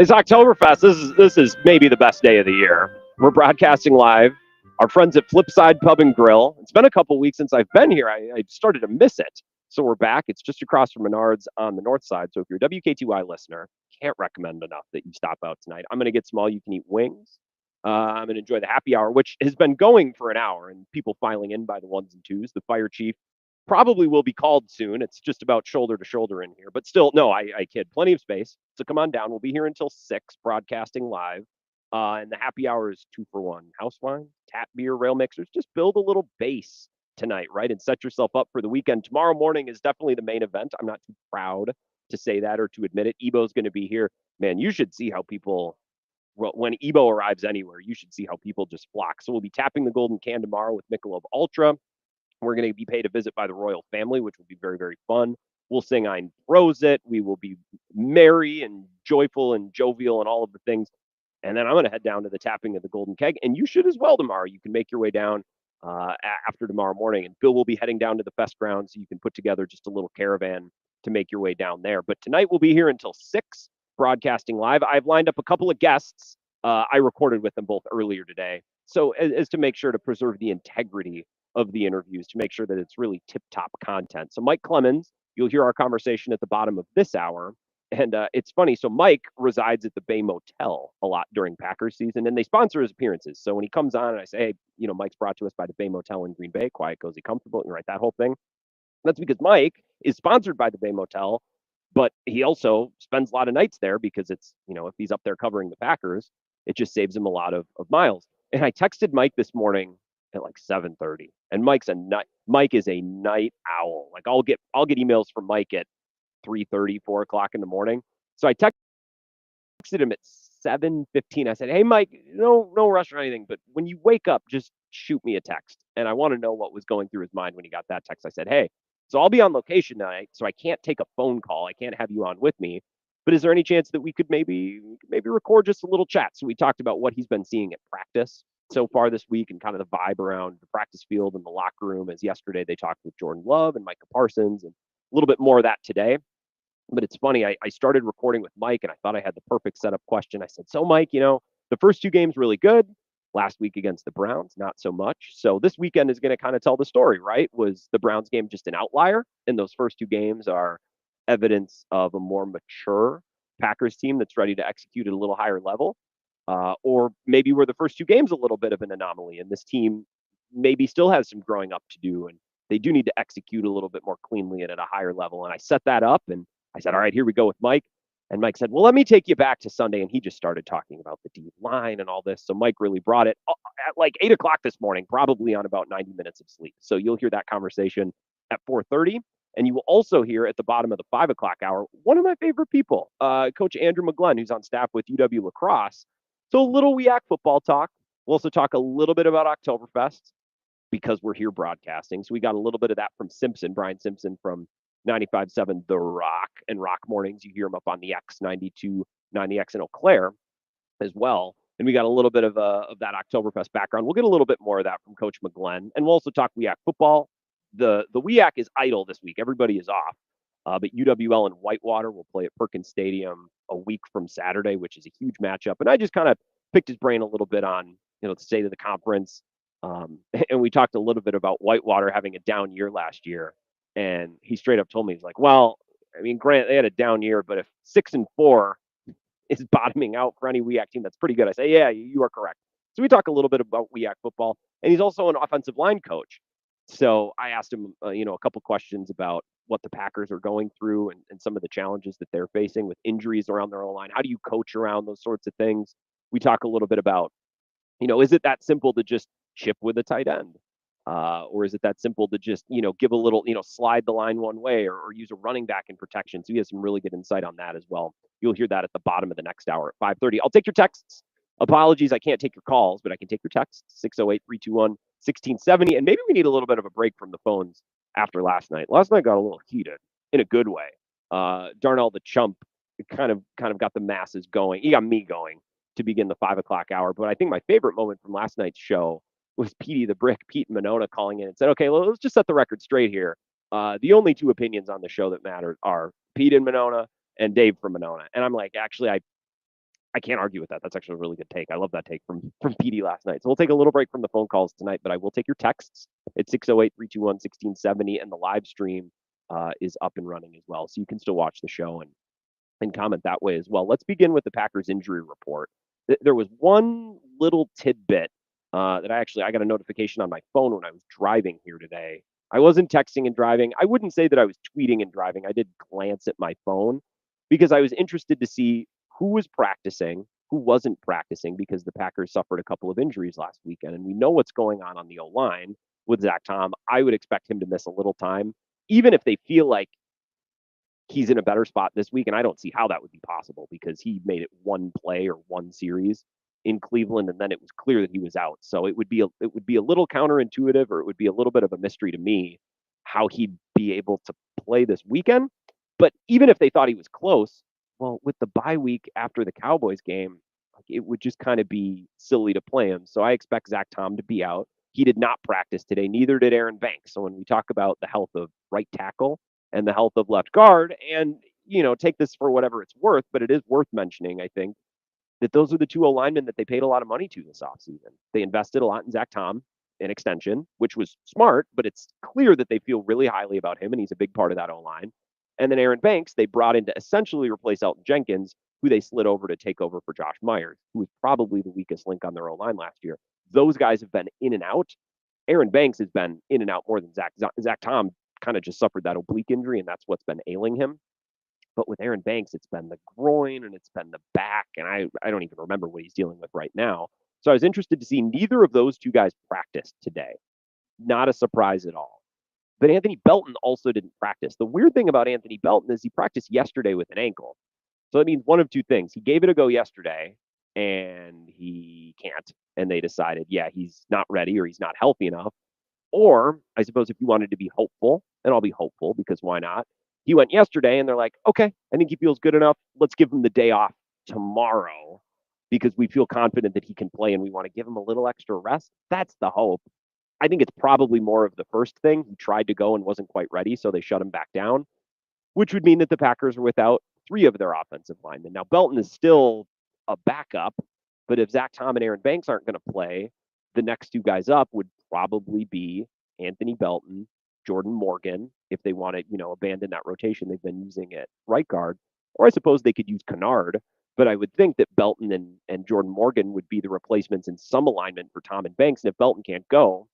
It's Oktoberfest. This is maybe the best day of the year. We're broadcasting live. Our friends at Flipside Pub and Grill. It's been a couple weeks since I've been here. I started to miss it. So we're back. It's just across from Menards on the north side. So if you're a WK2I listener, can't recommend enough that you stop out tonight. I'm going to get some all-you-can-eat wings. I'm going to enjoy the happy hour, which has been going for an hour, and people filing in by the ones and twos. The fire chief probably will be called soon. It's just about shoulder to shoulder in here, but still, no, I kid. Plenty of space. So come on down. We'll be here until 6, broadcasting live. And the happy hour is 2 for 1. House wine, tap beer, rail mixers. Just build a little base tonight, right? And set yourself up for the weekend. Tomorrow morning is definitely the main event. I'm not too proud to say that or to admit it. Ebo's going to be here. Man, you should see how people, well, when Ebo arrives anywhere, you should see how people just flock. So we'll be tapping the golden can tomorrow with Michelob Ultra. We're going to be paid a visit by the royal family, which will be very, very fun. We'll sing Ein Prosit. We will be merry and joyful and jovial and all of the things. And then I'm going to head down to the tapping of the Golden Keg. And you should as well tomorrow. You can make your way down after tomorrow morning. And Bill will be heading down to the fest ground so you can put together just a little caravan to make your way down there. But tonight we'll be here until 6, broadcasting live. I've lined up a couple of guests. I recorded with them both earlier today. So as to make sure to preserve the integrity of the interviews, to make sure that it's really tip-top content. So Mike Clemens, you'll hear our conversation at the bottom of this hour. And it's funny. So Mike resides at the Bay Motel a lot during Packers season, and they sponsor his appearances. So when he comes on and I say, hey, Mike's brought to us by the Bay Motel in Green Bay, quiet, cozy, comfortable, and right, that whole thing. That's because Mike is sponsored by the Bay Motel, but he also spends a lot of nights there because it's, if he's up there covering the Packers, it just saves him a lot of miles. And I texted Mike this morning at like 7:30, and Mike is a night owl. Like I'll get emails from Mike at 3:30, 4 o'clock in the morning. So I texted him at 7:15. I said, hey, Mike, no rush or anything, but when you wake up, just shoot me a text. And I want to know what was going through his mind when he got that text. I said, hey, so I'll be on location tonight, so I can't take a phone call. I can't have you on with me. But is there any chance that we could maybe record just a little chat? So we talked about what he's been seeing at practice so far this week and kind of the vibe around the practice field and the locker room. As yesterday they talked with Jordan Love and Micah Parsons, and a little bit more of that today. But it's funny, I started recording with Mike and I thought I had the perfect setup question. I said, so Mike, the first 2 games really good. Last week against the Browns, not so much. So this weekend is going to kind of tell the story, right? Was the Browns game just an outlier? And those first 2 games are evidence of a more mature Packers team that's ready to execute at a little higher level. Or maybe were the first 2 games a little bit of an anomaly and this team maybe still has some growing up to do and they do need to execute a little bit more cleanly and at a higher level. And I set that up and I said, all right, here we go with Mike. And Mike said, well, let me take you back to Sunday. And he just started talking about the D line and all this. So Mike really brought it at like 8 o'clock this morning, probably on about 90 minutes of sleep. So you'll hear that conversation at 4:30. And you will also hear at the bottom of the 5 o'clock hour, one of my favorite people, Coach Andrew McGlenn, who's on staff with UW Lacrosse. So a little WEAC football talk. We'll also talk a little bit about Oktoberfest because we're here broadcasting. So we got a little bit of that from Brian Simpson from 95.7 The Rock and Rock Mornings. You hear him up on the X92, 90X in Eau Claire as well. And we got a little bit of that Oktoberfest background. We'll get a little bit more of that from Coach McGlenn. And we'll also talk WEAC football. The WEAC is idle this week. Everybody is off. But UWL and Whitewater will play at Perkins Stadium a week from Saturday, which is a huge matchup. And I just kind of picked his brain a little bit on, the state of the conference. And we talked a little bit about Whitewater having a down year last year. And he straight up told me, he's like, well, I mean, Grant, they had a down year, but if 6-4 is bottoming out for any WEAC team, that's pretty good. I say, yeah, you are correct. So we talk a little bit about WEAC football. And he's also an offensive line coach. So I asked him, a couple questions about what the Packers are going through and some of the challenges that they're facing with injuries around their own line. How do you coach around those sorts of things? We talk a little bit about, is it that simple to just chip with a tight end? Or is it that simple to just, give a little, slide the line one way or use a running back in protection? So he has some really good insight on that as well. You'll hear that at the bottom of the next hour at 5:30. I'll take your texts. Apologies, I can't take your calls, but I can take your texts, 608-321-1670. And maybe we need a little bit of a break from the phones after last night. Last night got a little heated in a good way. Darnell the Chump kind of got the masses going. He got me going to begin the 5 o'clock hour. But I think my favorite moment from last night's show was Petey the Brick, Pete and Monona calling in and said, okay, well, let's just set the record straight here. The only 2 opinions on the show that matter are Pete and Monona and Dave from Monona. And I'm like, actually, I can't argue with that. That's actually a really good take. I love that take from PD last night. So we'll take a little break from the phone calls tonight, but I will take your texts at 608-321-1670, and the live stream is up and running as well. So you can still watch the show and comment that way as well. Let's begin with the Packers injury report. There was one little tidbit that I got a notification on my phone when I was driving here today. I wasn't texting and driving. I wouldn't say that I was tweeting and driving. I did glance at my phone because I was interested to see who was practicing, who wasn't practicing, because the Packers suffered a couple of injuries last weekend, and we know what's going on the O-line with Zach Tom. I would expect him to miss a little time, even if they feel like he's in a better spot this week, and I don't see how that would be possible because he made it one play or one series in Cleveland, and then it was clear that he was out. So it would be a little counterintuitive, or it would be a little bit of a mystery to me how he'd be able to play this weekend. But even if they thought he was close, well, with the bye week after the Cowboys game, like, it would just kind of be silly to play him. So I expect Zach Tom to be out. He did not practice today. Neither did Aaron Banks. So when we talk about the health of right tackle and the health of left guard, and take this for whatever it's worth, but it is worth mentioning, I think, that those are the two linemen that they paid a lot of money to this offseason. They invested a lot in Zach Tom, an extension, which was smart, but it's clear that they feel really highly about him, and he's a big part of that O-line. And then Aaron Banks, they brought in to essentially replace Elton Jenkins, who they slid over to take over for Josh Myers, who was probably the weakest link on their O-line last year. Those guys have been in and out. Aaron Banks has been in and out more than Zach Tom kind of just suffered that oblique injury, and that's what's been ailing him. But with Aaron Banks, it's been the groin and it's been the back, and I don't even remember what he's dealing with right now. So I was interested to see neither of those two guys practice today. Not a surprise at all. But Anthony Belton also didn't practice. The weird thing about Anthony Belton is he practiced yesterday with an ankle. So that means one of two things. He gave it a go yesterday, and he can't. And they decided, yeah, he's not ready or he's not healthy enough. Or I suppose if you wanted to be hopeful, and I'll be hopeful because why not? He went yesterday and they're like, okay, I think he feels good enough. Let's give him the day off tomorrow because we feel confident that he can play and we want to give him a little extra rest. That's the hope. I think it's probably more of the first thing. He tried to go and wasn't quite ready, so they shut him back down, which would mean that the Packers are without three of their offensive linemen. Now, Belton is still a backup, but if Zach Tom and Aaron Banks aren't going to play, the next two guys up would probably be Anthony Belton, Jordan Morgan, if they want to, abandon that rotation they've been using at right guard. Or I suppose they could use Kennard, but I would think that Belton and Jordan Morgan would be the replacements in some alignment for Tom and Banks. And if Belton can't go,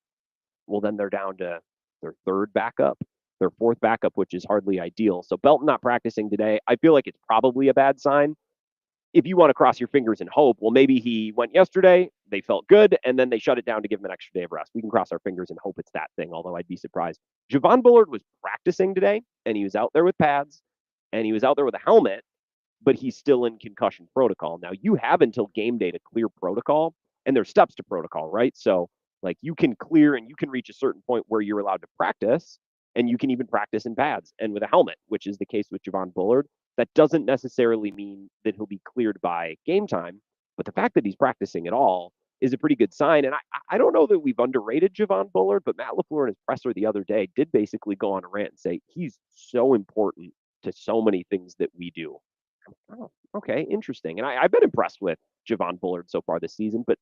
well, then they're down to their third backup, their fourth backup, which is hardly ideal. So Belton not practicing today, I feel like it's probably a bad sign. If you want to cross your fingers and hope, well, maybe he went yesterday, they felt good, and then they shut it down to give him an extra day of rest. We can cross our fingers and hope it's that thing, although I'd be surprised. Javon Bullard was practicing today, and he was out there with pads, and he was out there with a helmet, but he's still in concussion protocol. Now, you have until game day to clear protocol, and there's steps to protocol, right? So, like, you can clear and you can reach a certain point where you're allowed to practice, and you can even practice in pads and with a helmet, which is the case with Javon Bullard. That doesn't necessarily mean that he'll be cleared by game time, but the fact that he's practicing at all is a pretty good sign. And I don't know that we've underrated Javon Bullard, but Matt LaFleur in his presser the other day did basically go on a rant and say he's so important to so many things that we do. Oh, okay, interesting. And I've been impressed with Javon Bullard so far this season, but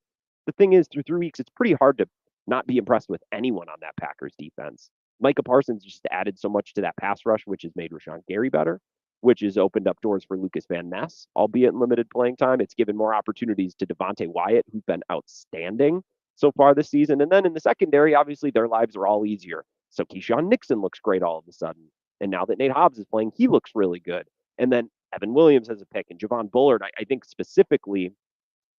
the thing is, through 3 weeks, it's pretty hard to not be impressed with anyone on that Packers defense. Micah Parsons just added so much to that pass rush, which has made Rashawn Gary better, which has opened up doors for Lucas Van Ness, albeit in limited playing time. It's given more opportunities to Devontae Wyatt, who's been outstanding so far this season. And then in the secondary, obviously, their lives are all easier. So Keyshawn Nixon looks great all of a sudden. And now that Nate Hobbs is playing, he looks really good. And then Evan Williams has a pick. And Javon Bullard, I think specifically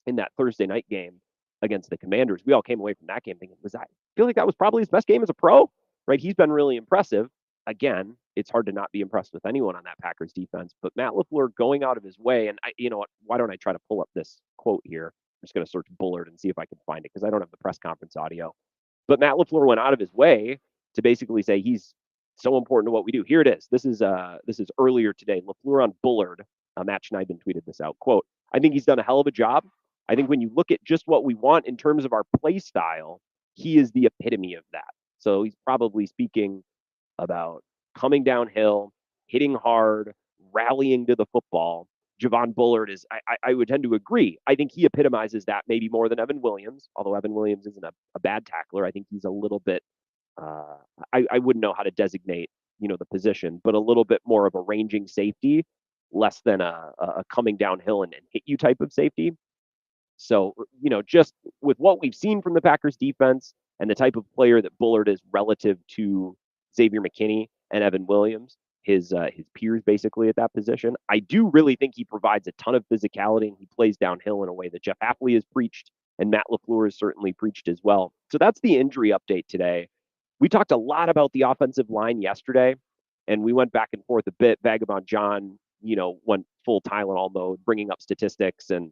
in that Thursday night game against the Commanders, we all came away from that game thinking, I feel like that was probably his best game as a pro, right? He's been really impressive. Again, it's hard to not be impressed with anyone on that Packers defense, but Matt LaFleur going out of his way, and you know what? Why don't I try to pull up this quote here? I'm just going to search Bullard and see if I can find it because I don't have the press conference audio. But Matt LaFleur went out of his way to basically say he's so important to what we do. Here it is. This is earlier today. LaFleur on Bullard. Matt Schneidman tweeted this out. Quote, I think he's done a hell of a job. I think when you look at just what we want in terms of our play style, he is the epitome of that. So he's probably speaking about coming downhill, hitting hard, rallying to the football. Javon Bullard is, I would tend to agree. I think he epitomizes that maybe more than Evan Williams, although Evan Williams isn't a bad tackler. I think he's a little bit, uh, I wouldn't know how to designate, the position, but a little bit more of a ranging safety, less than a coming downhill and hit you type of safety. So, just with what we've seen from the Packers defense and the type of player that Bullard is relative to Xavier McKinney and Evan Williams, his peers basically at that position, I do really think he provides a ton of physicality and he plays downhill in a way that Jeff Hafley has preached and Matt LaFleur has certainly preached as well. So that's the injury update today. We talked a lot about the offensive line yesterday, and we went back and forth a bit. Vagabond John, went full Tylenol mode, bringing up statistics and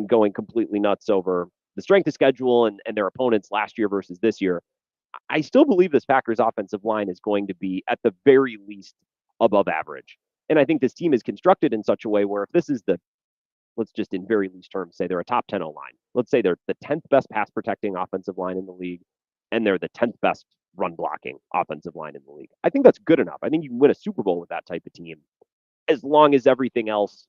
going completely nuts over the strength of schedule and their opponents last year versus this year. I still believe this Packers offensive line is going to be at the very least above average. And I think this team is constructed in such a way where if this is let's just in very loose terms say they're a top 10 O line. Let's say they're the 10th best pass protecting offensive line in the league, and they're the 10th best run blocking offensive line in the league. I think that's good enough. I think you can win a Super Bowl with that type of team as long as everything else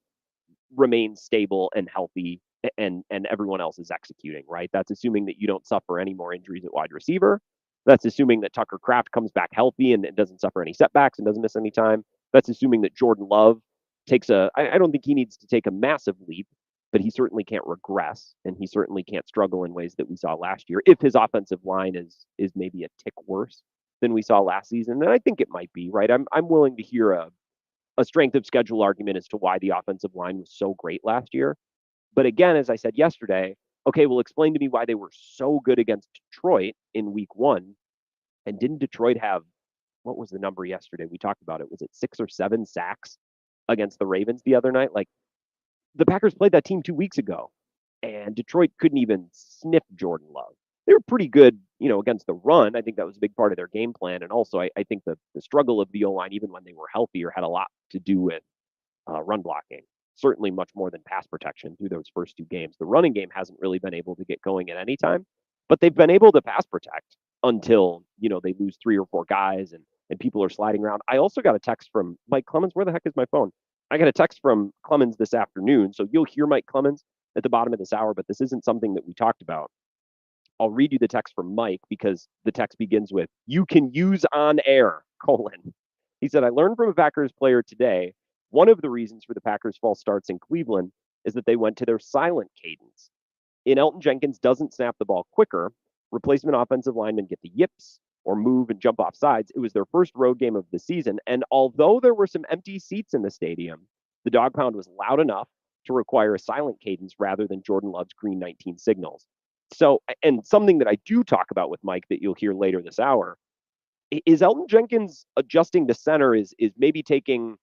remains stable and healthy and everyone else is executing, right? That's assuming that you don't suffer any more injuries at wide receiver. That's assuming that Tucker Kraft comes back healthy and doesn't suffer any setbacks and doesn't miss any time. That's assuming that Jordan Love takes I don't think he needs to take a massive leap, but he certainly can't regress and he certainly can't struggle in ways that we saw last year if his offensive line is maybe a tick worse than we saw last season. And I think it might be, right? I'm willing to hear a strength of schedule argument as to why the offensive line was so great last year. But again, as I said yesterday, okay, well, explain to me why they were so good against Detroit in week one. And didn't Detroit have, what was the number yesterday? We talked about it. Was it 6 or 7 sacks against the Ravens the other night? Like, the Packers played that team 2 weeks ago, and Detroit couldn't even sniff Jordan Love. They were pretty good, against the run. I think that was a big part of their game plan. And also, I think the struggle of the O-line, even when they were healthier, had a lot to do with run blocking. Certainly much more than pass protection through those first 2 games. The running game hasn't really been able to get going at any time, but they've been able to pass protect until, they lose 3 or 4 guys and people are sliding around. I also got a text from Mike Clemens. Where the heck is my phone? I got a text from Clemens this afternoon. So you'll hear Mike Clemens at the bottom of this hour, but this isn't something that we talked about. I'll read you the text from Mike because the text begins with, "You can use on air, colon." He said, "I learned from a Packers player today, one of the reasons for the Packers' false starts in Cleveland is that they went to their silent cadence. In Elton Jenkins doesn't snap the ball quicker, replacement offensive linemen get the yips or move and jump off sides. It was their first road game of the season, and although there were some empty seats in the stadium, the dog pound was loud enough to require a silent cadence rather than Jordan Love's green 19 signals." So, and something that I do talk about with Mike that you'll hear later this hour is Elton Jenkins adjusting to center is maybe taking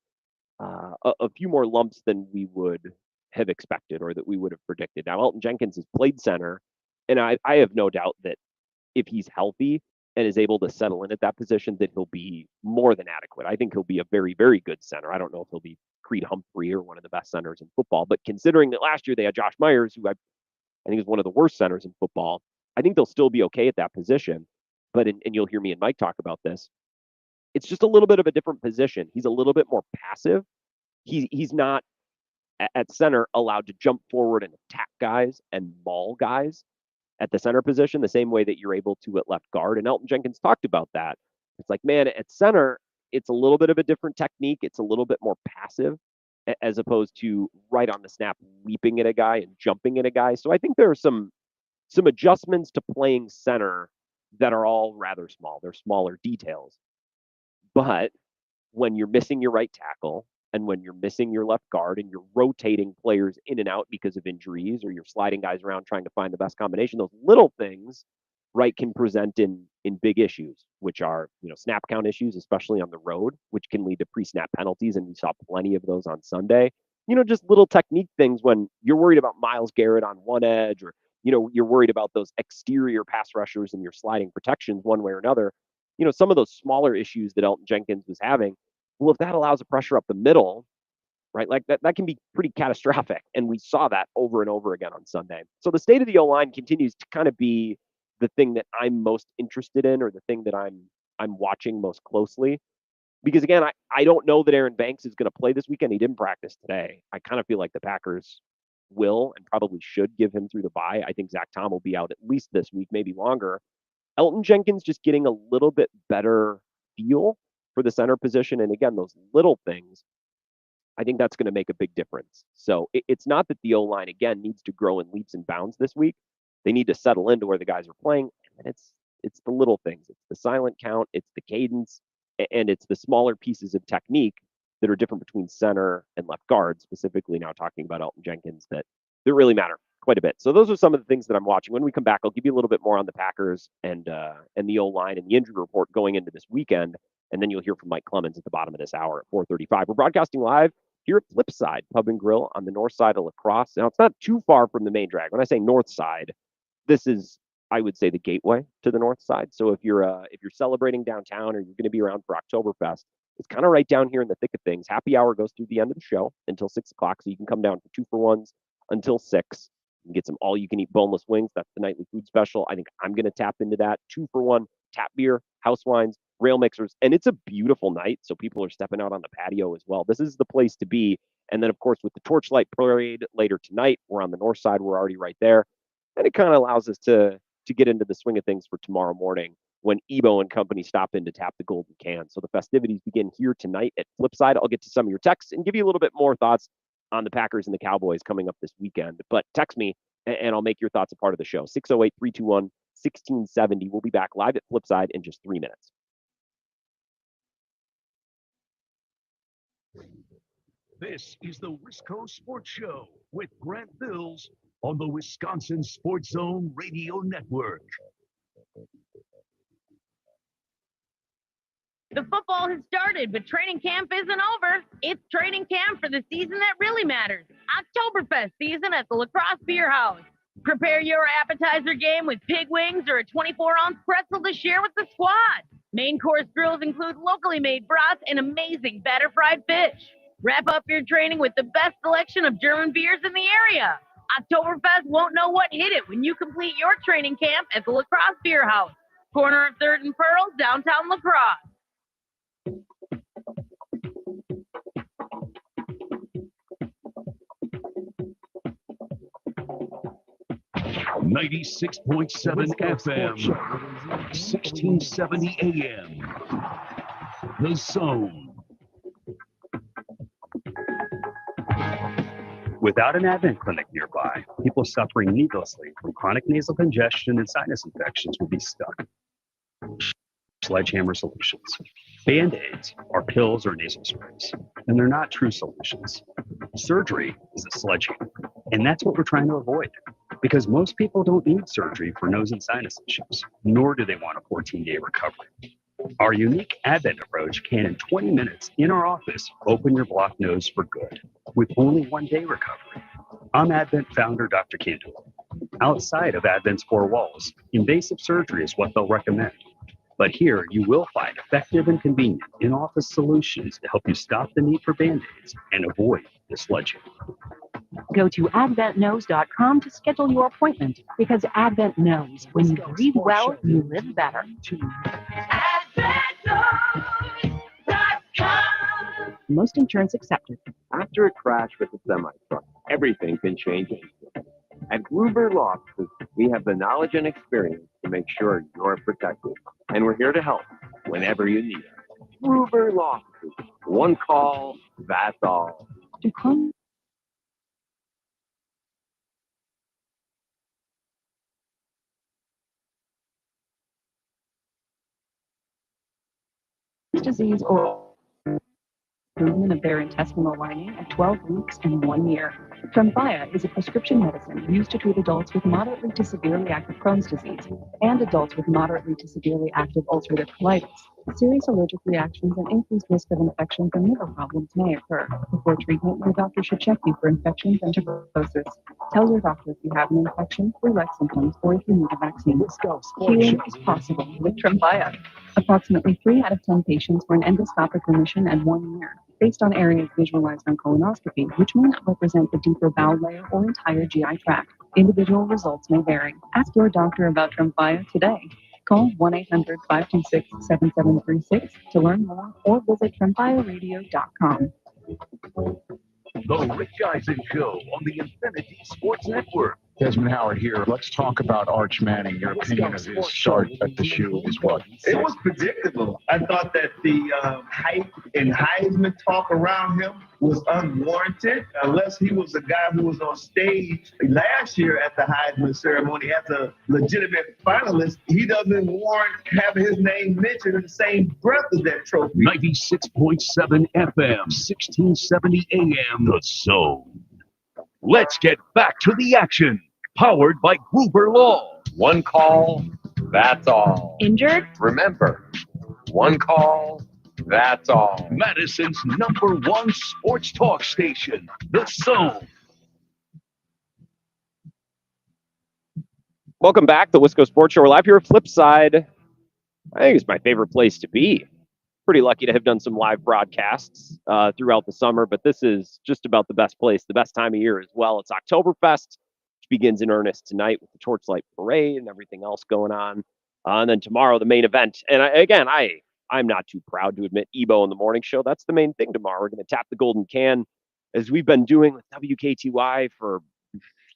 a few more lumps than we would have expected or that we would have predicted. Now, Elton Jenkins has played center, and I have no doubt that if he's healthy and is able to settle in at that position, that he'll be more than adequate. I think he'll be a very, very good center. I don't know if he'll be Creed Humphrey or one of the best centers in football, but considering that last year they had Josh Myers, who I think is one of the worst centers in football, I think they'll still be okay at that position. But, and you'll hear me and Mike talk about this, it's just a little bit of a different position. He's a little bit more passive. He's not at center allowed to jump forward and attack guys and maul guys at the center position the same way that you're able to at left guard. And Elton Jenkins talked about that. It's like, man, at center, it's a little bit of a different technique. It's a little bit more passive as opposed to right on the snap leaping at a guy and jumping at a guy. So I think there are some adjustments to playing center that are all rather small. They're smaller details. But when you're missing your right tackle and when you're missing your left guard and you're rotating players in and out because of injuries or you're sliding guys around trying to find the best combination, those little things, right, can present in big issues, which are, snap count issues, especially on the road, which can lead to pre-snap penalties. And we saw plenty of those on Sunday. Just little technique things when you're worried about Myles Garrett on one edge or, you're worried about those exterior pass rushers and your sliding protections one way or another. Some of those smaller issues that Elton Jenkins was having, well, if that allows a pressure up the middle, right, like that can be pretty catastrophic. And we saw that over and over again on Sunday. So the state of the O-line continues to kind of be the thing that I'm most interested in or the thing that I'm watching most closely Because again, I don't know that Aaron Banks is going to play this weekend. He didn't practice today. I kind of feel like the Packers will and probably should give him through the bye. I think Zach Tom will be out at least this week, maybe longer. Elton Jenkins just getting a little bit better feel for the center position. And again, those little things, I think that's going to make a big difference. So it's not that the O-line, again, needs to grow in leaps and bounds this week. They need to settle into where the guys are playing. And it's the little things. It's the silent count. It's the cadence. And it's the smaller pieces of technique that are different between center and left guard, specifically now talking about Elton Jenkins, that really matter quite a bit. So those are some of the things that I'm watching. When we come back, I'll give you a little bit more on the Packers and the O-line and the injury report going into this weekend. And then you'll hear from Mike Clemens at the bottom of this hour at 4:35. We're broadcasting live here at Flipside Pub and Grill on the north side of La Crosse. Now, it's not too far from the main drag. When I say north side, this is, I would say, the gateway to the north side. So if you're celebrating downtown or you're going to be around for Oktoberfest, it's kind of right down here in the thick of things. Happy hour goes through the end of the show until 6 o'clock, so you can come down for 2-for-1s until 6 and get some all-you-can-eat boneless wings. That's the nightly food special. I think I'm going to tap into that. 2-for-1 tap beer, house wines, rail mixers, and it's a beautiful night, so people are stepping out on the patio as well. This is the place to be. And then, of course, with the Torchlight Parade later tonight, we're on the north side. We're already right there. And it kind of allows us to get into the swing of things for tomorrow morning when Ebo and company stop in to tap the golden can. So the festivities begin here tonight at Flipside. I'll get to some of your texts and give you a little bit more thoughts on the Packers and the Cowboys coming up this weekend. But text me, and I'll make your thoughts a part of the show. 608-321-1670. We'll be back live at Flipside in just 3 minutes. This is the Wisco Sports Show with Grant Bills on the Wisconsin Sports Zone Radio Network. The football has started, but training camp isn't over. It's training camp for the season that really matters. Oktoberfest season at the La Crosse Beer House. Prepare your appetizer game with pig wings or a 24-ounce pretzel to share with the squad. Main course grills include locally made brats and amazing batter fried fish. Wrap up your training with the best selection of German beers in the area. Oktoberfest won't know what hit it when you complete your training camp at the La Crosse Beer House, corner of 3rd and Pearl, downtown La Crosse. 96.7 FM, 1670 AM. The Zone. Without an Advent clinic nearby, people suffering needlessly from chronic nasal congestion and sinus infections will be stuck. Sledgehammer solutions. Band-Aids are pills or nasal sprays, and they're not true solutions. Surgery is a sledgehammer, and that's what we're trying to avoid, because most people don't need surgery for nose and sinus issues, nor do they want a 14-day recovery. Our unique Advent approach can, in 20 minutes in our office, open your blocked nose for good, with only 1-day recovery. I'm Advent founder Dr. Kendall. Outside of Advent's 4 walls, invasive surgery is what they'll recommend. But here, you will find effective and convenient in-office solutions to help you stop the need for Band-Aids and avoid the sledgehammer. Go to adventknows.com to schedule your appointment, because Advent knows when you breathe well, you live better. AdventKnows.com. Most insurance accepted. After a crash with a semi-truck, everything can change. At Gruber Law Group, we have the knowledge and experience to make sure you're protected. And we're here to help whenever you need us. Gruber Law Group. One call, that's all. To Clemens disease or improvement of their intestinal lining at 12 weeks and 1 year. Tremfya is a prescription medicine used to treat adults with moderately to severely active Crohn's disease and adults with moderately to severely active ulcerative colitis. Serious allergic reactions and increased risk of infection from liver problems may occur. Before treatment, your doctor should check you for infections and tuberculosis. Tell your doctor if you have an infection, flu-like symptoms, or if you need a vaccine. Healing is possible with Tremfya. Approximately 3 out of 10 patients were in endoscopic remission at 1 year, based on areas visualized on colonoscopy, which may not represent the deeper bowel layer or entire GI tract. Individual results may vary. Ask your doctor about Tremfya today. Call 1-800-526-7736 to learn more or visit TrempireRadio.com. The Rich Eisen Show on the Infinity Sports Network. Desmond Howard here. Let's talk about Arch Manning. Your opinion of his start at the shoe is what? It was predictable. I thought that the hype and Heisman talk around him was unwarranted, unless he was a guy who was on stage last year at the Heisman ceremony as a legitimate finalist. He doesn't warrant having his name mentioned in the same breath as that trophy. 96.7 FM, 1670 AM, The Zone. Let's get back to the action. Powered by Gruber Law. One call, that's all. Injured? Remember, one call, that's all. Madison's #1 sports talk station, The Zone. Welcome back, the Wisco Sports Show. We're live here at Flipside. I think it's my favorite place to be. Pretty lucky to have done some live broadcasts throughout the summer, but this is just about the best place, the best time of year as well. It's Oktoberfest, which begins in earnest tonight with the Torchlight Parade and everything else going on. And then tomorrow, the main event. And I'm not too proud to admit Ebo in the morning show. That's the main thing tomorrow. We're going to tap the golden can, as we've been doing with WKTY for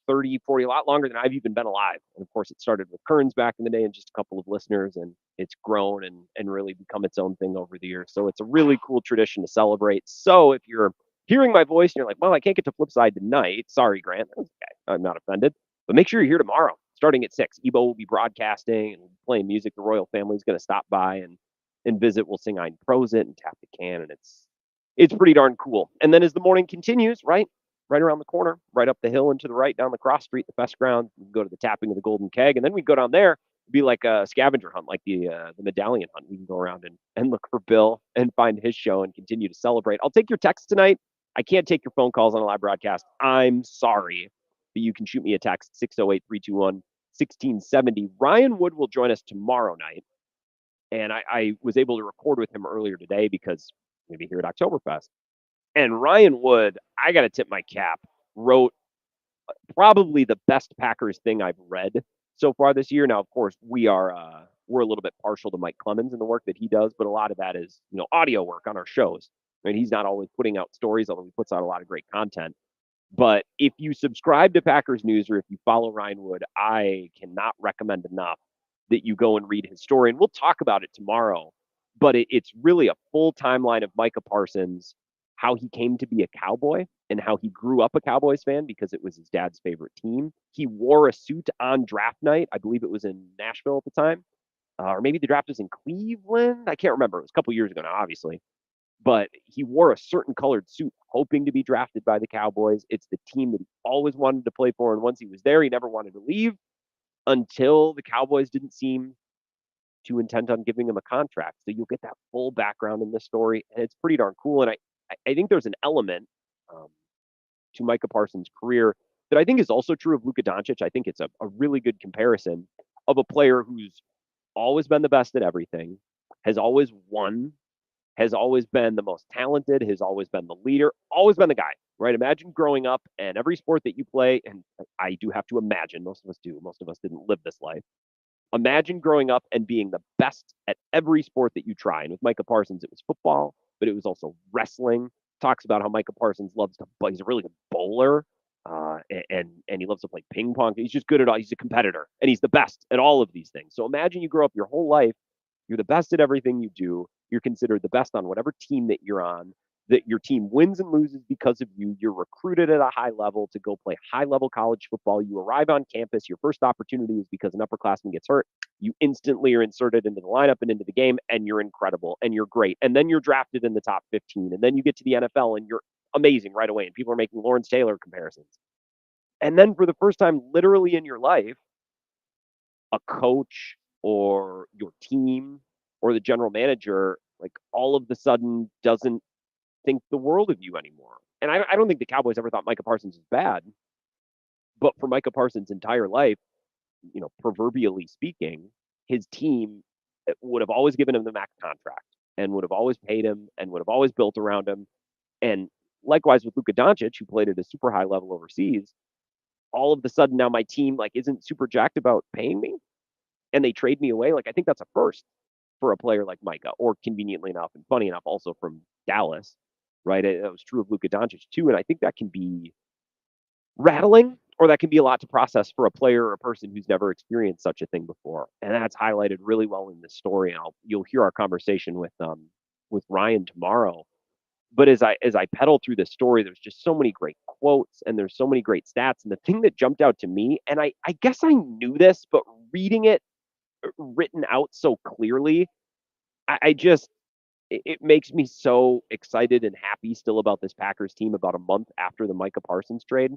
30, 40, a lot longer than I've even been alive. And of course, it started with Kearns back in the day and just a couple of listeners, and it's grown and really become its own thing over the years. So it's a really cool tradition to celebrate. So if you're hearing my voice and you're like, well, I can't get to Flipside tonight. Sorry, Grant. That's okay. I'm not offended. But make sure you're here tomorrow, starting at 6. Ebo will be broadcasting and playing music. The royal family is going to stop by and visit. We'll sing Ein Prosit and tap the can, and it's pretty darn cool. And then as the morning continues, right around the corner, right up the hill and to the right down the cross street, the fest ground, we go to the tapping of the golden keg, and then we go down there. It'd be like a scavenger hunt, like the medallion hunt. We can go around and look for Bill and find his show and continue to celebrate. I'll take your texts tonight. I can't take your phone calls on a live broadcast. I'm sorry, but you can shoot me a text, 608-321-1670. Ryan Wood will join us tomorrow night, and I was able to record with him earlier today because we're going to be here at Oktoberfest. And Ryan Wood, I got to tip my cap, wrote probably the best Packers thing I've read so far this year. Now, of course, we're a little bit partial to Mike Clemens and the work that he does, but a lot of that is, audio work on our shows. I mean, he's not always putting out stories, although he puts out a lot of great content. But if you subscribe to Packers News or if you follow Ryan Wood, I cannot recommend enough that you go and read his story. And we'll talk about it tomorrow. But it's really a full timeline of Micah Parsons, how he came to be a Cowboy and how he grew up a Cowboys fan because it was his dad's favorite team. He wore a suit on draft night. I believe it was in Nashville at the time. Or maybe the draft was in Cleveland. I can't remember. It was a couple years ago now, obviously. But he wore a certain colored suit hoping to be drafted by the Cowboys. It's the team that he always wanted to play for. And once he was there, he never wanted to leave until the Cowboys didn't seem too intent on giving him a contract. So you'll get that full background in this story. And it's pretty darn cool. And I think there's an element to Micah Parsons' career that I think is also true of Luka Doncic. I think it's a really good comparison of a player who's always been the best at everything, has always won, has always been the most talented, has always been the leader, always been the guy, right? Imagine growing up and every sport that you play, and I do have to imagine, most of us do, most of us didn't live this life. Imagine growing up and being the best at every sport that you try. And with Micah Parsons, it was football, but it was also wrestling. Talks about how Micah Parsons loves to, he's a really good bowler, and he loves to play ping pong. He's just good at all. He's a competitor, and he's the best at all of these things. So imagine you grow up your whole life, you're the best at everything you do. You're considered the best on whatever team that you're on, that your team wins and loses because of you. You're recruited at a high level to go play high-level college football. You arrive on campus. Your first opportunity is because an upperclassman gets hurt. You instantly are inserted into the lineup and into the game, and you're incredible, and you're great. And then you're drafted in the top 15, and then you get to the NFL, and you're amazing right away, and people are making Lawrence Taylor comparisons. And then for the first time literally in your life, a coach or your team or the general manager, like all of the sudden doesn't think the world of you anymore. And I don't think the Cowboys ever thought Micah Parsons was bad, but for Micah Parsons' entire life, proverbially speaking, his team would have always given him the max contract and would have always paid him and would have always built around him. And likewise with Luka Doncic, who played at a super high level overseas, all of a sudden now my team isn't super jacked about paying me. and they trade me away, like I think that's a first for a player like Micah, or conveniently enough and funny enough, also from Dallas, right? It was true of Luka Doncic too, and I think that can be rattling, or that can be a lot to process for a player or a person who's never experienced such a thing before. And that's highlighted really well in this story. And you'll hear our conversation with Ryan tomorrow. But as I pedal through this story, there's just so many great quotes and there's so many great stats. And the thing that jumped out to me, and I guess I knew this, but reading it written out so clearly, I just it makes me so excited and happy still about this Packers team about a month after the Micah Parsons trade.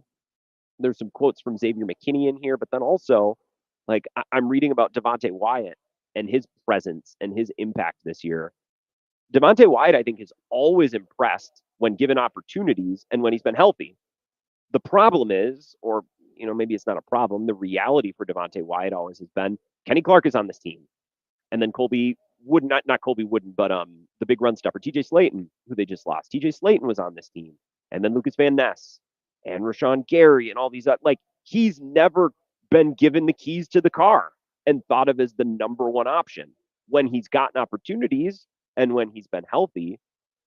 There's some quotes from Xavier McKinney in here, but then also, like, I'm reading about Devontae Wyatt and his presence and his impact this year. Devontae Wyatt, I think, has always impressed when given opportunities and when he's been healthy. The problem is, or maybe it's not a problem, the reality for Devontae Wyatt always has been Kenny Clark is on this team. And then Colby Wooden, not Colby Wooden, but the big run stuffer, TJ Slayton, who they just lost. TJ Slayton was on this team. And then Lucas Van Ness and Rashawn Gary and all these, like, he's never been given the keys to the car and thought of as the number one option. When he's gotten opportunities and when he's been healthy,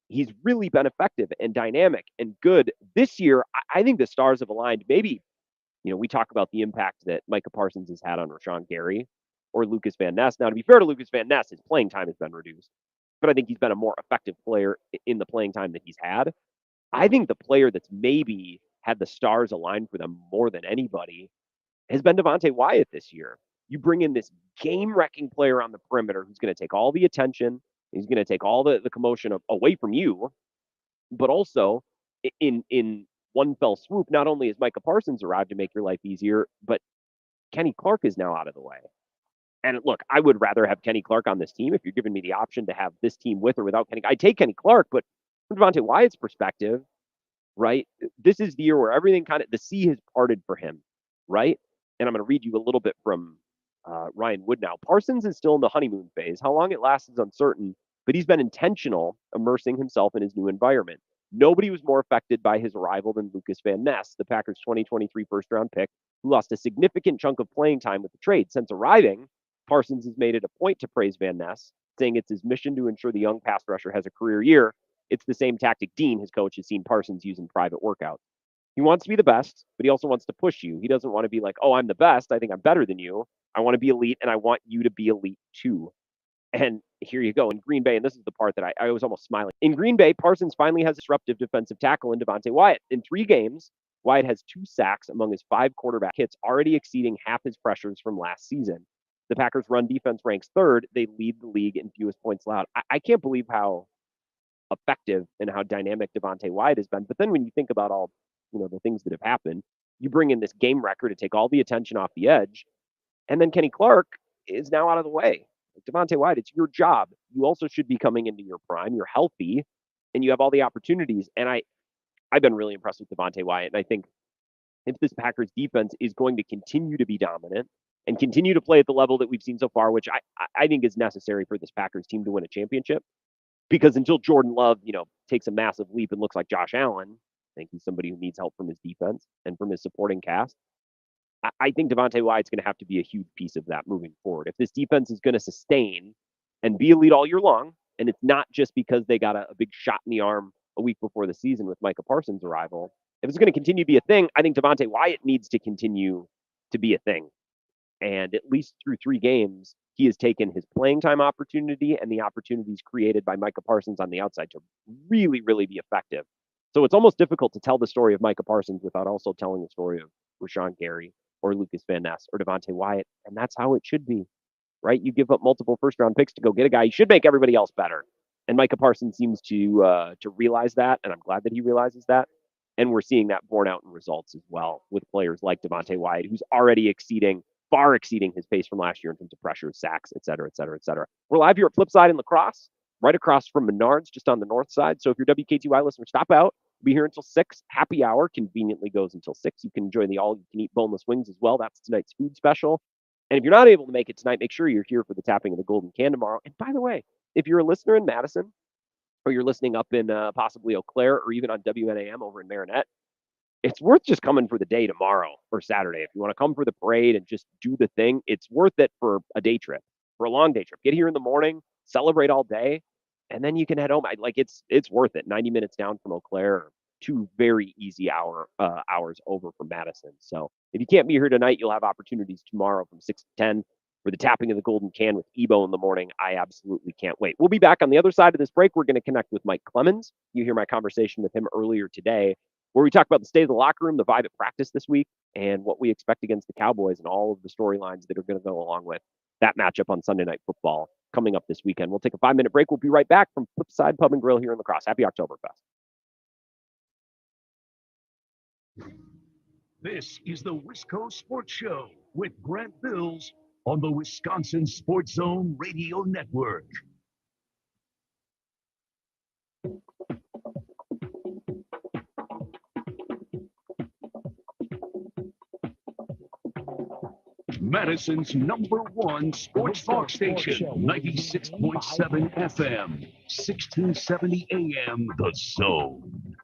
he's really been effective and dynamic and good. This year, I think the stars have aligned. Maybe, we talk about the impact that Micah Parsons has had on Rashawn Gary or Lucas Van Ness. Now, to be fair to Lucas Van Ness, his playing time has been reduced, but I think he's been a more effective player in the playing time that he's had. I think the player that's maybe had the stars aligned for them more than anybody has been Devontae Wyatt this year. You bring in this game-wrecking player on the perimeter who's going to take all the attention, he's going to take all the commotion away from you, but also in one fell swoop, not only has Micah Parsons arrived to make your life easier, but Kenny Clark is now out of the way. And look, I would rather have Kenny Clark on this team. If you're giving me the option to have this team with or without Kenny, I'd take Kenny Clark. But from Devontae Wyatt's perspective, right, this is the year where everything the sea has parted for him, right? And I'm going to read you a little bit from Ryan Wood now. Parsons is still in the honeymoon phase. How long it lasts is uncertain, but he's been intentional, immersing himself in his new environment. Nobody was more affected by his arrival than Lucas Van Ness, the Packers' 2023 first-round pick, who lost a significant chunk of playing time with the trade. Since arriving, Parsons has made it a point to praise Van Ness, saying it's his mission to ensure the young pass rusher has a career year. It's the same tactic Dean, his coach, has seen Parsons use in private workouts. He wants to be the best, but he also wants to push you. He doesn't want to be like, oh, I'm the best. I think I'm better than you. I want to be elite, and I want you to be elite too. And here you go. In Green Bay, and this is the part that I was almost smiling. In Green Bay, Parsons finally has a disruptive defensive tackle in Devontae Wyatt. In 3 games, Wyatt has 2 sacks among his 5 quarterback hits, already exceeding half his pressures from last season. The Packers' run defense ranks 3rd. They lead the league in fewest points allowed. I can't believe how effective and how dynamic Devontae Wyatt has been. But then when you think about all the things that have happened, you bring in this game record to take all the attention off the edge, and then Kenny Clark is now out of the way. Devontae Wyatt, it's your job. You also should be coming into your prime. You're healthy, and you have all the opportunities. And I've been really impressed with Devontae Wyatt, and I think if this Packers defense is going to continue to be dominant and continue to play at the level that we've seen so far, which I think is necessary for this Packers team to win a championship, because until Jordan Love, takes a massive leap and looks like Josh Allen, I think he's somebody who needs help from his defense and from his supporting cast. I think Devontae Wyatt's going to have to be a huge piece of that moving forward. If this defense is going to sustain and be elite all year long, and it's not just because they got a big shot in the arm a week before the season with Micah Parsons' arrival, if it's going to continue to be a thing, I think Devontae Wyatt needs to continue to be a thing. And at least through 3 games, he has taken his playing time opportunity and the opportunities created by Micah Parsons on the outside to really, really be effective. So it's almost difficult to tell the story of Micah Parsons without also telling the story of Rashawn Gary or Lucas Van Ness or Devontae Wyatt. And that's how it should be, right? You give up multiple first-round picks to go get a guy. You should make everybody else better. And Micah Parsons seems to realize that, and I'm glad that he realizes that. And we're seeing that borne out in results as well with players like Devontae Wyatt, who's already far exceeding his pace from last year in terms of pressure, sacks, et cetera, et cetera, et cetera. We're live here at Flipside in La Crosse, right across from Menards, just on the north side. So if you're WKTY listener, stop out. We'll be here until 6. Happy hour conveniently goes until 6. You can enjoy the all-you-can-eat boneless wings as well. That's tonight's food special. And if you're not able to make it tonight, make sure you're here for the tapping of the golden can tomorrow. And by the way, if you're a listener in Madison, or you're listening up in possibly Eau Claire or even on WNAM over in Marinette, it's worth just coming for the day tomorrow or Saturday. If you want to come for the parade and just do the thing, it's worth it for a day trip, for a long day trip. Get here in the morning, celebrate all day, and then you can head home. It's worth it. 90 minutes down from Eau Claire, 2 very easy hours over from Madison. So if you can't be here tonight, you'll have opportunities tomorrow from 6 to 10 for the tapping of the golden can with Ebo in the morning. I absolutely can't wait. We'll be back on the other side of this break. We're going to connect with Mike Clemens. You hear my conversation with him earlier today, where we talk about the state of the locker room, the vibe at practice this week, and what we expect against the Cowboys and all of the storylines that are going to go along with that matchup on Sunday Night Football coming up this weekend. We'll take a 5-minute break. We'll be right back from Flipside Pub and Grill here in La Crosse. Happy Oktoberfest. This is the Wisco Sports Show with Grant Bills on the Wisconsin Sports Zone Radio Network. Madison's #1 sports talk station, 96.7 FM, 1670 AM, The Zone.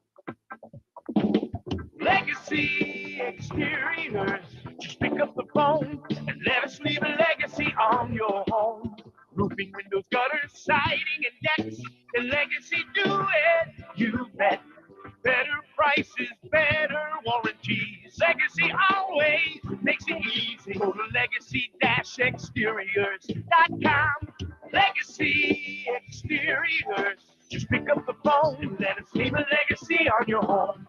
Legacy Exteriors. Just pick up the phone and let us leave a legacy on your home. Roofing, windows, gutters, siding, and decks. Can Legacy do it? You bet. Better prices, better warranties. Legacy always makes it easy. Go to legacy-exteriors.com. Legacy Exteriors. Just pick up the phone and let us leave a legacy on your home.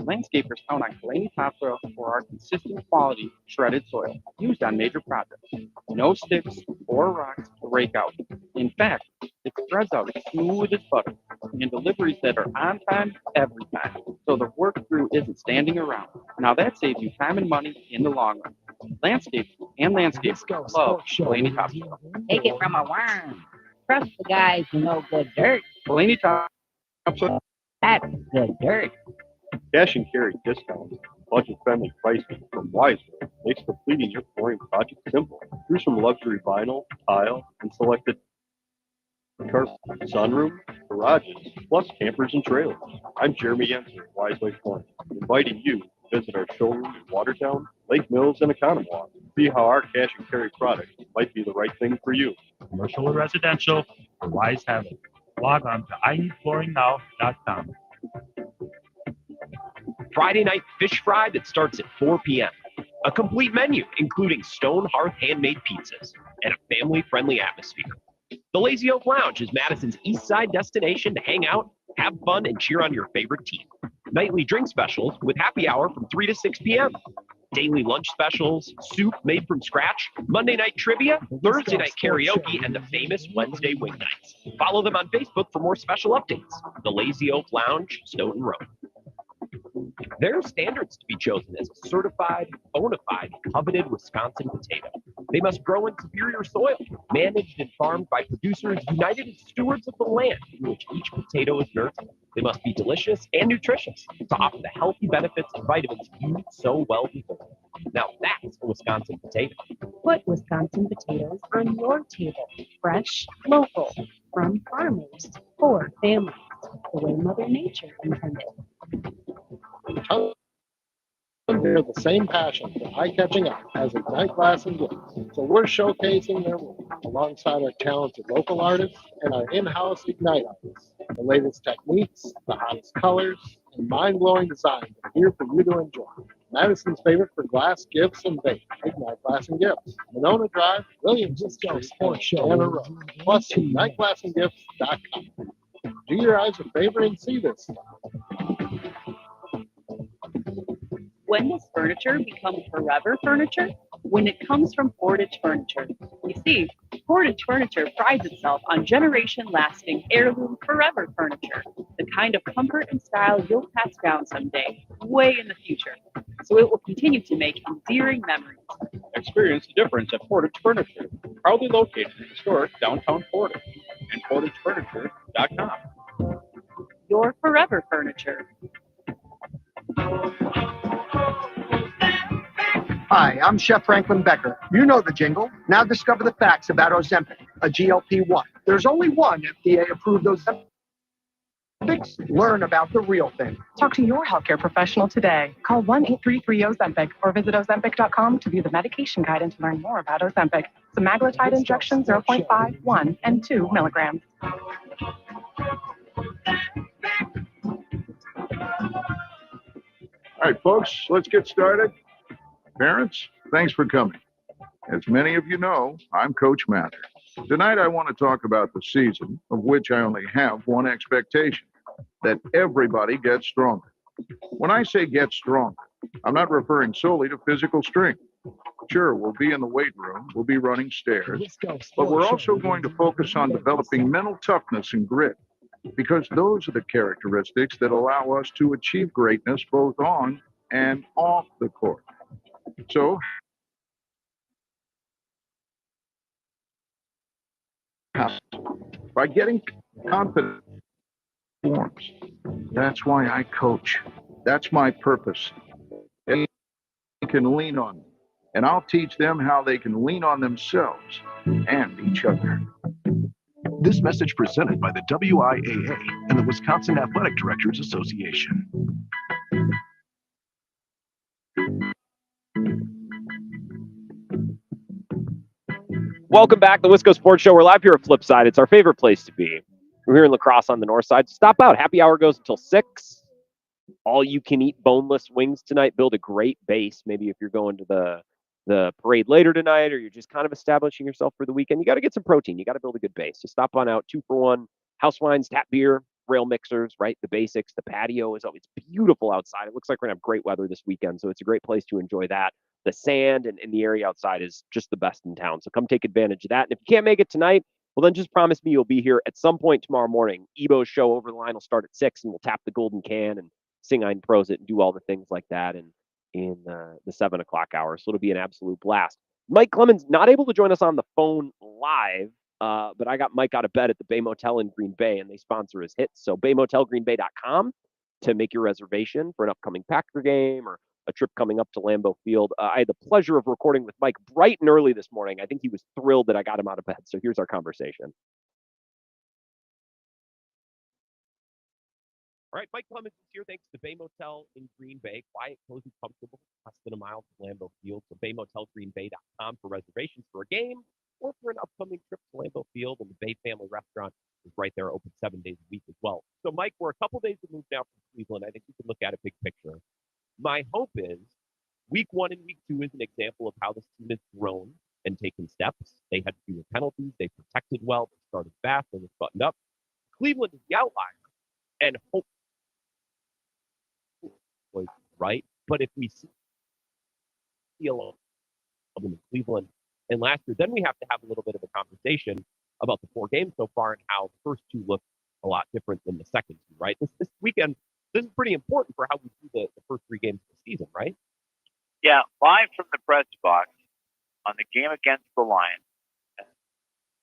Landscapers count on Blaney topsoil for our consistent quality shredded soil used on major projects. No sticks or rocks to rake out. In fact, it spreads out as smooth as butter, and deliveries that are on time every time, so the work crew isn't standing around. Now that saves you time and money in the long run. Landscapers and landscapers love Blaney topsoil. Take it from a worm. Trust the guys who know good dirt. Blaney topsoil. That's good dirt. Cash and carry discounts, budget-friendly pricing from Wiseman makes completing your flooring project simple. Choose from luxury vinyl, tile, and selected carpet, sunroom, garages, plus campers and trailers. I'm Jeremy Yenser of Wiseway Flooring, inviting you to visit our showroom in Watertown, Lake Mills, and Economowoc. See how our cash and carry products might be the right thing for you. Commercial or residential, the Wise have it. Log on to ineedflooringnow.com. Friday night fish fry that starts at 4 p.m. A complete menu, including Stone Hearth handmade pizzas and a family-friendly atmosphere. The Lazy Oak Lounge is Madison's east side destination to hang out, have fun, and cheer on your favorite team. Nightly drink specials with happy hour from 3 to 6 p.m. Daily lunch specials, soup made from scratch, Monday night trivia, Thursday night karaoke, and the famous Wednesday wing nights. Follow them on Facebook for more special updates. The Lazy Oak Lounge, Stoughton Road. There are standards to be chosen as a certified, bona fide, coveted Wisconsin potato. They must grow in superior soil, managed and farmed by producers united as stewards of the land in which each potato is nurtured. They must be delicious and nutritious to offer the healthy benefits and vitamins you so well deserve. Now that's a Wisconsin potato. Put Wisconsin potatoes on your table. Fresh, local, from farmers, for families, the way Mother Nature intended. Share the same passion for eye-catching art as Ignite Glass and Gifts. So we're showcasing their work alongside our talented local artists and our in-house Ignite artists. The latest techniques, the hottest colors, and mind-blowing designs are here for you to enjoy. Madison's favorite for glass, gifts, and bake. Ignite Glass and Gifts. Monona Drive, Williamson Street, Sports Anna Road. Plus, IgniteGlassandGifts.com. Do your eyes a favor and see this stuff. When does furniture become forever furniture? When it comes from Portage Furniture. You see, Portage Furniture prides itself on generation-lasting, heirloom, forever furniture, the kind of comfort and style you'll pass down someday, way in the future. So it will continue to make endearing memories. Experience the difference at Portage Furniture, proudly located in historic downtown Portage, and PortageFurniture.com. Your forever furniture. Hi, I'm Chef Franklin Becker. You know the jingle. Now discover the facts about Ozempic, a GLP-1. There's only one FDA-approved Ozempic Learn about the real thing. Talk to your healthcare professional today. Call 1-833-OZEMPIC or visit Ozempic.com to view the medication guide and to learn more about Ozempic. Semaglutide injection 0.5, 1, and 2 milligrams. All right, folks, let's get started. Parents, thanks for coming. As many of you know, I'm Coach Mather. Tonight, I want to talk about the season, of which I only have one expectation, that everybody gets stronger. When I say get stronger, I'm not referring solely to physical strength. Sure, we'll be in the weight room, we'll be running stairs, but we're also going to focus on developing mental toughness and grit, because those are the characteristics that allow us to achieve greatness both on and off the court. So, by getting confident forms. That's why I coach. That's my purpose. They can lean on me, and I'll teach them how they can lean on themselves and each other. This message presented by the WIAA and the Wisconsin Athletic Directors Association. Welcome back to the Wisco Sports Show. We're live here at Flipside. It's our favorite place to be. We're here in La Crosse on the north side. Stop out. Happy hour goes until 6. All you can eat boneless wings tonight. Build a great base. Maybe if you're going to the parade later tonight, or you're just kind of establishing yourself for the weekend, you got to get some protein. You got to build a good base. So stop on out. 2 for 1. House wines, tap beer, rail mixers, right? The basics. The patio is always beautiful outside. It looks like we're going to have great weather this weekend. So it's a great place to enjoy that. The sand and the area outside is just the best in town. So come take advantage of that. And if you can't make it tonight, well, then just promise me you'll be here at some point tomorrow morning. Ebo's show Over the Line will start at 6, and we'll tap the golden can and sing Ein Prosit and do all the things like that in the 7 o'clock hour. So it'll be an absolute blast. Mike Clemens not able to join us on the phone live, but I got Mike out of bed at the Bay Motel in Green Bay, and they sponsor his hits. So baymotelgreenbay.com to make your reservation for an upcoming Packer game or a trip coming up to Lambeau Field. I had the pleasure of recording with Mike bright and early this morning. I think he was thrilled that I got him out of bed. So here's our conversation. All right, Mike Clemens is here. Thanks to Bay Motel in Green Bay. Quiet, cozy, comfortable, less than a mile from Lambeau Field. So baymotelgreenbay.com for reservations for a game or for an upcoming trip to Lambeau Field. And the Bay Family Restaurant is right there, open 7 days a week as well. So, Mike, we're a couple days removed now from Cleveland. I think we can look at a big picture. My hope is week 1 and week 2 is an example of how this team has grown and taken steps. They had fewer penalties. They protected well. They started fast. They was buttoned up. Cleveland is the outlier. And hope was right. But if we see a lot of them in Cleveland and last year, then we have to have a little bit of a conversation about the 4 games so far and how the first 2 look a lot different than the second 2, right? This weekend, this is pretty important for how we do the first 3 games of the season, right? Yeah, live from the press box on the game against the Lions and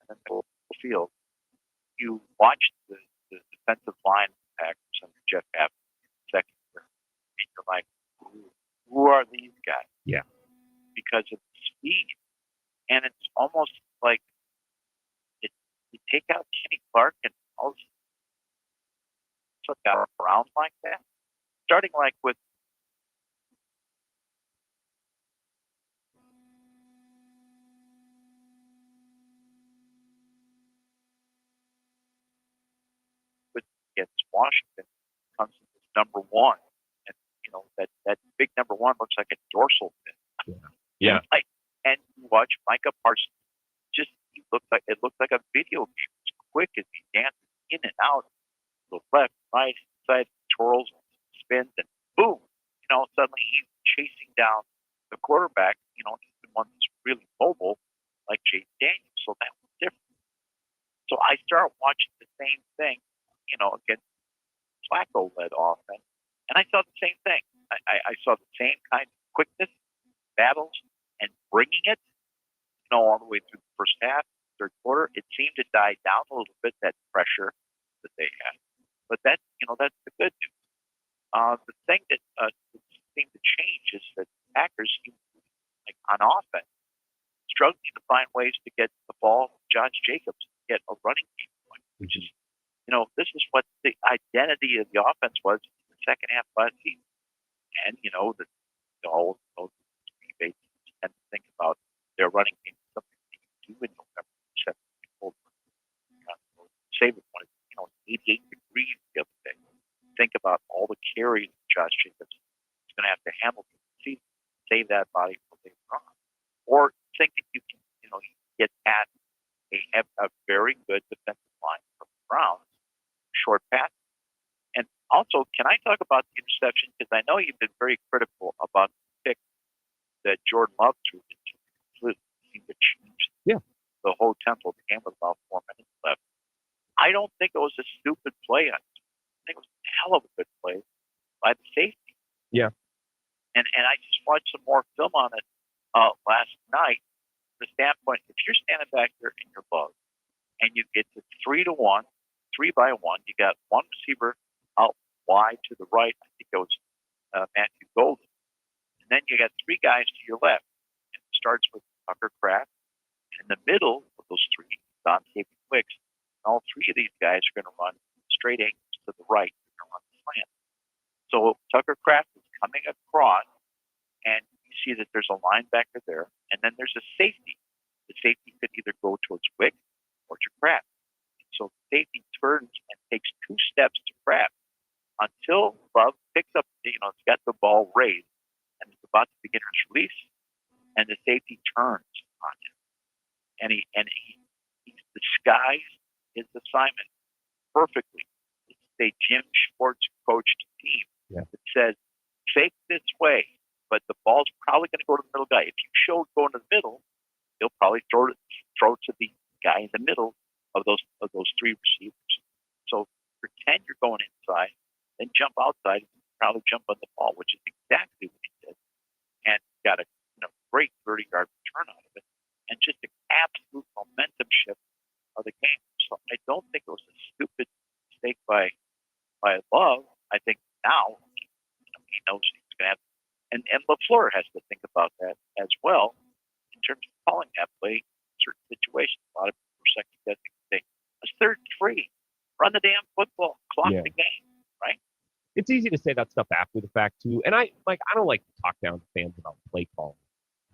then the field, you watch the defensive line Packers under Jeff Abbott second year, and you're like, who are these guys? Yeah. Because of the speed. And it's almost like you take out Kenny Clark and all this stuff got around like that. Starting like with against Washington comes in this number 1. And you know, that big number 1 looks like a dorsal fin. Yeah. And you watch Micah Parsons, it looked like a video game. It's quick as he dances in and out, goes left, right, side, twirls, spins, and boom, suddenly he's chasing down the quarterback, he's the one that's really mobile, like Jaden Daniels. So that was different. So I start watching the same thing, against Flacco led offense, and I saw the same thing. I saw the same kind of quickness, battles, and bringing it, all the way through the first half, third quarter. It seemed to die down a little bit, that pressure that they had. But that's the good news. The thing that seemed to change is that Packers, like on offense, struggling to find ways to get the ball to Josh Jacobs, get a running game going, which is This is what the identity of the offense was in the second half last season. And, all debates tend to think about their running game, something they can do in November, except Saban wanted, 88 degrees the other day. Think about all the carries Josh Jacobs is going to have to handle this season. Save that body for later on. Or think that you can, get at a very good defensive line from the Browns, short pass. And also, can I talk about the interception? Because I know you've been very critical about the pick that Jordan Love threw. It completely seemed to change the whole tempo of the game with about 4 minutes left. I don't think it was a stupid play. I think it was a hell of a good play by the safety. Yeah. And I just watched some more film on it last night. The standpoint, if you're standing back there in your bug and you get to 3-1, 3-by-1, you got one receiver out wide to the right. I think it was Matthew Golden. And then you got three guys to your left. And it starts with Tucker Kraft. In the middle of those three, Dante Wicks. All three of these guys are going to run straight angles to the right. They're going to run the slant. So Tucker Kraft is coming across, and you see that there's a linebacker there, and then there's a safety. The safety could either go towards Wick or to Kraft. So the safety turns and takes 2 steps to Kraft until Love picks up, it's got the ball raised, and it's about to begin his release, and the safety turns on him. And he's disguised his assignment perfectly. It's a Jim Schwartz coached team that says, fake this way, but the ball's probably going to go to the middle guy. If you show it going to the middle, he'll probably throw to the guy in the middle of those three receivers. So pretend you're going inside, then jump outside, and probably jump on the ball, which is exactly what he did, and got a great 30-yard return out of it, and just an absolute momentum shift of the game. So I don't think it was a stupid mistake by Love. I think now he knows he's going to have, and LaFleur has to think about that as well in terms of calling that play in certain situations. A lot of people are second guessing. A 3rd and 3, run the damn football, clock the game, right? It's easy to say that stuff after the fact too, and I don't like to talk down to fans about play calling,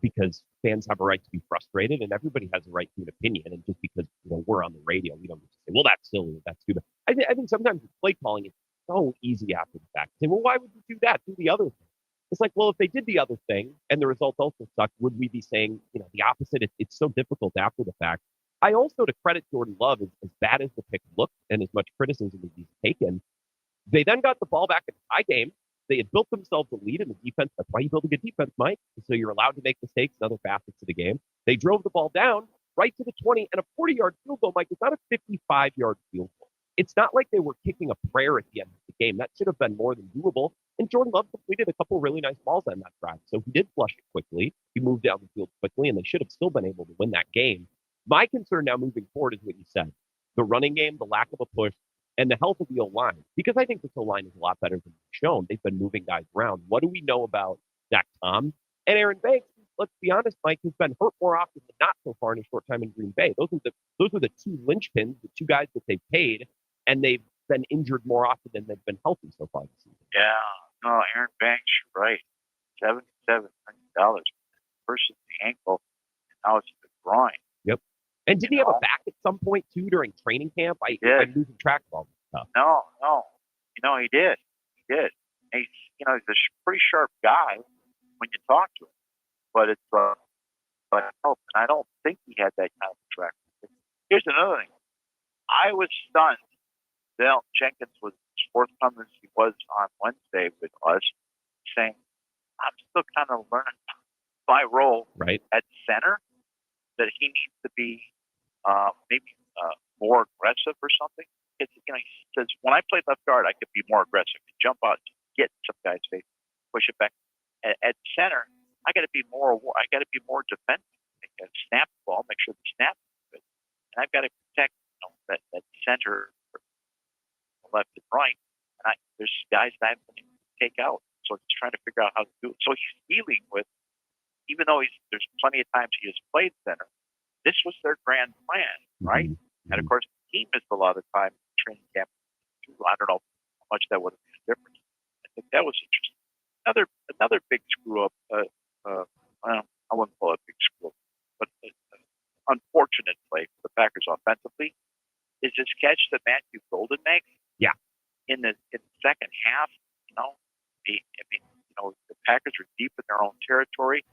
because fans have a right to be frustrated, and everybody has a right to an opinion. And just because we're on the radio, we don't get to say, well, that's silly, that's stupid. I think sometimes with play calling, it's so easy after the fact. Say, well, why would you do that? Do the other thing. It's like, well, if they did the other thing and the results also sucked, would we be saying the opposite? It's so difficult after the fact. I also, to credit Jordan Love, as bad as the pick looked and as much criticism as he's taken, they then got the ball back in the tie game. They had built themselves a lead in the defense. That's why you build a good defense, Mike. So you're allowed to make mistakes in other facets of the game. They drove the ball down right to the 20, and a 40-yard field goal, Mike, is not a 55-yard field goal. It's not like they were kicking a prayer at the end of the game. That should have been more than doable. And Jordan Love completed a couple really nice balls on that drive. So he did flush it quickly. He moved down the field quickly, and they should have still been able to win that game. My concern now moving forward is what you said. The running game, the lack of a push, and the health of the O-line. Because I think this O-line is a lot better than shown. They've been moving guys around. What do we know about Zach Tom and Aaron Banks? Let's be honest, Mike, has been hurt more often than not so far in a short time in Green Bay. Those are the two linchpins, the two guys that they've paid, and they've been injured more often than they've been healthy so far this season. Yeah, no, Aaron Banks, you're right. $7,700 versus the ankle, and now it's the groin. Yep. And didn't he have a back at some point too during training camp? I'm losing track of all this stuff. No. He did. He's a pretty sharp guy when you talk to him, but it's and I don't think he had that kind of track. Here's another thing. I was stunned. Dale Jenkins was as forthcoming as he was on Wednesday with us, saying, I'm still kind of learning my role at center, that he needs to be maybe more aggressive or something. He says, when I played left guard, I could be more aggressive, jump out, get some guy's face, push it back. At center, I got to be more defensive. I got to snap the ball, make sure the snap is good, and I've got to protect that center, left and right. And there's guys that I've been able to take out. So he's trying to figure out how to do it. So he's dealing with, even though there's plenty of times he has played center, this was their grand plan, right? Mm-hmm. And of course, the team missed a lot of time in training camp I don't know how much that would have made a difference. I think that was interesting. Another big screw up. I wouldn't call it a big screw up, but unfortunate play for the Packers offensively is this catch that Matthew Golden makes. Yeah. In the second half, the Packers are deep in their own territory.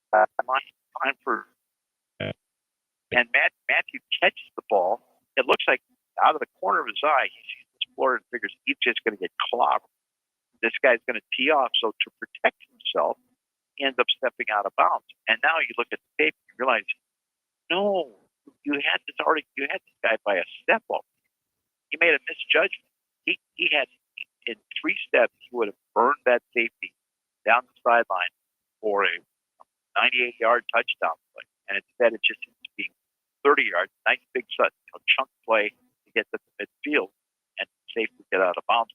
Time for and Matthew catches the ball. It looks like out of the corner of his eye, he sees this floor and figures he's just going to get clobbered. This guy's going to tee off. So to protect himself, he ends up stepping out of bounds. And now you look at the tape and you realize, no, you had this guy by a step off. He made a misjudgment. He had, in 3 steps, he would have burned that safety down the sideline for a 98-yard touchdown play. And instead, it just seems to be 30 yards, nice big chunk play to get to the midfield and safely get out of bounds.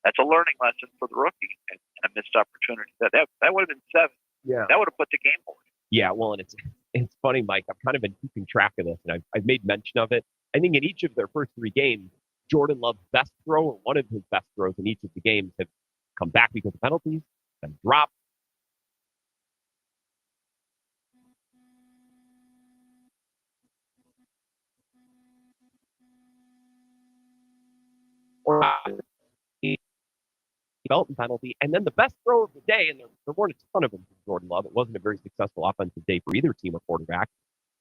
That's a learning lesson for the rookie and a missed opportunity. That would have been 7. Yeah. That would have put the game away. Yeah, well, and it's funny, Mike. I've kind of been keeping track of this, and I've made mention of it. I think in each of their first 3 games, Jordan Love's best throw or one of his best throws in each of the games have come back because of penalties, been dropped. Or Belton penalty, and then the best throw of the day, and there weren't a ton of them from Jordan Love. It wasn't a very successful offensive day for either team or quarterback.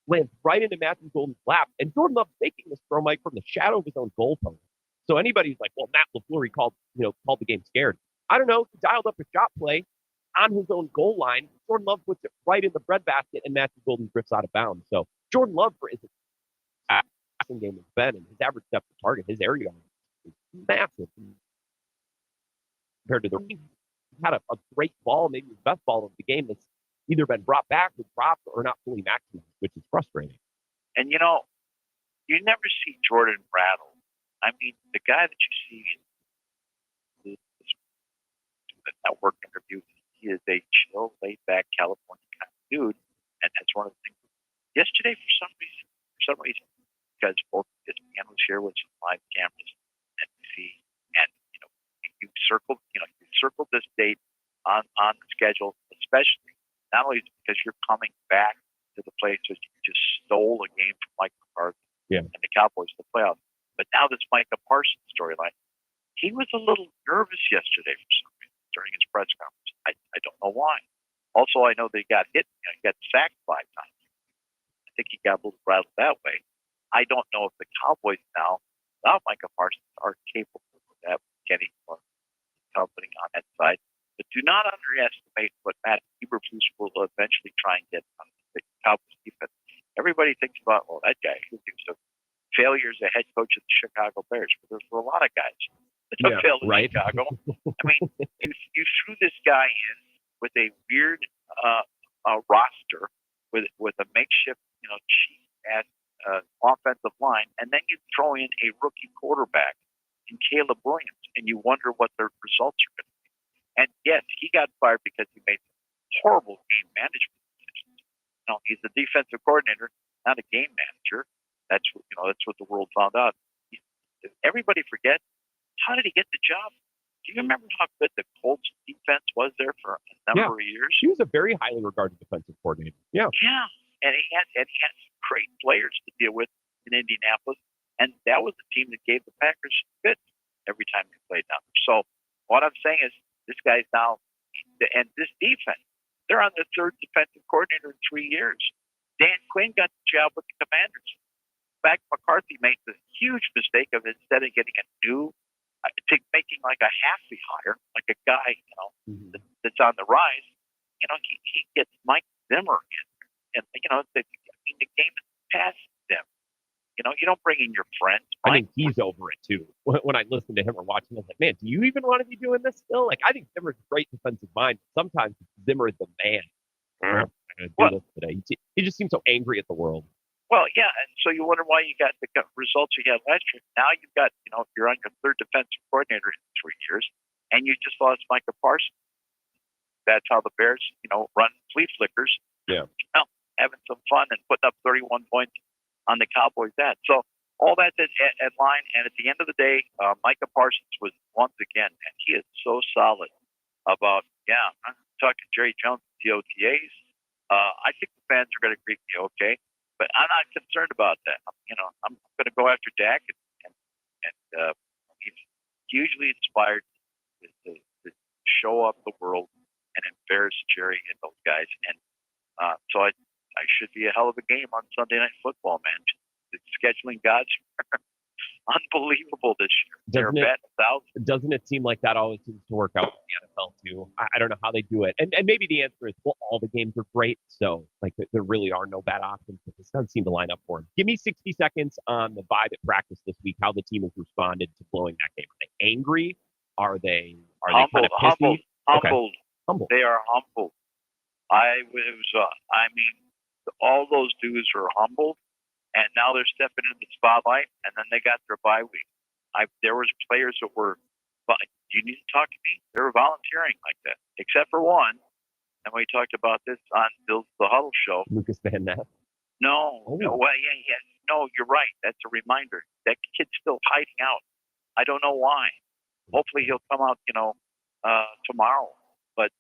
Lands right into Matthew Golden's lap, and Jordan Love's making this throw, Mike, from the shadow of his own goal post. So anybody's like, well, Matt LaFleur called the game scared. I don't know. He dialed up a shot play on his own goal line. Jordan Love puts it right in the breadbasket, and Matthew Golden drifts out of bounds. So Jordan Love, for his passing game has been, and his average depth of target, his area is massive compared to the he had a great ball, maybe his best ball of the game that's either been brought back or dropped or not fully maximized, which is frustrating. And you never see Jordan rattle. I mean, the guy that you see in the network interview, he is a chill, laid-back California kind of dude, and that's one of the things. Yesterday, for some reason, because both ESPN was here with some live cameras, NBC, and you circled this date on the schedule, especially not only because you're coming back to the place that you just stole a game from Mike McCarthy and the Cowboys to the playoffs. But now this Micah Parsons storyline, he was a little nervous yesterday for some reason during his press conference. I don't know why. Also, I know that he got hit. He got sacked 5 times. I think he got a little rattled that way. I don't know if the Cowboys now, without Micah Parsons, are capable of that. Kenny company on that side. But do not underestimate what Matt Eberflus will eventually try and get on the Cowboys defense. Everybody thinks about, well, that guy who thinks of failure as a head coach of the Chicago Bears. But there's a lot of guys that have failed in Chicago. I mean, you threw this guy in with a weird roster with a makeshift, cheap ass offensive line, and then you throw in a rookie quarterback in Caleb Williams, and you wonder what the results are going to be. And yes, he got fired because he made horrible game management decisions. He's the defensive coordinator, not a game manager. That's what the world found out. Everybody forgets, how did he get the job? Do you remember how good the Colts defense was there for a number of years? He was a very highly regarded defensive coordinator. Yeah. Yeah. And he had great players to deal with in Indianapolis. And that was the team that gave the Packers fits every time they played down there. So what I'm saying is this guy's now, and this defense, they're on their 3rd defensive coordinator in 3 years. Dan Quinn got the job with the Commanders. In fact, McCarthy made the huge mistake of instead of getting a new, making like a halfway hire, like a guy, that's on the rise, he gets Mike Zimmer in. And, the game is past them. You don't bring in your friends. I think he's over it, too. When I listened to him or watched him, I was like, man, do you even want to be doing this still? Like, I think Zimmer's a great defensive mind. Sometimes Zimmer is the man. I'm going to do this today. He just seems so angry at the world. Well, yeah, and so you wonder why you got the results you had last year. Now you've got, you're on your 3rd defensive coordinator in 3 years, and you just lost Micah Parsons. That's how the Bears, run flea flickers. Yeah. Having some fun and putting up 31 points on the Cowboys' that. So all that's at line. And at the end of the day, Micah Parsons was once again, and he is so solid about, I'm talking Jerry Jones, the OTAs. I think the fans are going to greet me okay, but I'm not concerned about that. I'm going to go after Dak, and he's hugely inspired to show up the world and embarrass Jerry and those guys. And so I should be a hell of a game on Sunday Night Football, man. The scheduling gods are unbelievable this year. They're batting 1,000. Doesn't it seem like that always seems to work out in the NFL too? I don't know how they do it. And maybe the answer is, well, all the games are great. So like there really are no bad options, but this doesn't seem to line up for them. Give me 60 seconds on the vibe at practice this week, how the team has responded to blowing that game. Are they angry? Are they kind of pissy? Humbled. They are humbled. All those dudes are humbled. And now they're stepping into the spotlight, and then they got their bye week. There was players that were, do you need to talk to me? They were volunteering like that, except for one. And we talked about this on the Huddle show. Lucas Van Ness. No, you're right. That's a reminder. That kid's still hiding out. I don't know why. Hopefully he'll come out, tomorrow. But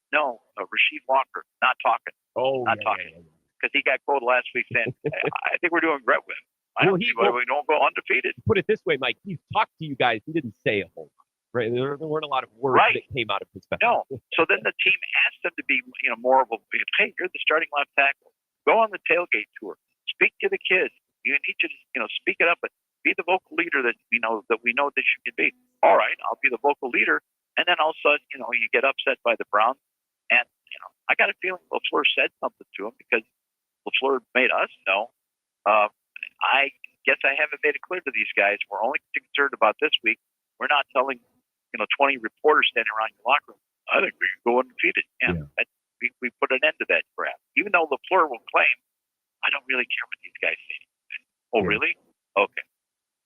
no, Rasheed Walker, not talking. Not talking. Because he got quoted last week saying, I think we're doing great with him. I don't see why we don't go undefeated. Put it this way, Mike. He's talked to you guys. He didn't say a whole lot. Right? There weren't a lot of words that came out of his mouth. No. So then the team asked him to be, more of a, hey, you're the starting left tackle. Go on the tailgate tour. Speak to the kids. You need to, speak it up, but be the vocal leader that we know that you can be. All right, I'll be the vocal leader. And then all of a sudden, you get upset by the Browns. And, I got a feeling LaFleur said something to him because LaFleur made us know. I guess I haven't made it clear to these guys. We're only concerned about this week. We're not telling, 20 reporters standing around your locker room, I think we can go undefeated. We put an end to that crap. Even though LaFleur will claim, I don't really care what these guys say. Oh, really? Okay.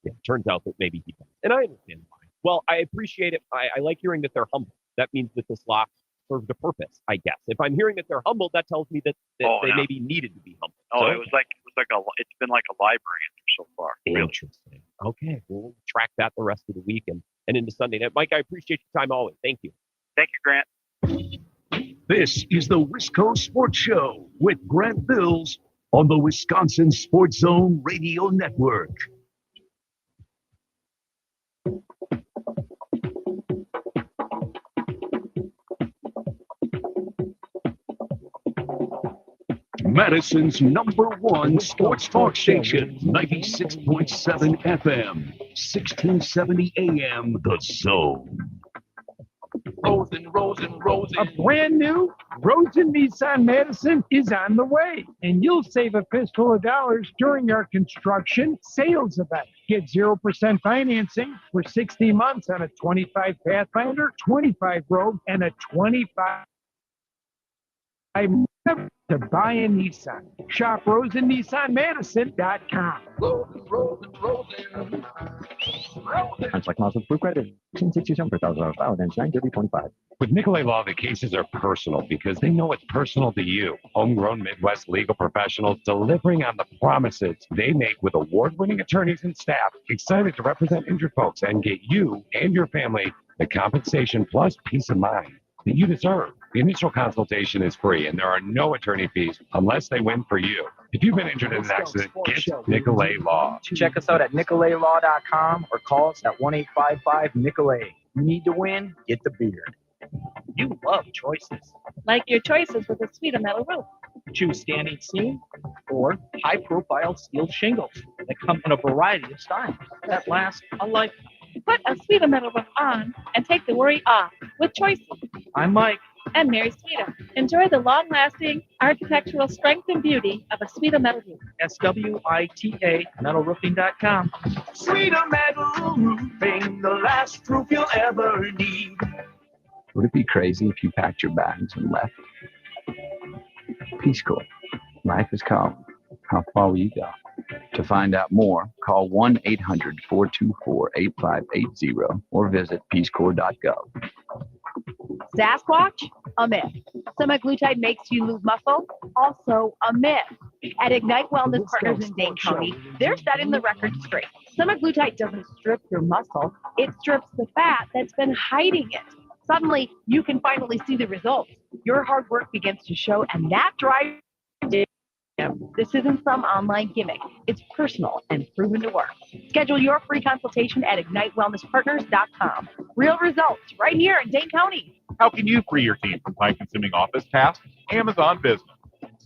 Yeah, turns out that maybe he does. And I understand why. Well, I appreciate it. I like hearing that they're humble. That means that this loss served a purpose, I guess. If I'm hearing that they're humbled, that tells me that they maybe needed to be humbled. Oh, so, it's been like a library so far. Interesting. Really. Okay, we'll track that the rest of the week and into Sunday night. Mike, I appreciate your time always. Thank you. Thank you, Grant. This is the Wisco Sports Show with Grant Bills on the Wisconsin Sports Zone Radio Network. Madison's #1 sports talk station, 96.7 FM, 1670 AM, The Zone. A brand new Rosen Nissan Madison is on the way, and you'll save a fistful of dollars during our construction sales event. Get 0% financing for 60 months on a 25 Pathfinder, 25 Rogue, and a 25 to buy a Nissan. Shop RosenNissanMadison.com. Contract laws with Blue Credit. 67 for $1,000 file ends 9/30/25. With Nicolay Law, the cases are personal because they know it's personal to you. Homegrown Midwest legal professionals delivering on the promises they make with award-winning attorneys and staff excited to represent injured folks and get you and your family the compensation plus peace of mind that you deserve. The initial consultation is free, and there are no attorney fees unless they win for you. If you've been injured in an accident, get Nicolay Law. Check us out at NicolayLaw.com or call us at 1-855-NICOLAY. You need to win, get the beard. You love choices. Like your choices with a Sweet Metal roof. Choose standing seam or high-profile steel shingles that come in a variety of styles that last a lifetime. Put a Sweet Metal roof on and take the worry off with choices. I'm Mike. And Mary Sweeta. Enjoy the long-lasting architectural strength and beauty of a Sweeta Metal roof. SWITA metalroofing.com. Sweeta Metal Roofing, the last roof you'll ever need. Would it be crazy if you packed your bags and left? Peace Corps. Life is calm. How far will you go? To find out more, call 1-800-424-8580 or visit peacecorps.gov. Sasquatch? A myth. Semaglutide makes you lose muscle? Also a myth. At Ignite Wellness Partners in Dane County, they're setting the record straight. Semaglutide doesn't strip your muscle, it strips the fat that's been hiding it. Suddenly, you can finally see the results. Your hard work begins to show, and that drives you. This isn't some online gimmick. It's personal and proven to work. Schedule your free consultation at ignitewellnesspartners.com. Real results right here in Dane County. How can you free your team from time-consuming office tasks? Amazon Business.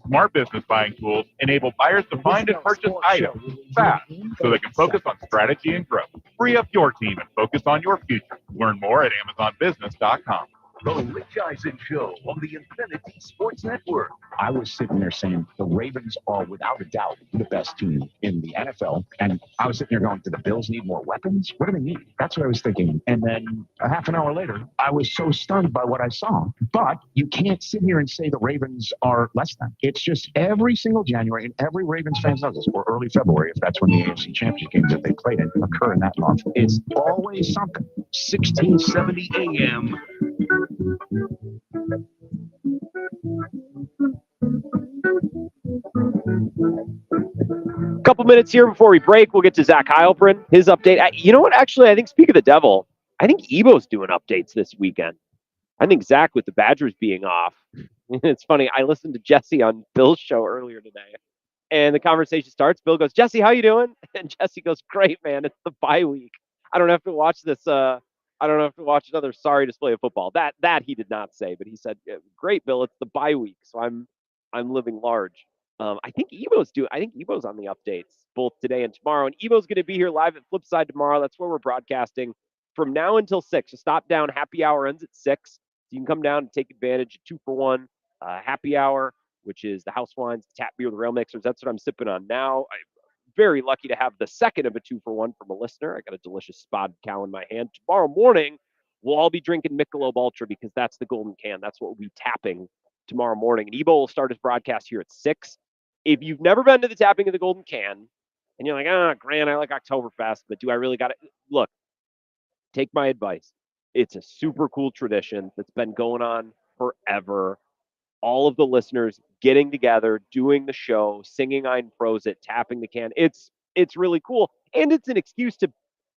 Smart business buying tools enable buyers to find and purchase items fast so they can focus on strategy and growth. Free up your team and focus on your future. Learn more at AmazonBusiness.com. The Rich Eisen Show on the Infinity Sports Network. I was sitting there saying the Ravens are without a doubt the best team in the NFL. And I was sitting there going, do the Bills need more weapons? What do they need? That's what I was thinking. And then a half an hour later, I was so stunned by what I saw. But you can't sit here and say the Ravens are less than. It's just every single January, and every Ravens fan knows this, or early February, if that's when the AFC Championship games that they played in occur in that month. It's always something. 1670 AM. Couple minutes here before we break. We'll get to Zach Heilprin, his update. You know what? Actually, I think, speak of the devil, I think Ebo's doing updates this weekend. I think Zach, with the Badgers being off, it's funny. I listened to Jesse on Bill's show earlier today, and the conversation starts. Bill goes, "Jesse, how you doing?" And Jesse goes, "Great, man. It's the bye week. I don't have to watch this. I don't have to watch another sorry display of football." That he did not say, but he said, "Great, Bill. It's the bye week, so I'm living large." I think Ebo's on the updates both today and tomorrow, and Ebo's going to be here live at Flipside tomorrow. That's where we're broadcasting from now until 6. So stop down. Happy hour ends at 6. So you can come down and take advantage of 2-for-1 happy hour, which is the house wines, the tap beer, the rail mixers. That's what I'm sipping on now. I'm very lucky to have the second of a 2-for-1 from a listener. I got a delicious spotted cow in my hand. Tomorrow morning, we'll all be drinking Michelob Ultra because that's the golden can. That's what we'll be tapping tomorrow morning. And Ebo will start his broadcast here at 6. If you've never been to the tapping of the golden can, and you're like, Grant, I like Oktoberfest, but do I really got it? Look, take my advice. It's a super cool tradition that's been going on forever. All of the listeners getting together, doing the show, singing Ein Prosit, tapping the can. It's really cool. And it's an excuse to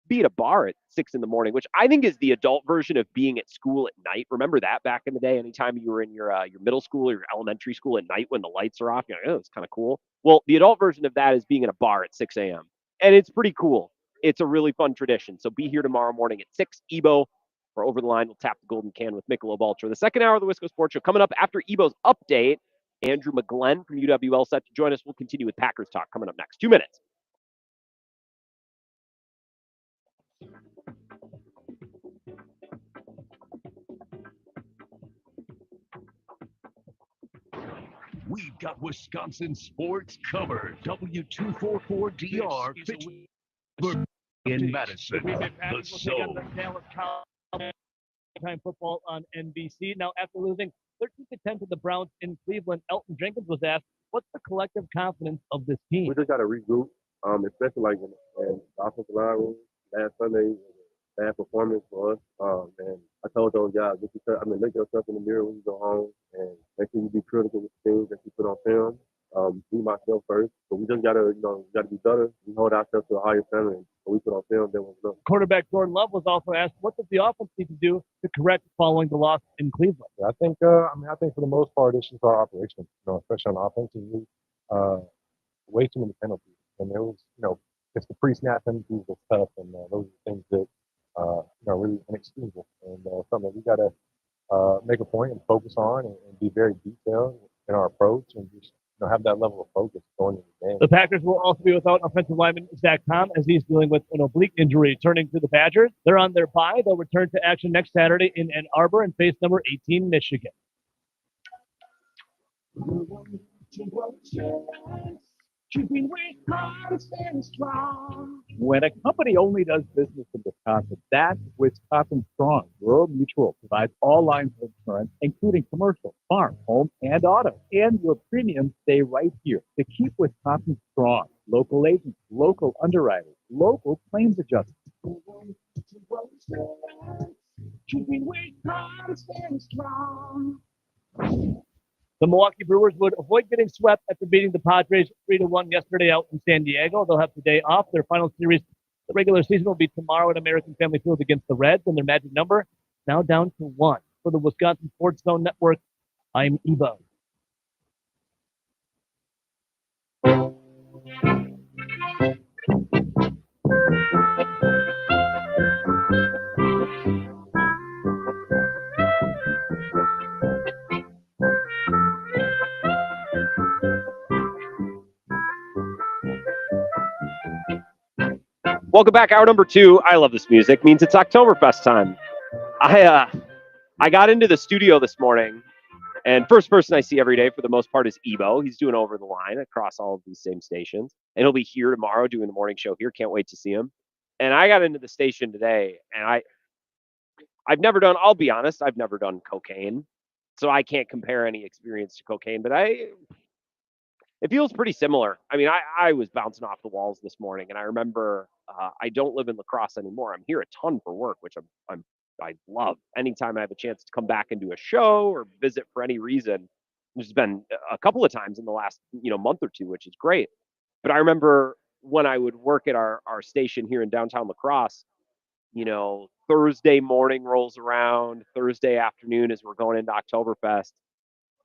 be at a bar at 6 in the morning, which I think is the adult version of being at school at night. Remember that back in the day? Anytime you were in your middle school or your elementary school at night when the lights are off, you're like, oh, it's kind of cool. Well, the adult version of that is being at a bar at 6 a.m. And it's pretty cool. It's a really fun tradition. So be here tomorrow morning at 6. Ebo, or Over the Line, will tap the golden can with Michelob Ultra. The second hour of the Wisco Sports Show coming up after Ebo's update. Andrew McGlenn from UWL set to join us. We'll continue with Packers talk coming up next. 2 minutes. We've got Wisconsin sports covered. W244DR Fitchburg in Madison. The Soul. Time football on NBC. Now, after losing 13-10 to the Browns in Cleveland, Elton Jenkins was asked, "What's the collective confidence of this team?" We just got to regroup, especially like in the offensive line room. Last Sunday was a bad performance for us. And I told those guys, look yourself in the mirror when you go home and make sure you be critical with the things that you put on film. Be myself first. So we just gotta be better. We hold ourselves to a higher standard. And when we put on film, then we'll know. Quarterback Jordan Love was also asked, "What does the offense need to do to correct following the loss in Cleveland?" Yeah, I think for the most part, it's just our operation. Especially on offense, way too many penalties, and there was, it's the pre-snap penalties that's tough, and those are the things that really inexcusable, and something that we got to make a point and focus on, and be very detailed in our approach, and just have that level of focus going into the game. The Packers will also be without offensive lineman Zach Tom as he's dealing with an oblique injury. Turning to the Badgers, they're on their bye. They'll return to action next Saturday in Ann Arbor and face number 18 Michigan. Keeping Wisconsin strong. When a company only does business in Wisconsin, that's Wisconsin Strong. Rural Mutual provides all lines of insurance, including commercial, farm, home, and auto. And your premiums stay right here to keep Wisconsin strong. Local agents, local underwriters, local claims adjusters. Keeping Wisconsin strong. The Milwaukee Brewers would avoid getting swept after beating the Padres 3-1 yesterday out in San Diego. They'll have today off. Their final series, the regular season, will be tomorrow at American Family Field against the Reds, and their magic number now down to 1. For the Wisconsin Sports Zone Network, I'm Evo. Welcome back, hour number 2. I love this music. Means it's Oktoberfest time. I got into the studio this morning, and first person I see every day for the most part is Evo. He's doing Over the Line across all of these same stations, and he'll be here tomorrow doing the morning show here. Can't wait to see him. And I got into the station today, and I've never done, I'll be honest, I've never done cocaine, so I can't compare any experience to cocaine, but it feels pretty similar. I mean, I was bouncing off the walls this morning, and I remember I don't live in La Crosse anymore. I'm here a ton for work, which I love. Anytime I have a chance to come back and do a show or visit for any reason, there's been a couple of times in the last month or two, which is great. But I remember when I would work at our station here in downtown La Crosse, Thursday morning rolls around, Thursday afternoon as we're going into Oktoberfest.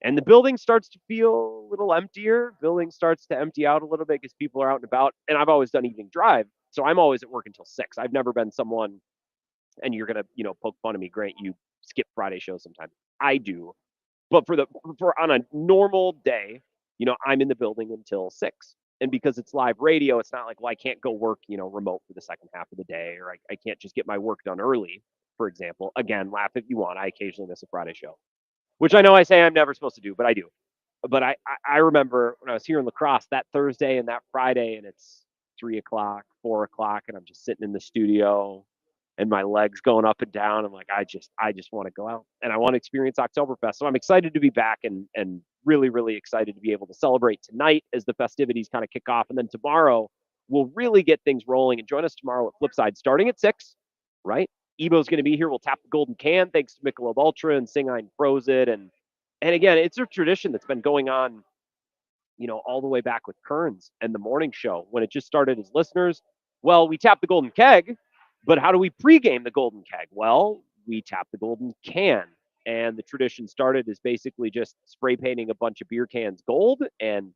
And the building starts to feel a little emptier. Building starts to empty out a little bit because people are out and about. And I've always done evening drive, so I'm always at work until 6. I've never been someone, and you're gonna, poke fun of me. Grant, you skip Friday shows sometimes. I do, but for on a normal day, I'm in the building until 6. And because it's live radio, it's not like, well, I can't go work, remote for the second half of the day, or I can't just get my work done early, for example. Again, laugh if you want. I occasionally miss a Friday show, which I know I say I'm never supposed to do, but I do. But I remember when I was here in La Crosse that Thursday and that Friday, and it's 3 o'clock, 4 o'clock, and I'm just sitting in the studio and my legs going up and down. I'm like, I just want to go out and I want to experience Oktoberfest. So I'm excited to be back and really, really excited to be able to celebrate tonight as the festivities kind of kick off. And then tomorrow we'll really get things rolling, and join us tomorrow at Flipside starting at 6, right? Evo's going to be here. We'll tap the golden can thanks to Michelob Ultra and Sing Ein Froze It. And again, it's a tradition that's been going on, all the way back with Kearns and the morning show when it just started as listeners. Well, we tap the golden keg, but how do we pregame the golden keg? Well, we tap the golden can. And the tradition started as basically just spray painting a bunch of beer cans gold and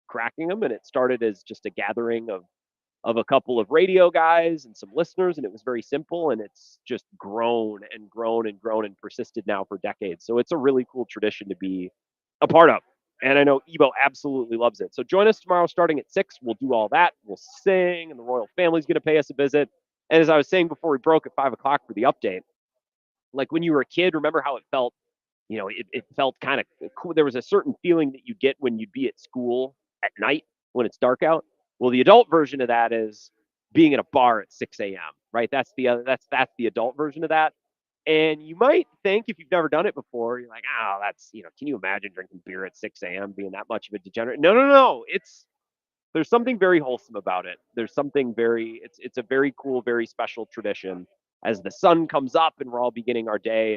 cracking them. And it started as just a gathering of a couple of radio guys and some listeners, and it was very simple, and it's just grown and grown and grown and persisted now for decades. So it's a really cool tradition to be a part of, and I know Evo absolutely loves it. So join us tomorrow starting at 6. We'll do all that. We'll sing, and the royal family's going to pay us a visit. And as I was saying before we broke at 5 o'clock for the update, like when you were a kid, remember how it felt? It felt kind of cool. There was a certain feeling that you get when you'd be at school at night when it's dark out. Well, the adult version of that is being at a bar at 6 a.m., right? That's the adult version of that. And you might think, if you've never done it before, you're like, oh, that's, can you imagine drinking beer at 6 a.m., being that much of a degenerate? No. There's something very wholesome about it. There's something it's a very cool, very special tradition as the sun comes up and we're all beginning our day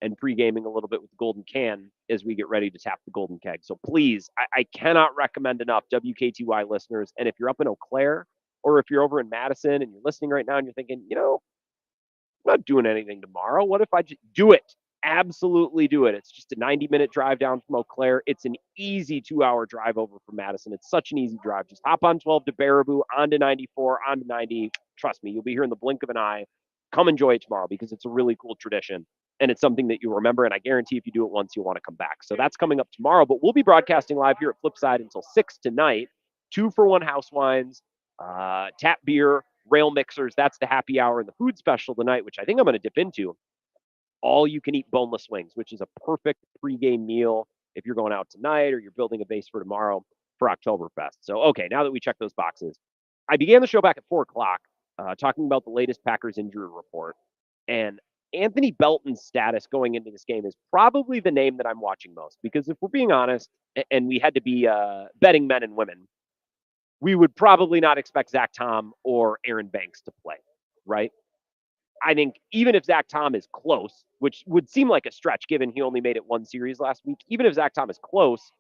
and pre-gaming a little bit with the golden can as we get ready to tap the golden keg. So please, I cannot recommend enough, WKTY listeners. And if you're up in Eau Claire, or if you're over in Madison and you're listening right now and you're thinking, I'm not doing anything tomorrow. What if I just do it? Absolutely do it. It's just a 90-minute drive down from Eau Claire. It's an easy 2-hour drive over from Madison. It's such an easy drive. Just hop on 12 to Baraboo, onto 94, onto 90. Trust me, you'll be here in the blink of an eye. Come enjoy it tomorrow because it's a really cool tradition. And it's something that you'll remember, and I guarantee if you do it once, you'll want to come back. So that's coming up tomorrow, but we'll be broadcasting live here at Flipside until 6 tonight. 2-for-1 house wines, tap beer, rail mixers. That's the happy hour, and the food special tonight, which I think I'm going to dip into. All you can eat boneless wings, which is a perfect pregame meal if you're going out tonight or you're building a base for tomorrow for Oktoberfest. So, okay, now that we check those boxes, I began the show back at 4 o'clock talking about the latest Packers injury report. And Anthony Belton's status going into this game is probably the name that I'm watching most, because if we're being honest, and we had to be betting men and women, we would probably not expect Zach Tom or Aaron Banks to play, right? I think even if Zach Tom is close, which would seem like a stretch given he only made it one series last week, even if Zach Tom is close,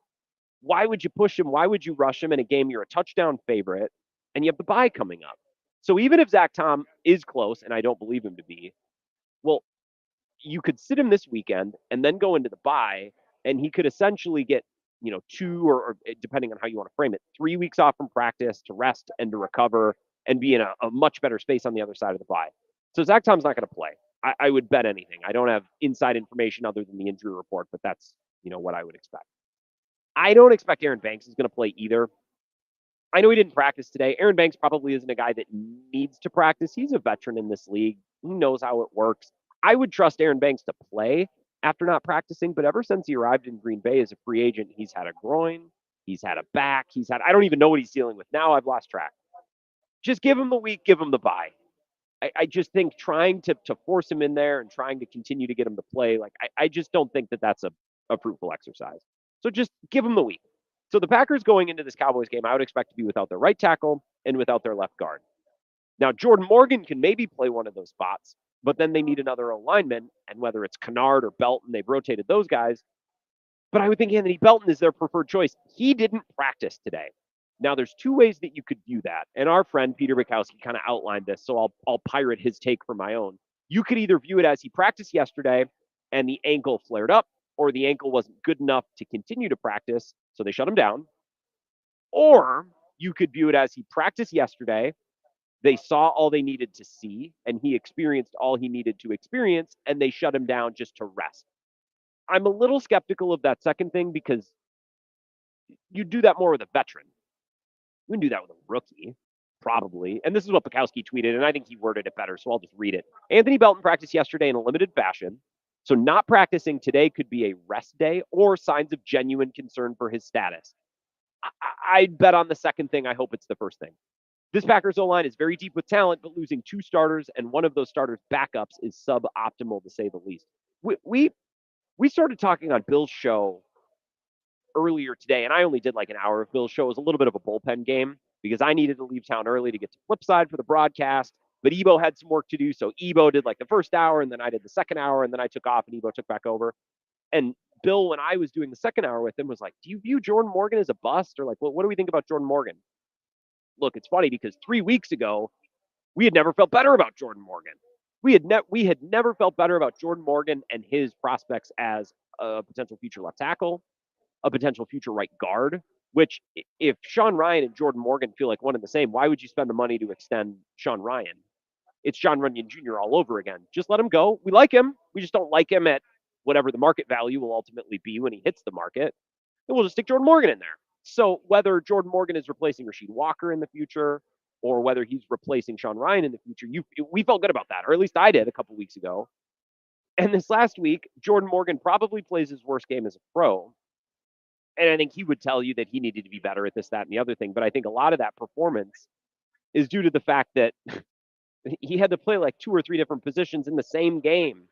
why would you push him? Why would you rush him in a game you're a touchdown favorite and you have the bye coming up? So even if Zach Tom is close, and I don't believe him to be, well, you could sit him this weekend and then go into the bye, and he could essentially get, 2 or depending on how you want to frame it, 3 weeks off from practice to rest and to recover and be in a much better space on the other side of the bye. So Zach Tom's not going to play. I would bet anything. I don't have inside information other than the injury report, but that's, what I would expect. I don't expect Aaron Banks is going to play either. I know he didn't practice today. Aaron Banks probably isn't a guy that needs to practice. He's a veteran in this league. He knows how it works. I would trust Aaron Banks to play after not practicing, but ever since he arrived in Green Bay as a free agent, he's had a groin, he's had a back, I don't even know what he's dealing with now. I've lost track. Just give him the week, give him the bye. I just think trying to force him in there and trying to continue to get him to play, I just don't think that that's a fruitful exercise. So just give him the week. So the Packers going into this Cowboys game, I would expect to be without their right tackle and without their left guard. Now, Jordan Morgan can maybe play one of those spots, but then they need another lineman, and whether it's Kennard or Belton, they've rotated those guys. But I would think Anthony Belton is their preferred choice. He didn't practice today. Now, there's two ways that you could view that, and our friend Peter Bukowski kind of outlined this, so I'll pirate his take for my own. You could either view it as he practiced yesterday and the ankle flared up, or the ankle wasn't good enough to continue to practice, so they shut him down. Or you could view it as he practiced yesterday, they saw all they needed to see, and he experienced all he needed to experience, and they shut him down just to rest. I'm a little skeptical of that second thing because you do that more with a veteran. You wouldn't do that with a rookie, probably. And this is what Bukowski tweeted, and I think he worded it better, so I'll just read it. Anthony Belton practiced yesterday in a limited fashion, so not practicing today could be a rest day or signs of genuine concern for his status. I'd bet on the second thing. I hope it's the first thing. This Packers O-line is very deep with talent, but losing two starters and one of those starters' backups is suboptimal, to say the least. We started talking on Bill's show earlier today, and I only did like an hour of Bill's show. It was a little bit of a bullpen game because I needed to leave town early to get to Flipside for the broadcast, but Ebo had some work to do, so Ebo did like the first hour, and then I did the second hour, and then I took off, and Ebo took back over. And Bill, when I was doing the second hour with him, was like, do you view Jordan Morgan as a bust? Or like, what do we think about Jordan Morgan? Look, it's funny because 3 weeks ago, we had never felt better about Jordan Morgan. We had never felt better about Jordan Morgan and his prospects as a potential future left tackle, a potential future right guard, which if Sean Ryan and Jordan Morgan feel like one and the same, why would you spend the money to extend Sean Ryan? It's John Runyon Jr. all over again. Just let him go. We like him. We just don't like him at whatever the market value will ultimately be when he hits the market. And we'll just stick Jordan Morgan in there. So whether Jordan Morgan is replacing Rasheed Walker in the future or whether he's replacing Sean Ryan in the future, we felt good about that, or at least I did a couple weeks ago. And this last week, Jordan Morgan probably plays his worst game as a pro. And I think he would tell you that he needed to be better at this, that, and the other thing. But I think a lot of that performance is due to the fact that he had to play like 2 or 3 different positions in the same game.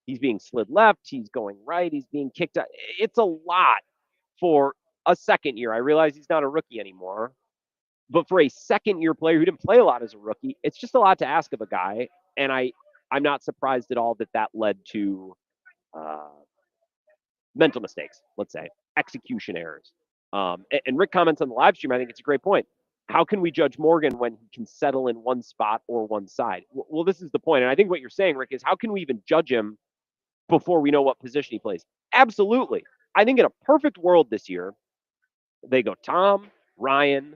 He's being slid left. He's going right. He's being kicked out. It's a lot for a second year. I realize he's not a rookie anymore. But for a second-year player who didn't play a lot as a rookie, it's just a lot to ask of a guy. And I'm not surprised at all that led to mental mistakes, let's say, execution errors. And Rick comments on the live stream, I think it's a great point. How can we judge Morgan when he can settle in one spot or one side? Well, this is the point. And I think what you're saying, Rick, is how can we even judge him before we know what position he plays? Absolutely. I think in a perfect world this year, they go Tom, Ryan,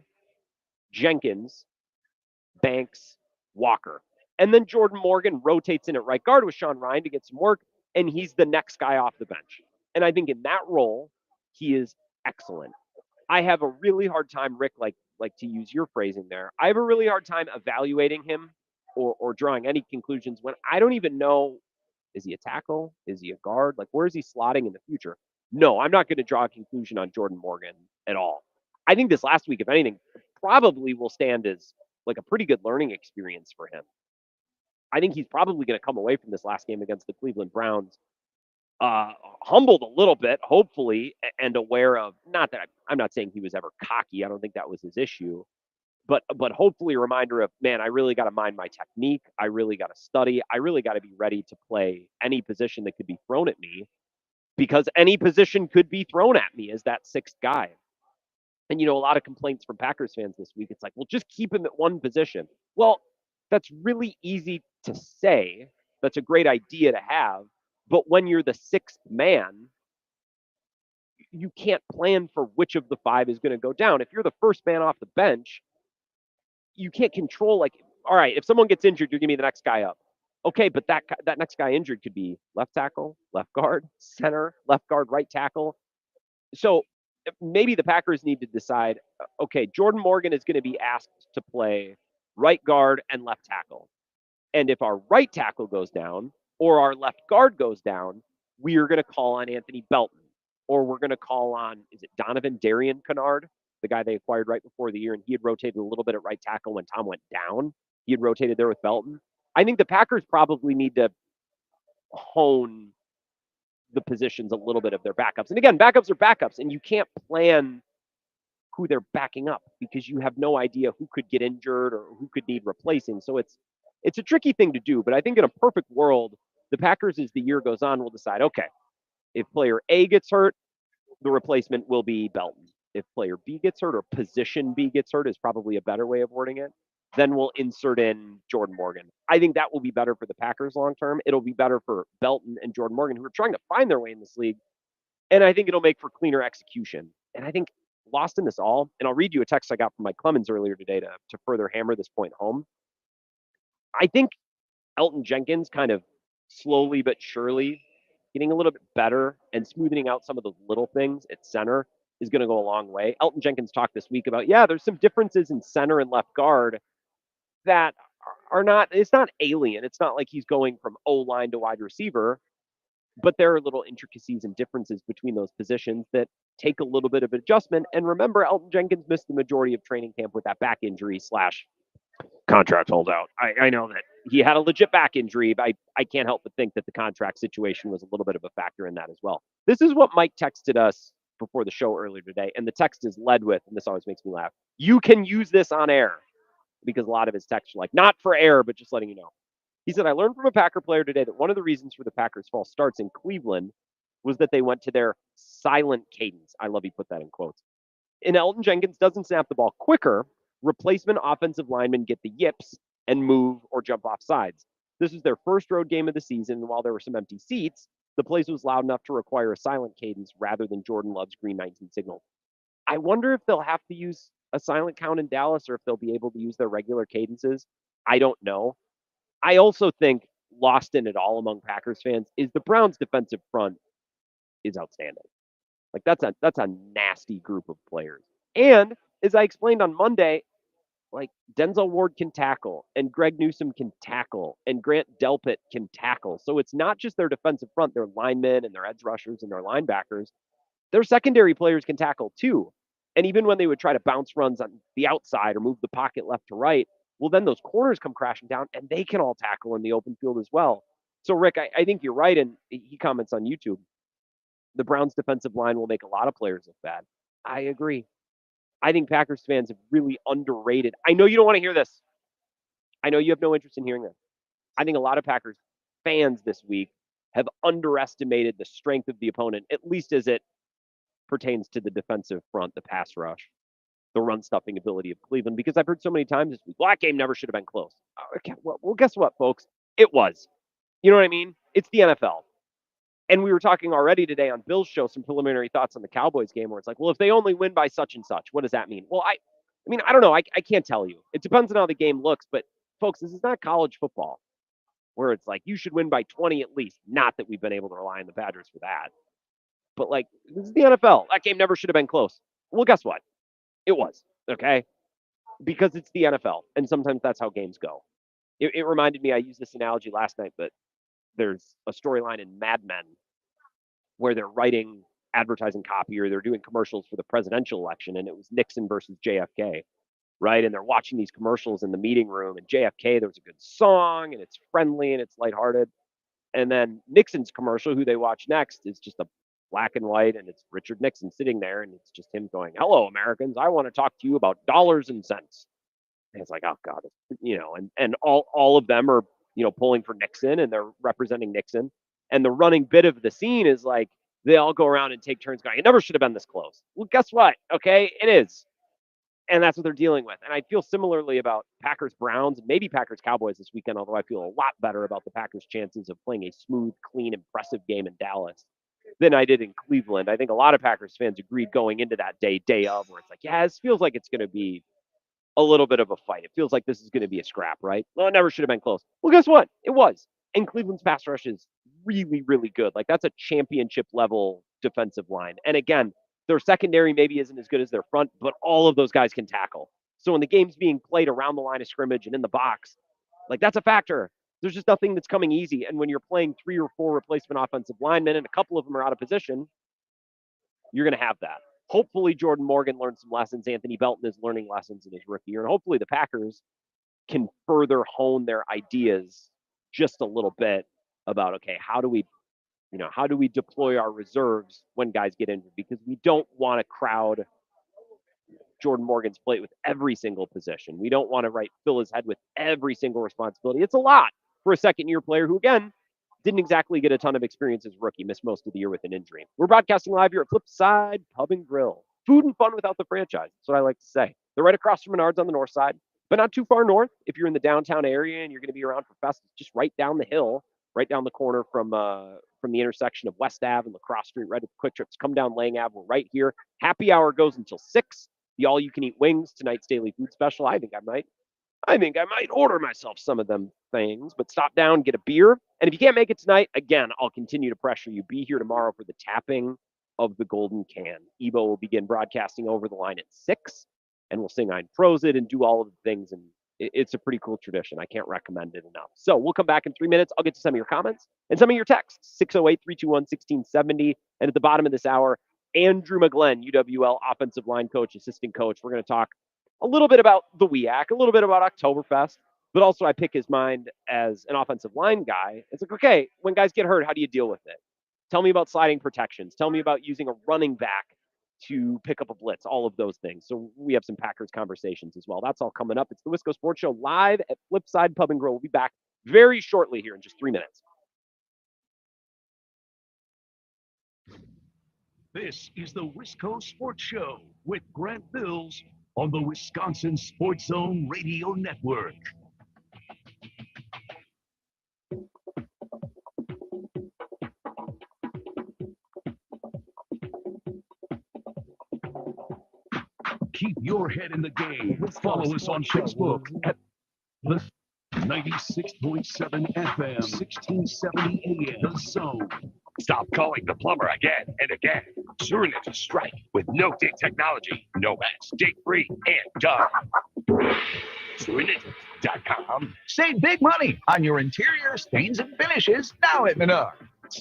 Jenkins, Banks, Walker. And then Jordan Morgan rotates in at right guard with Sean Ryan to get some work, and he's the next guy off the bench. And I think in that role, he is excellent. I have a really hard time, Rick, like to use your phrasing there, I have a really hard time evaluating him or drawing any conclusions when I don't even know, is he a tackle? Is he a guard? Like, where is he slotting in the future? No, I'm not going to draw a conclusion on Jordan Morgan at all. I think this last week, if anything, probably will stand as like a pretty good learning experience for him. I think he's probably going to come away from this last game against the Cleveland Browns humbled a little bit, hopefully, and aware of, not that I'm not saying he was ever cocky. I don't think that was his issue. but hopefully a reminder of, man, I really got to mind my technique. I really got to study. I really got to be ready to play any position that could be thrown at me, because any position could be thrown at me as that sixth guy. And, a lot of complaints from Packers fans this week. It's like, well, just keep him at one position. Well, that's really easy to say. That's a great idea to have. But when you're the sixth man, you can't plan for which of the five is going to go down. If you're the first man off the bench, you can't control, like, all right, if someone gets injured, you're going to be the next guy up. Okay, but that next guy injured could be left tackle, left guard, center, left guard, right tackle. So maybe the Packers need to decide, okay, Jordan Morgan is going to be asked to play right guard and left tackle. And if our right tackle goes down or our left guard goes down, we are going to call on Anthony Belton, or we're going to call on, is it Donovan Darian Kennard, the guy they acquired right before the year, and he had rotated a little bit at right tackle when Tom went down. He had rotated there with Belton. I think the Packers probably need to hone the positions a little bit of their backups. And again, backups are backups, and you can't plan who they're backing up because you have no idea who could get injured or who could need replacing. So it's a tricky thing to do, but I think in a perfect world, the Packers, as the year goes on, will decide, okay, if player A gets hurt, the replacement will be Belton. If player B gets hurt, or position B gets hurt is probably a better way of wording it, then we'll insert in Jordan Morgan. I think that will be better for the Packers long term. It'll be better for Belton and Jordan Morgan, who are trying to find their way in this league. And I think it'll make for cleaner execution. And I think lost in this all, and I'll read you a text I got from Mike Clemens earlier today to further hammer this point home. I think Elton Jenkins kind of slowly but surely getting a little bit better and smoothing out some of those little things at center is going to go a long way. Elton Jenkins talked this week about, there's some differences in center and left guard that are not, it's not alien. It's not like he's going from O-line to wide receiver, but there are little intricacies and differences between those positions that take a little bit of adjustment. And remember, Elton Jenkins missed the majority of training camp with that back injury / contract holdout. I know that he had a legit back injury, but I can't help but think that the contract situation was a little bit of a factor in that as well. This is what Mike texted us before the show earlier today, and the text is led with, and this always makes me laugh, you can use this on air, because a lot of his texts are like, not for air, but just letting you know. He said, I learned from a Packer player today that one of the reasons for the Packers' false starts in Cleveland was that they went to their silent cadence. I love he put that in quotes. And Elton Jenkins doesn't snap the ball quicker. Replacement offensive linemen get the yips and move or jump off sides. This is their first road game of the season, and while there were some empty seats, the place was loud enough to require a silent cadence rather than Jordan Love's Green 19 signal. I wonder if they'll have to use a silent count in Dallas or if they'll be able to use their regular cadences. I don't know. I also think lost in it all among Packers fans is the Browns' defensive front is outstanding. Like that's a nasty group of players. And as I explained on Monday, like Denzel Ward can tackle, and Greg Newsome can tackle, and Grant Delpit can tackle. So it's not just their defensive front, their linemen and their edge rushers and their linebackers. Their secondary players can tackle too. And even when they would try to bounce runs on the outside or move the pocket left to right, well, then those corners come crashing down and they can all tackle in the open field as well. So, Rick, I think you're right. And he comments on YouTube, the Browns defensive line will make a lot of players look bad. I agree. I think Packers fans have really underrated. I know you don't want to hear this. I know you have no interest in hearing this. I think a lot of Packers fans this week have underestimated the strength of the opponent, at least as it pertains to the defensive front, the pass rush, the run stuffing ability of Cleveland, because I've heard so many times this week, well, that game never should have been close. Okay, well, guess what, folks? It was. You know what I mean? It's the NFL. And we were talking already today on Bill's show, some preliminary thoughts on the Cowboys game where it's like, well, if they only win by such and such, what does that mean? Well, I mean, I don't know. I can't tell you. It depends on how the game looks. But, folks, this is not college football where it's like you should win by 20 at least. Not that we've been able to rely on the Badgers for that. But, like, this is the NFL. That game never should have been close. Well, guess what? It was, okay? Because it's the NFL, and sometimes that's how games go. It reminded me, I used this analogy last night, but there's a storyline in Mad Men where they're writing advertising copy or they're doing commercials for the presidential election, and it was Nixon versus JFK, right? And they're watching these commercials in the meeting room, and JFK, there was a good song, and it's friendly, and it's lighthearted. And then Nixon's commercial, who they watch next, is just a black and white, and it's Richard Nixon sitting there, and it's just him going, hello, Americans, I want to talk to you about dollars and cents. And it's like, oh God, and all of them are, pulling for Nixon and they're representing Nixon. And the running bit of the scene is like they all go around and take turns going, it never should have been this close. Well, guess what? Okay, it is. And that's what they're dealing with. And I feel similarly about Packers Browns and maybe Packers Cowboys this weekend, although I feel a lot better about the Packers' chances of playing a smooth, clean, impressive game in Dallas than I did in Cleveland. I think a lot of Packers fans agreed going into that day of, where it's like, yeah, this feels like it's going to be a little bit of a fight. It feels like this is going to be a scrap, right? Well, it never should have been close. Well, guess what? It was. And Cleveland's pass rush is really, really good. Like, that's a championship level defensive line. And again, their secondary maybe isn't as good as their front, but all of those guys can tackle. So when the game's being played around the line of scrimmage and in the box, like, that's a factor. There's just nothing that's coming easy. And when you're playing 3 or 4 replacement offensive linemen and a couple of them are out of position, you're going to have that. Hopefully Jordan Morgan learned some lessons. Anthony Belton is learning lessons in his rookie year. And hopefully the Packers can further hone their ideas just a little bit about, okay, how do we deploy our reserves when guys get injured? Because we don't want to crowd Jordan Morgan's plate with every single position. We don't want to fill his head with every single responsibility. It's a lot for a second-year player who, again, didn't exactly get a ton of experience as a rookie, missed most of the year with an injury. We're broadcasting live here at Flipside Pub and Grill. Food and fun without the franchise. That's what I like to say. They're right across from Menards on the north side, but not too far north. If you're in the downtown area and you're going to be around for Fest, just right down the hill, right down the corner from the intersection of West Ave and Lacrosse Street, right at the Quick Trips. Come down Lang Ave. We're right here. Happy hour goes until 6. The all-you-can-eat wings, tonight's daily food special. I think I might order myself some of them things, but stop down, get a beer. And if you can't make it tonight, again, I'll continue to pressure you. Be here tomorrow for the tapping of the golden can. Ebo will begin broadcasting over the line at 6, and we'll sing Ein Prosit and do all of the things. And it's a pretty cool tradition. I can't recommend it enough. So we'll come back in 3 minutes. I'll get to some of your comments and some of your texts. 608-321-1670. And at the bottom of this hour, Andrew McGlenn, UWL offensive line coach, assistant coach. We're going to talk a little bit about the WEAC, a little bit about Oktoberfest, but also I pick his mind as an offensive line guy. It's like, okay, when guys get hurt, how do you deal with it? Tell me about sliding protections. Tell me about using a running back to pick up a blitz, all of those things. So we have some Packers conversations as well. That's all coming up. It's the Wisco Sports Show live at Flipside Pub and Grill. We'll be back very shortly here in just 3 minutes. This is the Wisco Sports Show with Grant Bills on the Wisconsin Sports Zone Radio Network. Keep your head in the game. Follow us on Facebook at the 96.7 FM, 1670 AM, The Zone. Stop calling the plumber again and again. Soon it's a strike with no dig technology, no mess, dig free, and done. Surinit.com. Save big money on your interior stains and finishes now at Menards.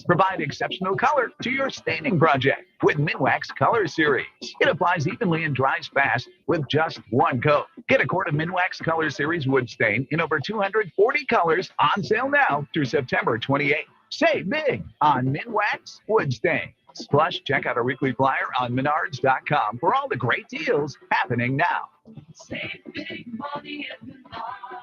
Provide exceptional color to your staining project with Minwax Color Series. It applies evenly and dries fast with just one coat. Get a quart of Minwax Color Series wood stain in over 240 colors on sale now through September 28th. Save big on Minwax wood stains. Plus, check out our weekly flyer on Menards.com for all the great deals happening now. Save big money at Menards.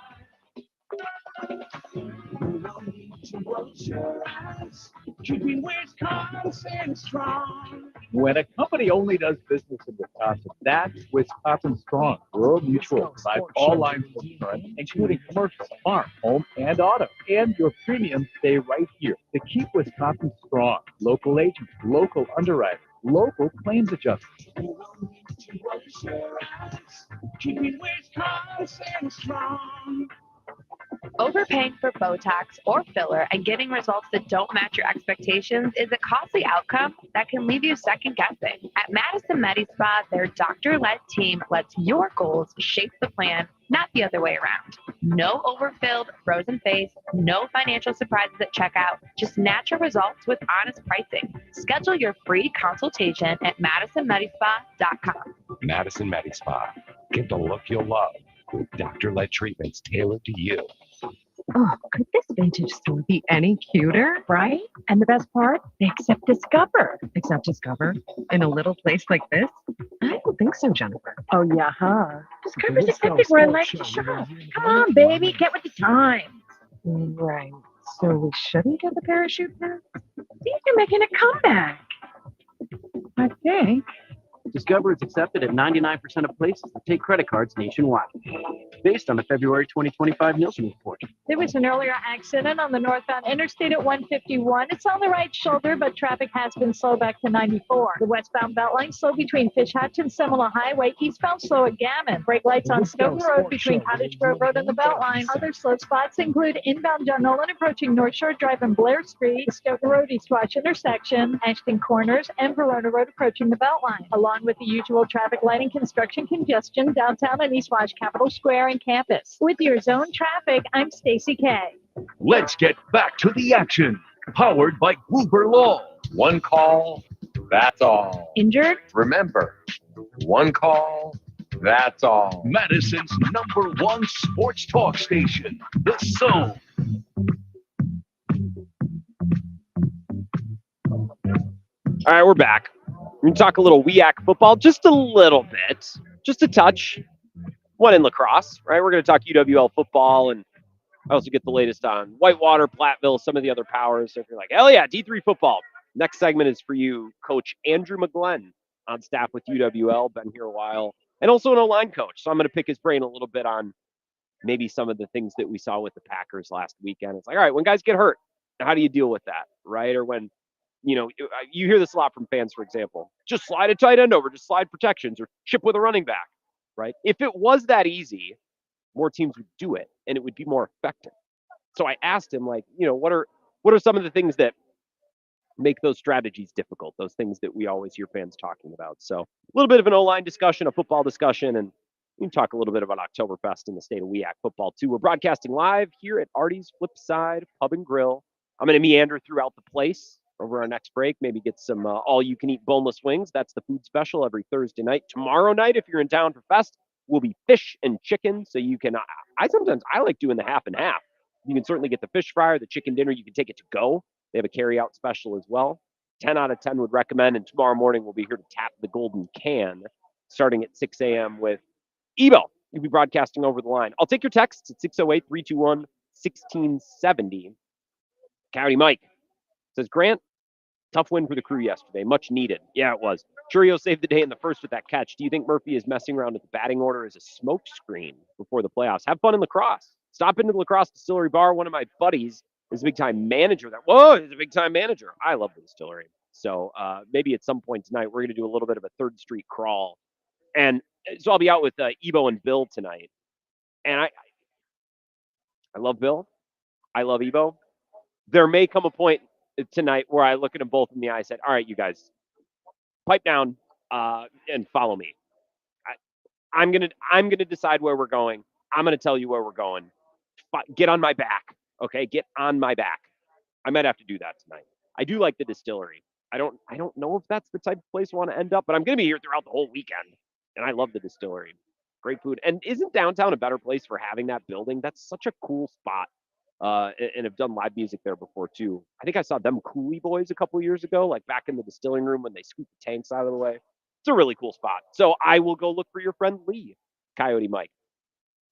To close your eyes, keeping Wisconsin strong. When a company only does business in Wisconsin, that's Wisconsin Strong. Rural Mutual provides all lines of insurance, including commercial, farm, home, and auto. And your premiums stay right here to keep Wisconsin strong. Local agents, local underwriters, local claims adjusters. To close your eyes, keeping Wisconsin strong. Overpaying for Botox or filler and getting results that don't match your expectations is a costly outcome that can leave you second guessing. At Madison MediSpa, their doctor-led team lets your goals shape the plan, not the other way around. No overfilled, frozen face, no financial surprises at checkout, just natural results with honest pricing. Schedule your free consultation at MadisonMediSpa.com. Madison MediSpa. Get the look you'll love with doctor-led treatments tailored to you. Oh, could this vintage store be any cuter, right? And the best part, they accept Discover. Accept Discover in a little place like this? I don't think so, Jennifer. Oh, yeah, huh? Discovery's accepted where I like to shop. Come on, baby, get with the times. Right. So we shouldn't get the parachute pass? See if you're making a comeback. I think. Discover is accepted at 99% of places that take credit cards nationwide, based on the February 2025 Nielsen report. There was an earlier accident on the northbound interstate at 151. It's on the right shoulder, but traffic has been slow back to 94. The westbound Beltline slow between Fish Hatch and Seminole Highway. Eastbound slow at Gammon. Brake lights on Stoughton Road between Cottage Grove Road and the Beltline. Other slow spots include inbound John Nolan approaching North Shore Drive and Blair Street, the Stoughton Road East Wash intersection, Ashton Corners, and Verona Road approaching the Beltline, along with the usual traffic light and construction congestion downtown and East Wash Capitol Square and campus. With your zone traffic, I'm Stacy K. Let's get back to the action. Powered by Gruber Law. One call, that's all. Injured? Remember, one call, that's all. Madison's #1 sports talk station, The Zone. All right, we're back. We're going to talk a little WEAC football, just a little bit, just a touch. One in lacrosse, right? We're going to talk UWL football, and I also get the latest on Whitewater, Platteville, some of the other powers. So if you're like, hell yeah, D3 football. Next segment is for you, Coach Andrew McGlenn, on staff with UWL, been here a while, and also an O-line coach. So I'm going to pick his brain a little bit on maybe some of the things that we saw with the Packers last weekend. It's like, all right, when guys get hurt, how do you deal with that, right? Or when, you hear this a lot from fans, for example, just slide a tight end over, just slide protections or chip with a running back, right? If it was that easy, more teams would do it and it would be more effective. So I asked him, like, what are some of the things that make those strategies difficult, those things that we always hear fans talking about. So a little bit of an O-line discussion, a football discussion, and we can talk a little bit about Oktoberfest in the state of WEAC football too. We're broadcasting live here at Artie's Flipside Pub and Grill. I'm going to meander throughout the place over our next break, maybe get some all-you-can-eat boneless wings. That's the food special every Thursday night. Tomorrow night, if you're in town for Fest, will be fish and chicken. So you can, I like doing the half and half. You can certainly get the fish fryer, the chicken dinner. You can take it to go. They have a carry-out special as well. 10 out of 10 would recommend. And tomorrow morning, we'll be here to tap the golden can, starting at 6 a.m. with Ebo. You'll be broadcasting over the line. I'll take your texts at 608-321-1670. Coyote Mike says, Grant, tough win for the crew yesterday. Much needed. Yeah, it was. Churio saved the day in the first with that catch. Do you think Murphy is messing around with the batting order as a smoke screen before the playoffs? Have fun in lacrosse. Stop into the Lacrosse Distillery Bar. One of my buddies is a big-time manager there. Whoa, he's a big-time manager. I love the distillery. So maybe at some point tonight, we're going to do a little bit of a 3rd Street crawl. And so I'll be out with Ebo and Bill tonight. And I love Bill. I love Ebo. There may come a point tonight where I look at them both in the eye and said, all right, you guys, pipe down and follow me. I'm gonna decide where we're going. I'm gonna tell you where we're going. Get on my back, okay? Get on my back. I might have to do that tonight. I do like the distillery. I don't know if that's the type of place I want to end up, but I'm gonna be here throughout the whole weekend, and I love the distillery. Great food. And isn't downtown a better place for having that building? That's such a cool spot. And have done live music there before too. I think I saw them Cooley Boys a couple years ago, like back in the distilling room when they scooped the tanks out of the way. It's a really cool spot. So I will go look for your friend Lee, Coyote Mike.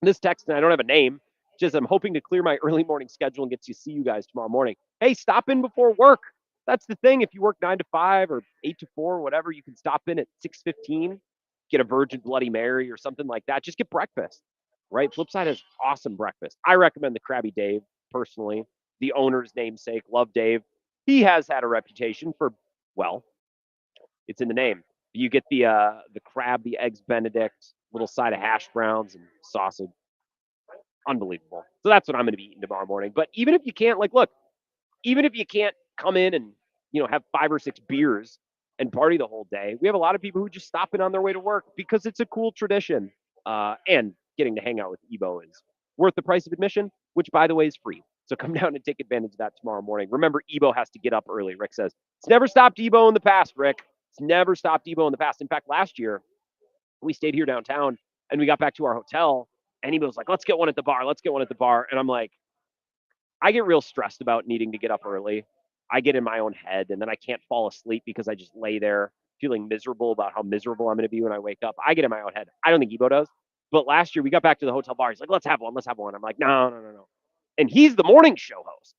This text, and I don't have a name, just I'm hoping to clear my early morning schedule and get to see you guys tomorrow morning. Hey, stop in before work. That's the thing. If you work 9 to 5 or 8 to 4, whatever, you can stop in at 6:15, get a Virgin Bloody Mary or something like that. Just get breakfast, right? Flipside has awesome breakfast. I recommend the Krabby Dave. Personally, the owner's namesake, love Dave. He has had a reputation for, well, it's in the name. You get the crab, the eggs Benedict, little side of hash browns and sausage. Unbelievable. So that's what I'm going to be eating tomorrow morning. But even if you can't, even if you can't come in and have 5 or 6 beers and party the whole day, we have a lot of people who just stop in on their way to work because it's a cool tradition. And getting to hang out with Ebo is worth the price of admission, which, by the way, is free. So come down and take advantage of that tomorrow morning. Remember, Ebo has to get up early. Rick says, it's never stopped Ebo in the past, Rick. It's never stopped Ebo in the past. In fact, last year, we stayed here downtown, and we got back to our hotel, and Ebo was like, let's get one at the bar. Let's get one at the bar. And I'm like, I get real stressed about needing to get up early. I get in my own head, and then I can't fall asleep because I just lay there feeling miserable about how miserable I'm going to be when I wake up. I get in my own head. I don't think Ebo does. But last year we got back to the hotel bar. He's like, let's have one. I'm like, no. And he's the morning show host.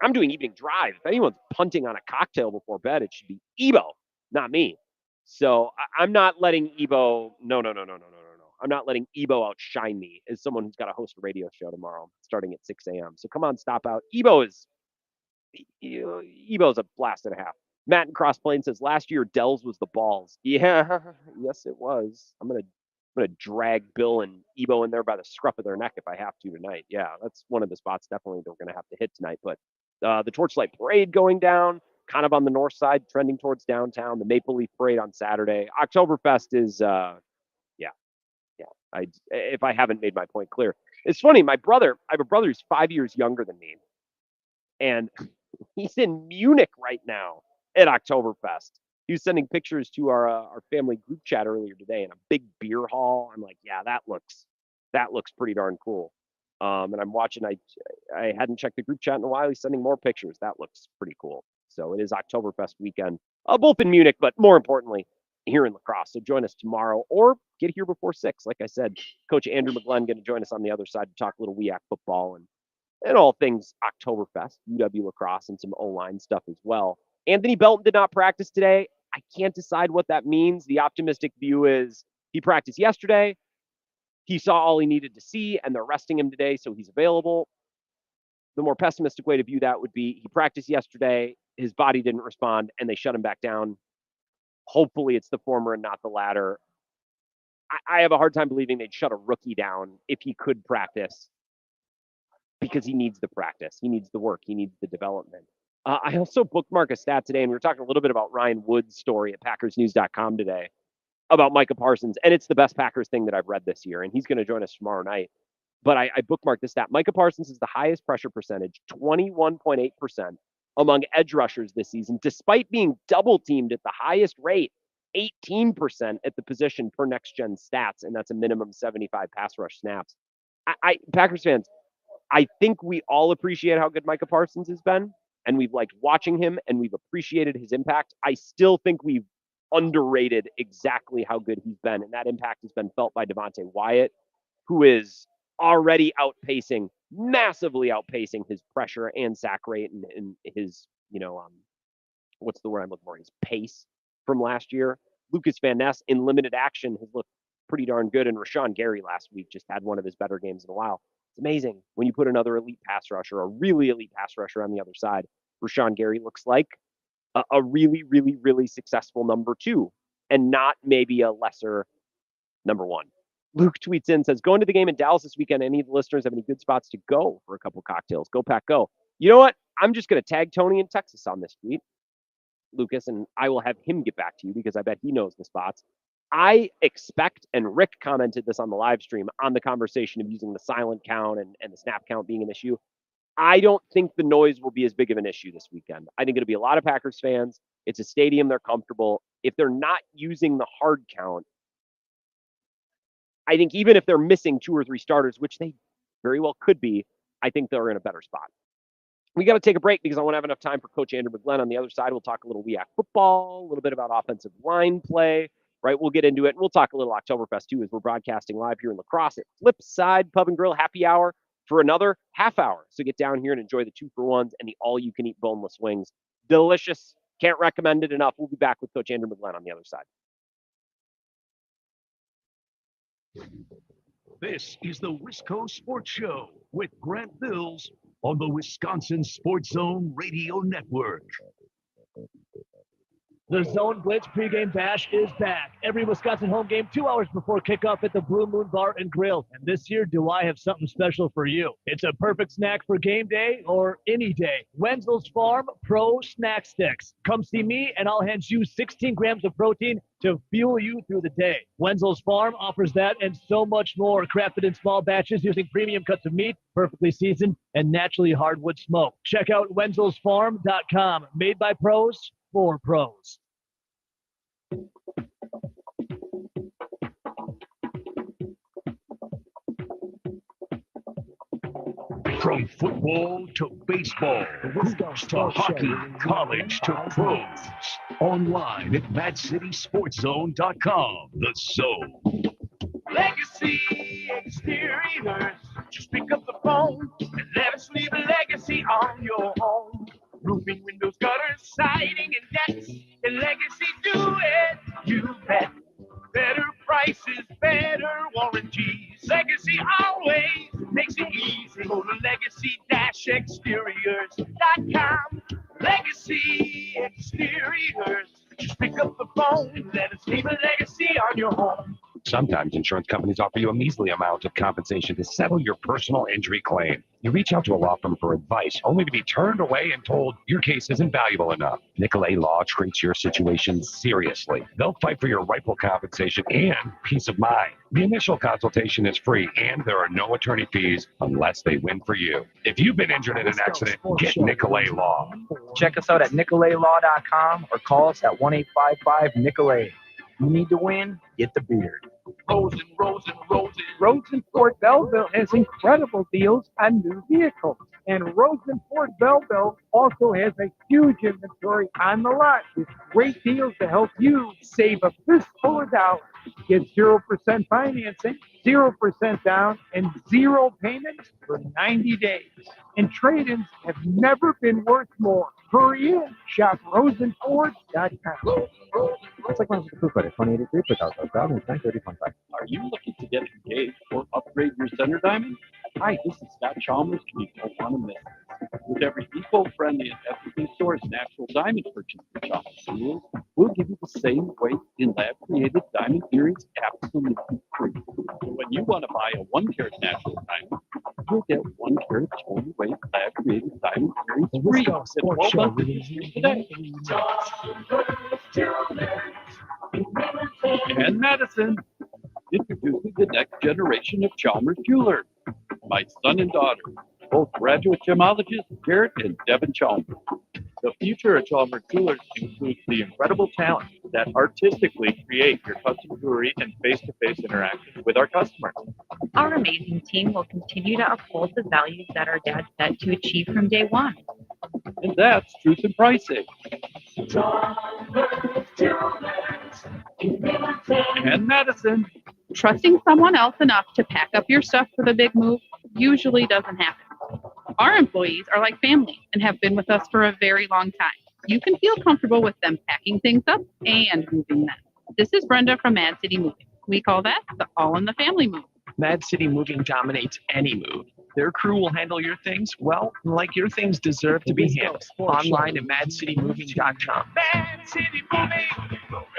I'm doing evening drive. If anyone's punting on a cocktail before bed, it should be Ebo, not me. So I'm not letting Ebo, no. I'm not letting Ebo outshine me as someone who's got to host a radio show tomorrow starting at 6 a.m. So come on, stop out. Ebo's a blast and a half. Matt in Cross Plains says last year Dell's was the balls. Yeah, yes it was. I'm gonna drag Bill and Ebo in there by the scruff of their neck if I have to tonight. Yeah, that's one of the spots definitely they're gonna have to hit tonight. But the Torchlight Parade going down, kind of on the north side, trending towards downtown. The Maple Leaf Parade on Saturday. Oktoberfest is if I haven't made my point clear. It's funny, I have a brother who's 5 years younger than me, and he's in Munich right now at Oktoberfest. He was sending pictures to our family group chat earlier today in a big beer hall. I'm like, yeah, that looks pretty darn cool. And I'm watching. I hadn't checked the group chat in a while. He's sending more pictures. That looks pretty cool. So it is Oktoberfest weekend, both in Munich, but more importantly, here in La Crosse. So join us tomorrow or get here before 6. Like I said, Coach Andrew McGlenn going to join us on the other side to talk a little WEAC football and all things Oktoberfest, UW La Crosse, and some O-line stuff as well. Anthony Belton did not practice today. I can't decide what that means. The optimistic view is he practiced yesterday. He saw all he needed to see, and they're resting him today, so he's available. The more pessimistic way to view that would be he practiced yesterday, his body didn't respond, and they shut him back down. Hopefully it's the former and not the latter. I have a hard time believing they'd shut a rookie down if he could practice because he needs the practice. He needs the work. He needs the development. I also bookmarked a stat today, and we were talking a little bit about Ryan Wood's story at PackersNews.com today about Micah Parsons, and it's the best Packers thing that I've read this year, and he's going to join us tomorrow night. But I bookmarked this stat. Micah Parsons is the highest pressure percentage, 21.8% among edge rushers this season, despite being double teamed at the highest rate, 18% at the position per next gen stats, and that's a minimum 75 pass rush snaps. Packers fans, I think we all appreciate how good Micah Parsons has been, and we've liked watching him, and we've appreciated his impact. I still think we've underrated exactly how good he's been, and that impact has been felt by Devontae Wyatt, who is already massively outpacing his pressure and sack rate and his, what's the word I'm looking for? His pace from last year. Lucas Van Ness in limited action has looked pretty darn good, and Rashawn Gary last week just had one of his better games in a while. It's amazing when you put another elite pass rusher, a really elite pass rusher on the other side. Rashawn Gary looks like a really, really, really successful number 2 and not maybe a lesser number 1. Luke tweets in, says, going to the game in Dallas this weekend, any of the listeners have any good spots to go for a couple cocktails? Go Pack, go. You know what? I'm just going to tag Tony in Texas on this tweet, Lucas, and I will have him get back to you because I bet he knows the spots. I expect, and Rick commented this on the live stream on the conversation of using the silent count and the snap count being an issue. I don't think the noise will be as big of an issue this weekend. I think it'll be a lot of Packers fans. It's a stadium. They're comfortable. If they're not using the hard count, I think even if they're missing 2 or 3 starters, which they very well could be, I think they're in a better spot. We got to take a break because I want to have enough time for Coach Andrew McGlenn. On the other side, we'll talk a little WEAC football, a little bit about offensive line play, right? We'll get into it. And we'll talk a little Oktoberfest, too, as we're broadcasting live here in La Crosse at Flipside Pub and Grill happy hour for another half hour. So get down here and enjoy the 2-for-1s and the all-you-can-eat boneless wings. Delicious. Can't recommend it enough. We'll be back with Coach Andrew McGlenn on the other side. This is the Wisco Sports Show with Grant Bills on the Wisconsin Sports Zone Radio Network. The Zone Blitz pregame bash is back. Every Wisconsin home game 2 hours before kickoff at the Blue Moon Bar and Grill. And this year, do I have something special for you? It's a perfect snack for game day or any day. Wenzel's Farm Pro Snack Sticks. Come see me and I'll hand you 16 grams of protein to fuel you through the day. Wenzel's Farm offers that and so much more, crafted in small batches using premium cuts of meat, perfectly seasoned, and naturally hardwood smoke. Check out wenzelsfarm.com. Made by pros for pros. From football to baseball, hoops to hockey, college to pros. Online at MadCitySportsZone.com. The Zone. Legacy Exteriors. Just pick up the phone and let us leave a legacy on your home. Roofing, windows, gutters, siding, and decks. Can Legacy do it? You bet. Better prices, better warranties. Legacy always makes it easy. Go to legacy-exteriors.com. Legacy Exteriors. Just pick up the phone and let us leave a legacy on your home. Sometimes insurance companies offer you a measly amount of compensation to settle your personal injury claim. You reach out to a law firm for advice, only to be turned away and told your case isn't valuable enough. Nicolay Law treats your situation seriously. They'll fight for your rightful compensation and peace of mind. The initial consultation is free, and there are no attorney fees unless they win for you. If you've been injured in an accident, get Nicolay Law. Check us out at nicolaylaw.com or call us at 1-855-NICOLAY. You need to win, get the beard. Rosen. Rosen Ford Belleville has incredible deals on new vehicles. And Rosen Ford Belleville also has a huge inventory on the lot with great deals to help you save a fistful of dollars. Get 0% financing, 0% down, and 0 payments for 90 days. And trade-ins have never been worth more. Hurry in. Shop rosenford.com. It's like one of the proof credit, 2083 put out, 930.5. Are you looking to get engaged or upgrade your center diamond? Hi, this is Scott Chalmers. You don't want to miss this. With every eco-friendly and ethically sourced natural diamond purchase from Chalmers Jewelers, we'll give you the same weight in lab-created diamond earrings absolutely free. So when you want to buy a 1-carat natural diamond, you'll get 1-carat total weight lab-created diamond earrings free. Today. And Madison, introducing the next generation of Chalmers Jewelers. My son and daughter, both graduate gemologists, Garrett and Devin Chalmers. The future of Chalmers Jewelers includes the incredible talent that artistically create your custom jewelry and face-to-face interactions with our customers. Our amazing team will continue to uphold the values that our dad set to achieve from day one. And that's truth in pricing. And Madison. Trusting someone else enough to pack up your stuff for the big move usually doesn't happen. Our employees are like family and have been with us for a very long time. You can feel comfortable with them packing things up and moving them. This is Brenda from Mad City Moving. We call that the all in the family move. Mad City Moving dominates any move. Their crew will handle your things, well, like your things deserve to be handled. Online at madcitymoving.com. Mad City Moving.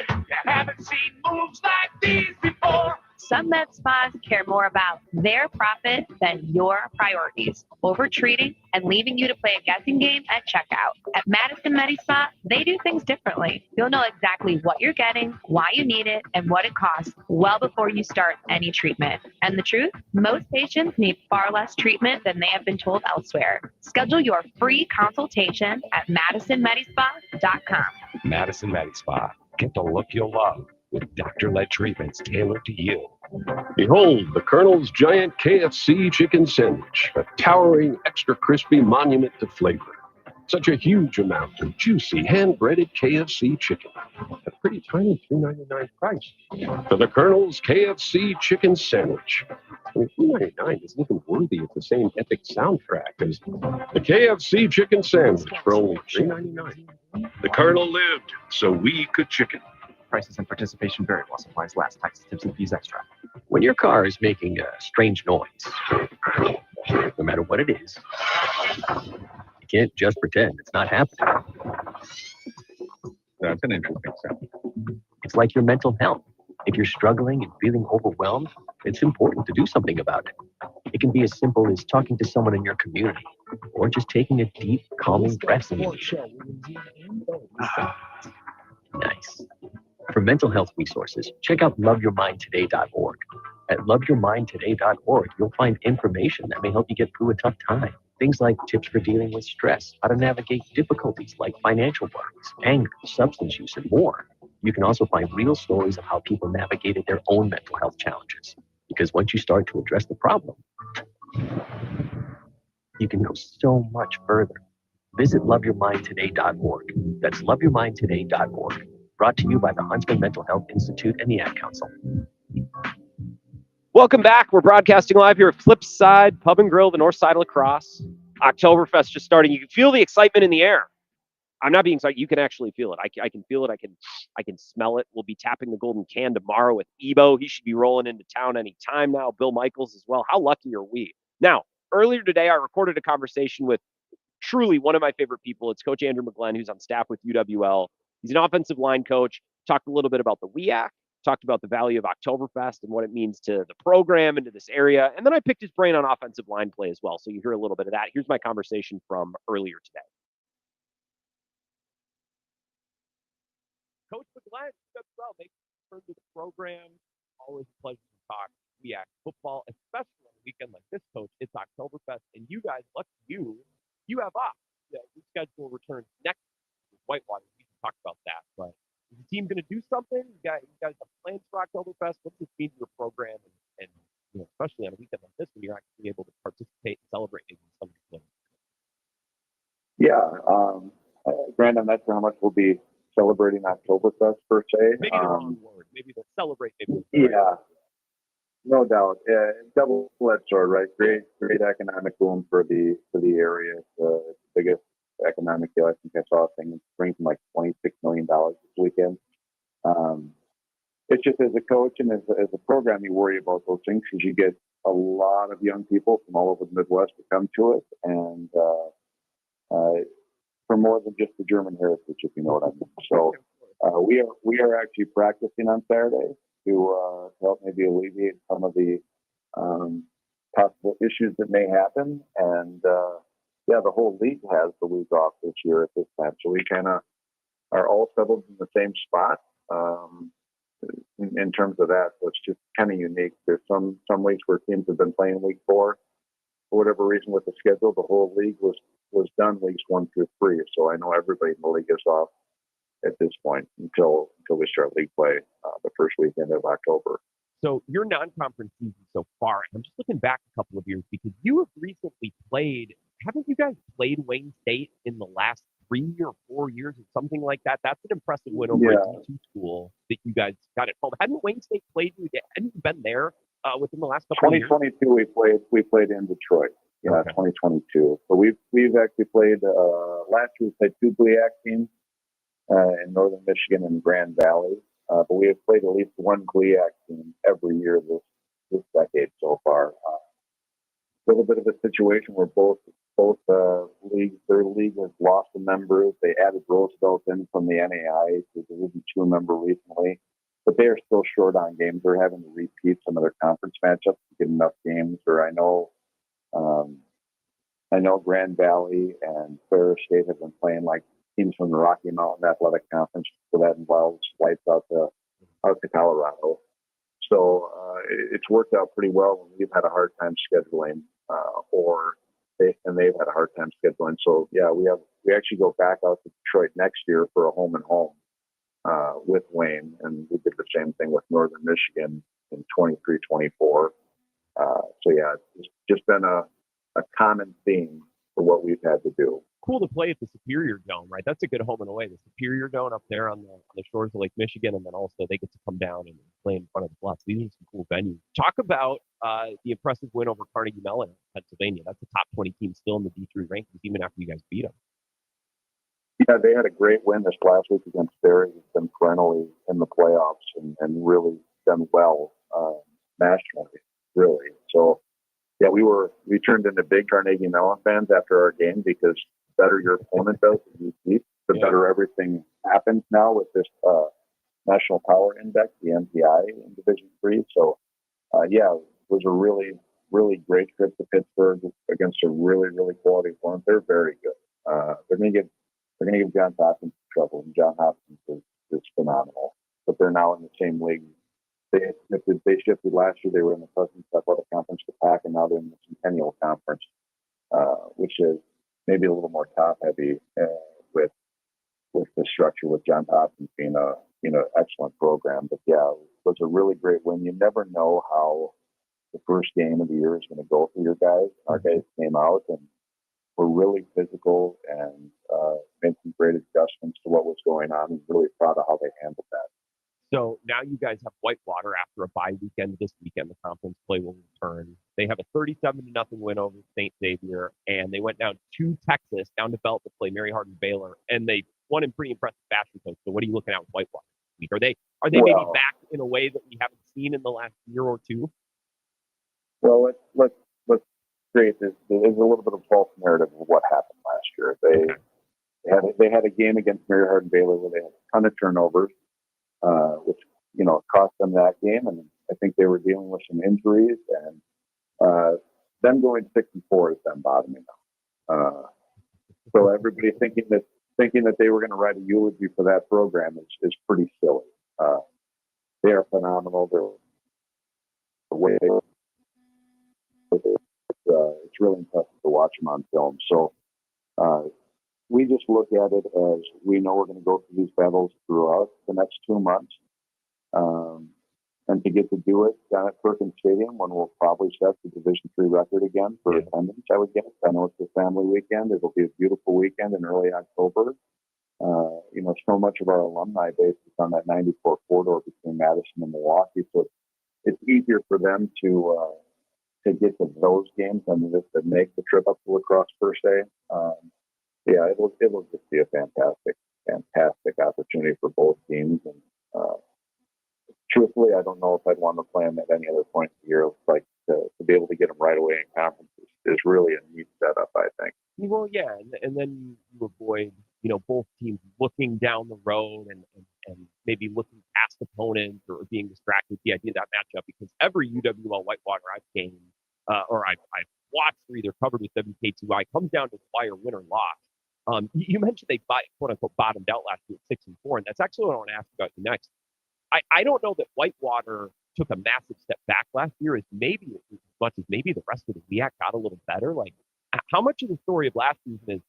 You haven't seen moves like these before. Some med spas care more about their profit than your priorities, over-treating and leaving you to play a guessing game at checkout. At Madison Medi Spa, they do things differently. You'll know exactly what you're getting, why you need it, and what it costs well before you start any treatment. And the truth, most patients need far less treatment than they have been told elsewhere. Schedule your free consultation at madisonmedispa.com. Madison Medi Spa. Get the look you'll love with doctor-led treatments tailored to you. Behold, the Colonel's giant KFC chicken sandwich, a towering, extra crispy monument to flavor. Such a huge amount of juicy, hand-breaded KFC chicken. A pretty tiny $3.99 price for the Colonel's KFC chicken sandwich. I mean, $3.99 isn't even worthy of the same epic soundtrack as the KFC chicken sandwich for only $3.99. The Colonel lived so we could chicken. Prices and participation vary while supplies last. Taxes, tips, and fees extra. When your car is making a strange noise, no matter what it is, you can't just pretend it's not happening. That's an interesting sound. It's like your mental health. If you're struggling and feeling overwhelmed, it's important to do something about it. It can be as simple as talking to someone in your community, or just taking a deep, calming breath in. Nice. For mental health resources, check out loveyourmindtoday.org. At loveyourmindtoday.org, you'll find information that may help you get through a tough time. Things like tips for dealing with stress, how to navigate difficulties like financial worries, anger, substance use, and more. You can also find real stories of how people navigated their own mental health challenges. Because once you start to address the problem, you can go so much further. Visit loveyourmindtoday.org. That's loveyourmindtoday.org. Brought to you by the Huntsman Mental Health Institute and the Ad Council. Welcome back. We're broadcasting live here at Flipside Pub and Grill, the north side of La Crosse. Oktoberfest just starting. You can feel the excitement in the air. I'm not being sorry. You can actually feel it. I can feel it. I can smell it. We'll be tapping the golden can tomorrow with Ebo. He should be rolling into town any time now. Bill Michaels as well. How lucky are we? Now, earlier today, I recorded a conversation with truly one of my favorite people. It's Coach Andrew McGlenn, who's on staff with UWL. He's an offensive line coach. Talked a little bit about the WEAC. Talked about the value of Oktoberfest and what it means to the program and to this area. And then I picked his brain on offensive line play as well. So you hear a little bit of that. Here's my conversation from earlier today. Coach McGlenn, well, they turn to the program. Always a pleasure to talk WEAC football, especially on a weekend like this, Coach. It's Oktoberfest, and you guys, lucky you have off. Yeah, your schedule returns next week with Whitewater. We can talk about that, but is the team going to do something? You guys have plans for Oktoberfest? What does this mean to your program, and especially on a weekend like this when you're actually able to participate and celebrate maybe some of the things? Yeah, Grant, I'm not sure how much we'll be celebrating Oktoberfest per se. Maybe the wrong word. Maybe they'll celebrate. Yeah, no doubt. Double-edged sword, right? Great economic boom for the area. It's the biggest economic deal I think I saw. Thing brings like $26 million this weekend. It's just as a coach and as a program, you worry about those things because you get a lot of young people from all over the Midwest to come to it, and for more than just the German heritage, if you know what I mean. So we are actually practicing on Saturday to help maybe alleviate some of the possible issues that may happen. And the whole league has the week off this year at this time, so we kind of are all settled in the same spot in terms of that. So it's just kind of unique. There's some weeks where teams have been playing week 4 for whatever reason with the schedule. The whole league was done weeks 1 through 3. So I know everybody in the league is off at this point until we start league play the first weekend of October. So your non-conference season so far, I'm just looking back a couple of years because you have recently played. Haven't you guys played Wayne State in the last 3 or 4 years or something like that? That's an impressive win over a D2 school that you guys got it home. Hadn't Wayne State played you? Hadn't you been there within the last couple of years? 2022 we played in Detroit. Yeah, okay. 2022. So we've actually played last year. We played 2 GLIAC teams in Northern Michigan and Grand Valley. But we have played at least 1 GLIAC team every year this decade so far. A little bit of a situation where both leagues, their league has lost a member. They added Roosevelt in from the NAI to the Division II member recently, but they are still short on games. They're having to repeat some of their conference matchups to get enough games. Or I know Grand Valley and Ferris State have been playing like teams from the Rocky Mountain Athletic Conference, so that involves flights out to Colorado. So it's worked out pretty well when we've had a hard time scheduling, they've had a hard time scheduling. So yeah, we actually go back out to Detroit next year for a home and home with Wayne, and we did the same thing with Northern Michigan in 23-24. So yeah, it's just been a common theme for what we've had to do. Cool to play at the Superior Dome, right? That's a good home and away. The Superior Dome up there on the shores of Lake Michigan, and then also they get to come down and play in front of the Bluffs. These are some cool venues. Talk about the impressive win over Carnegie Mellon, Pennsylvania. That's a top 20 team still in the D3 rankings, even after you guys beat them. Yeah, they had a great win this last week against Barry. He's been perennially in the playoffs and really done well nationally, really. So yeah, we turned into big Carnegie Mellon fans after our game because the better your opponent does that you beat, the better everything happens now with this National Power Index, the MPI in Division III. So it was a really, really great trip to Pittsburgh against a really, really quality opponent. They're very good. They're going to give John Hopkins trouble, and John Hopkins is phenomenal. But they're now in the same league. They shifted last year. They were in the President's Athletic Conference, the PAC, and now they're in the Centennial Conference, which is maybe a little more top-heavy with the structure, with John Hopkins being an excellent program. But yeah, it was a really great win. You never know how the first game of the year is going to go for your guys. Our guys came out and were really physical and made some great adjustments to what was going on. I'm really proud of how they handled that. So now you guys have Whitewater after a bye weekend. This weekend, the conference play will return. They have a 37-0 win over St. Xavier, and they went down to Texas, down to Belt to play Mary Hardin Baylor, and they won in pretty impressive fashion. So what are you looking at with Whitewater? Are they maybe back in a way that we haven't seen in the last year or two? Well, let's create this. There's a little bit of false narrative of what happened last year. They had a game against Mary Hardin Baylor where they had a ton of turnovers, which cost them that game, and I think they were dealing with some injuries, and them going 6-4 is them bottoming out. So everybody thinking that they were going to write a eulogy for that program is pretty silly. They are phenomenal. They're way it's really impressive to watch them on film. So we just look at it as we know we're going to go through these battles throughout the next 2 months. And to get to do it down at Perkins Stadium when we'll probably set the Division III record again for attendance, I would guess. I know it's a family weekend. It'll be a beautiful weekend in early October. So much of our alumni base is on that 94 corridor between Madison and Milwaukee. So it's easier for them to get to those games than it is to make the trip up to La Crosse per se. It'll just be a fantastic opportunity for both teams. And truthfully, I don't know if I'd want to play them at any other point in the year. Like to be able to get them right away in conference is really a neat setup, I think. Well, yeah, and then you avoid both teams looking down the road and maybe looking past opponents or being distracted with the idea of that matchup, because every UWL Whitewater I've gained or I've watched or either covered with WK2I comes down to the wire, win or loss. You mentioned they quote unquote bottomed out last year at 6-4, and that's actually what I want to ask about you next. I don't know that Whitewater took a massive step back last year as much as maybe the rest of the WIAC got a little better. Like, how much of the story of last season is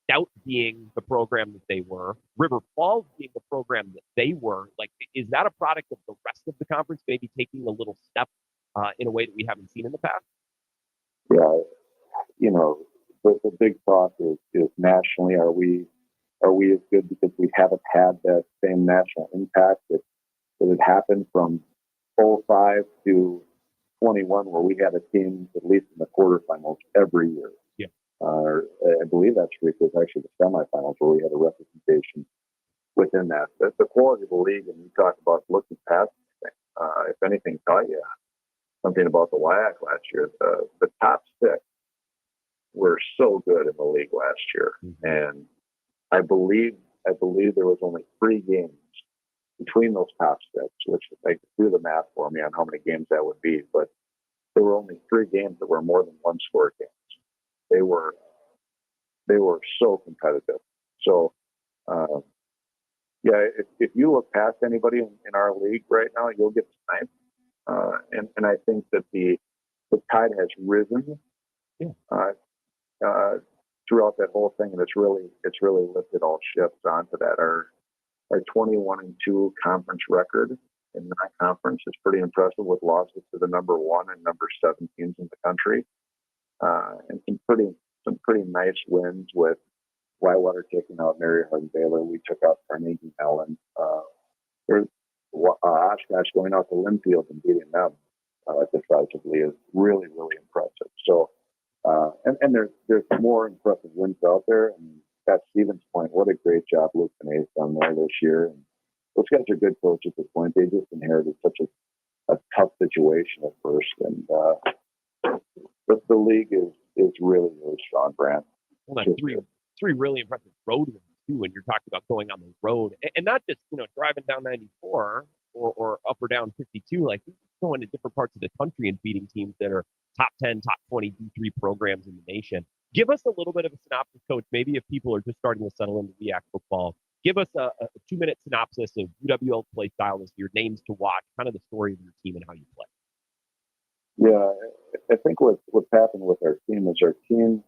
Stout being the program that they were, River Falls being the program that they were? Like, is that a product of the rest of the conference maybe taking a little step in a way that we haven't seen in the past? Yeah, the big thought is nationally, are we as good because we haven't had that same national impact that it happened from 05 to 21, where we had a team at least in the quarterfinals every year. Yeah. I believe that streak was actually the semifinals where we had a representation within that. The quality of the league, and you talk about looking past anything. If anything taught you something about the WIAC last year, the top six were so good in the league last year. Mm-hmm. And I believe there was only 3 games between those top six, which I could do the math for me on how many games that would be, but there were only 3 games that were more than 1 score games. They were so competitive. So, if you look past anybody in our league right now, you'll get sniped. And I think that the tide has risen throughout that whole thing, and it's really lifted all ships onto that. Our 21-2 conference record in non-conference is pretty impressive, with losses to the number 1 and number 7 teams in the country, and some pretty nice wins with Whitewater taking out Mary Hardin Baylor. We took out Carnegie Mellon. There's Oshkosh going out to Linfield and beating them decisively is really, really impressive. So, and there's more impressive wins out there. And at Stevens Point, what a great job Luke Pinay's done there this year. And those guys are good coaches at this point. They just inherited such a tough situation at first. And the league is really, really strong, Grant. Well, that's three really impressive road wins too. When you're talking about going on the road, and not just driving down 94 or up or down 52, like going to different parts of the country and beating teams that are top 10, top 20 D3 programs in the nation. Give us a little bit of a synopsis, Coach. Maybe if people are just starting to settle into WIAC football, give us a 2-minute synopsis of UWL's play style this year, names to watch, kind of the story of your team and how you play. Yeah, I think what's happened with our team is our team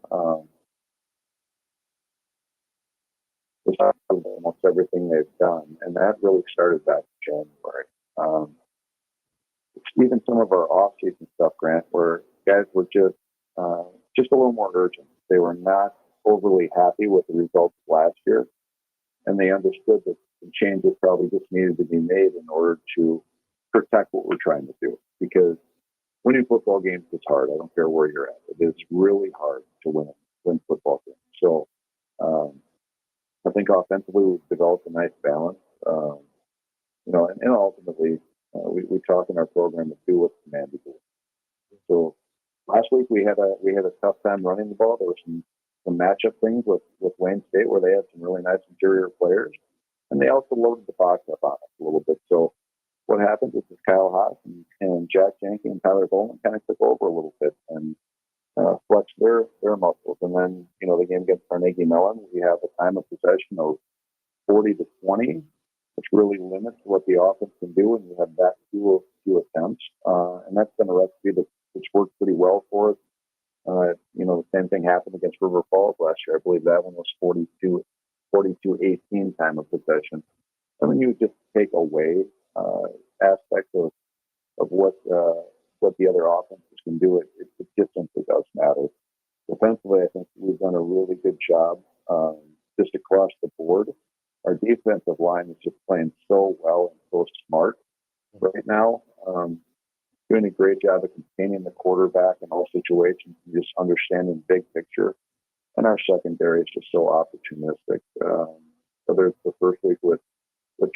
is almost everything they've done, and that really started back in January. Even some of our off-season stuff, Grant, where guys were just a little more urgent. They were not overly happy with the results last year, and they understood that some changes probably just needed to be made in order to protect what we're trying to do. Because winning football games is hard. I don't care where you're at. It is really hard to win football games. So I think offensively we've developed a nice balance. And ultimately we talk in our program to do what's demanded. So last week we had a tough time running the ball. There were some matchup things with Wayne State where they had some really nice interior players, and they also loaded the box up on us a little bit. So what happened is Kyle Haas and Jack Janke and Tyler Bowman kind of took over a little bit and flexed their muscles. And then, the game against Carnegie Mellon, we have a time of possession of 40-20, which really limits what the offense can do when you have that few attempts. And that's been a recipe that's worked pretty well for us. The same thing happened against River Falls last year. I believe that one was 42-18 time of possession. And when you just take away aspects of what the other offenses can do, it just simply does matter. Defensively, I think we've done a really good job just across the board. Our defensive line is just playing so well and so smart right now. Doing a great job of containing the quarterback in all situations and just understanding the big picture. And our secondary is just so opportunistic. Whether it's the first week with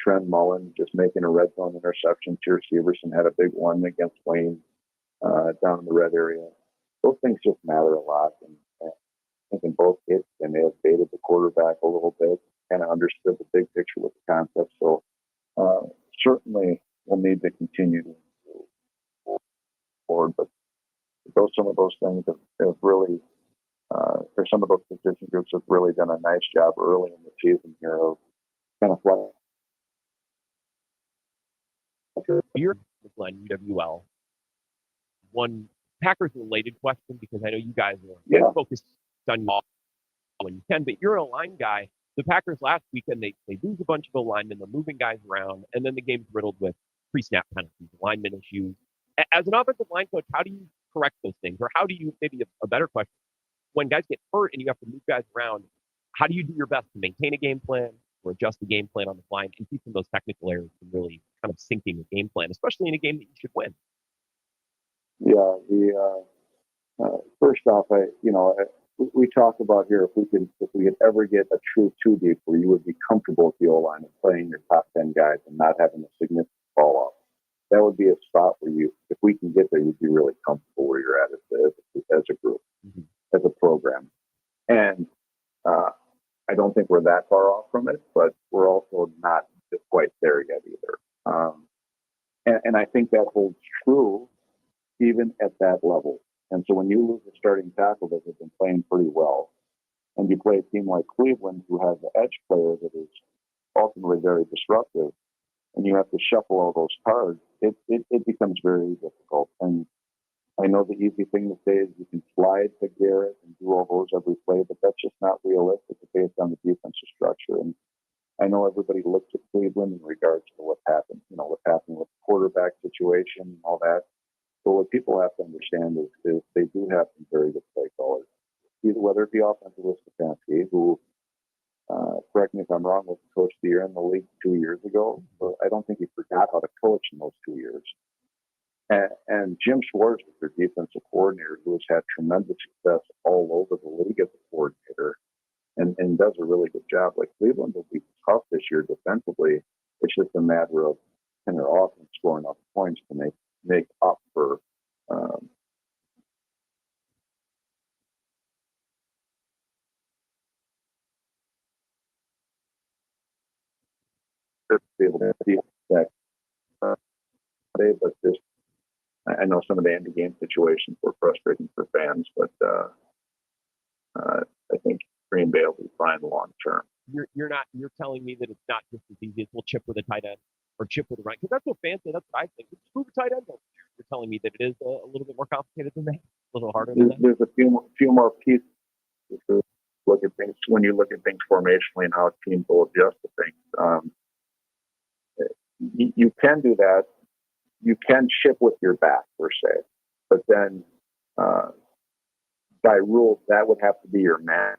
Trent Mullen just making a red zone interception, Tier Severson had a big one against Wayne down in the red area. Those things just matter a lot. And I think in both cases, they may have baited the quarterback a little bit, kind of understood the big picture with the concept. So certainly we'll need to continue to forward, but some of those things have really, or some of those position groups have really done a nice job early in the season here of kind of flying. You're McGlenn, UWL. One Packers-related question, because I know you guys are focused on you when you can, but you're a line guy. The Packers last weekend, they lose a bunch of the linemen, they're moving guys around, and then the game's riddled with pre-snap penalties, lineman issues. As an offensive line coach, how do you correct those things? Or how do you, maybe a better question, when guys get hurt and you have to move guys around, how do you do your best to maintain a game plan or adjust the game plan on the fly and keep some of those technical errors from really kind of sinking the game plan, especially in a game that you should win? Yeah, first off, we talk about here if we could ever get a true 2 deep where you would be comfortable with the O-line and playing your top 10 guys and not having a significant fall off. That would be a spot where if we can get there, you'd be really comfortable where you're at as a group, as a program. And I don't think we're that far off from it, but we're also not quite there yet either. And I think that holds true even at that level. And so when you lose a starting tackle that has been playing pretty well, and you play a team like Cleveland who has an edge player that is ultimately very disruptive, and you have to shuffle all those cards, it becomes very difficult. And I know the easy thing to say is you can slide to Garrett and do all those every play, but that's just not realistic based on the defensive structure. And I know everybody looks at Cleveland in regards to what happened, what's happening with the quarterback situation and all that. But what people have to understand is they do have some very good play callers, either whether it be offensive or Stefanski, who, correct me if I'm wrong, was coach of the year in the league 2 years ago. But I don't think he forgot how to coach in those 2 years. And Jim Schwartz is their defensive coordinator, who has had tremendous success all over the league as a coordinator and does a really good job. Like Cleveland will be tough this year defensively. It's just a matter of can their offense score enough points to make up for be able to see that but just I know some of the end of game situations were frustrating for fans, but I think Green Bay will be fine long term. You're telling me that it's not just as easy as we'll chip with a tight end or chip with a right, because that's what fans say. That's what I think. Just move a tight end. You're telling me that it is a little bit more complicated than that, a little harder than that. There's a few more pieces to look at things when you look at things formationally and how teams will adjust to things. You can do that. You can chip with your back per se, but then by rules that would have to be your man.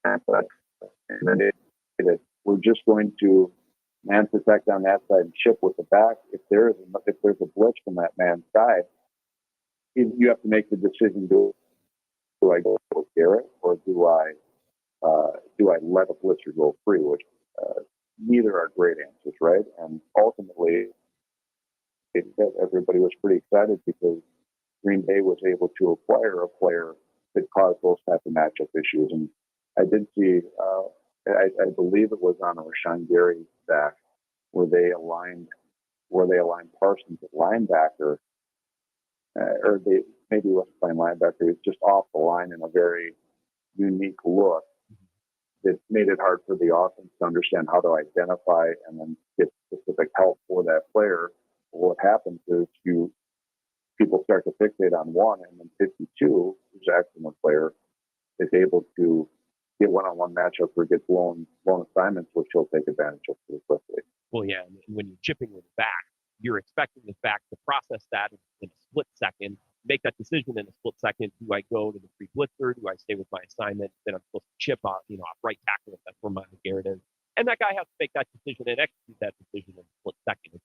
And then we're just going to man protect on that side and chip with the back. If there's a blitz from that man's side, you have to make the decision: do I go with Garrett, or do I let a blitzer go free? Which neither are great answers, right? And ultimately, everybody was pretty excited because Green Bay was able to acquire a player that caused those type of matchup issues. And I did see, I believe it was on a Rashawn Gary back where they aligned Parsons at linebacker, or maybe he wasn't playing linebacker. He was just off the line in a very unique look that made it hard for the offense to understand how to identify and then get specific help for that player. What happens is people start to fixate on one, and then 52, who's an excellent player, is able to get one-on-one matchups or get blown assignments, which he'll take advantage of pretty quickly. Well, yeah, and when you're chipping with the back, you're expecting the back to process that in a split second, make that decision in a split second. Do I go to the free blitzer? Do I stay with my assignment? Then I'm supposed to chip off right tackle if that's where my Garrett is. And that guy has to make that decision and execute that decision in a split second. It's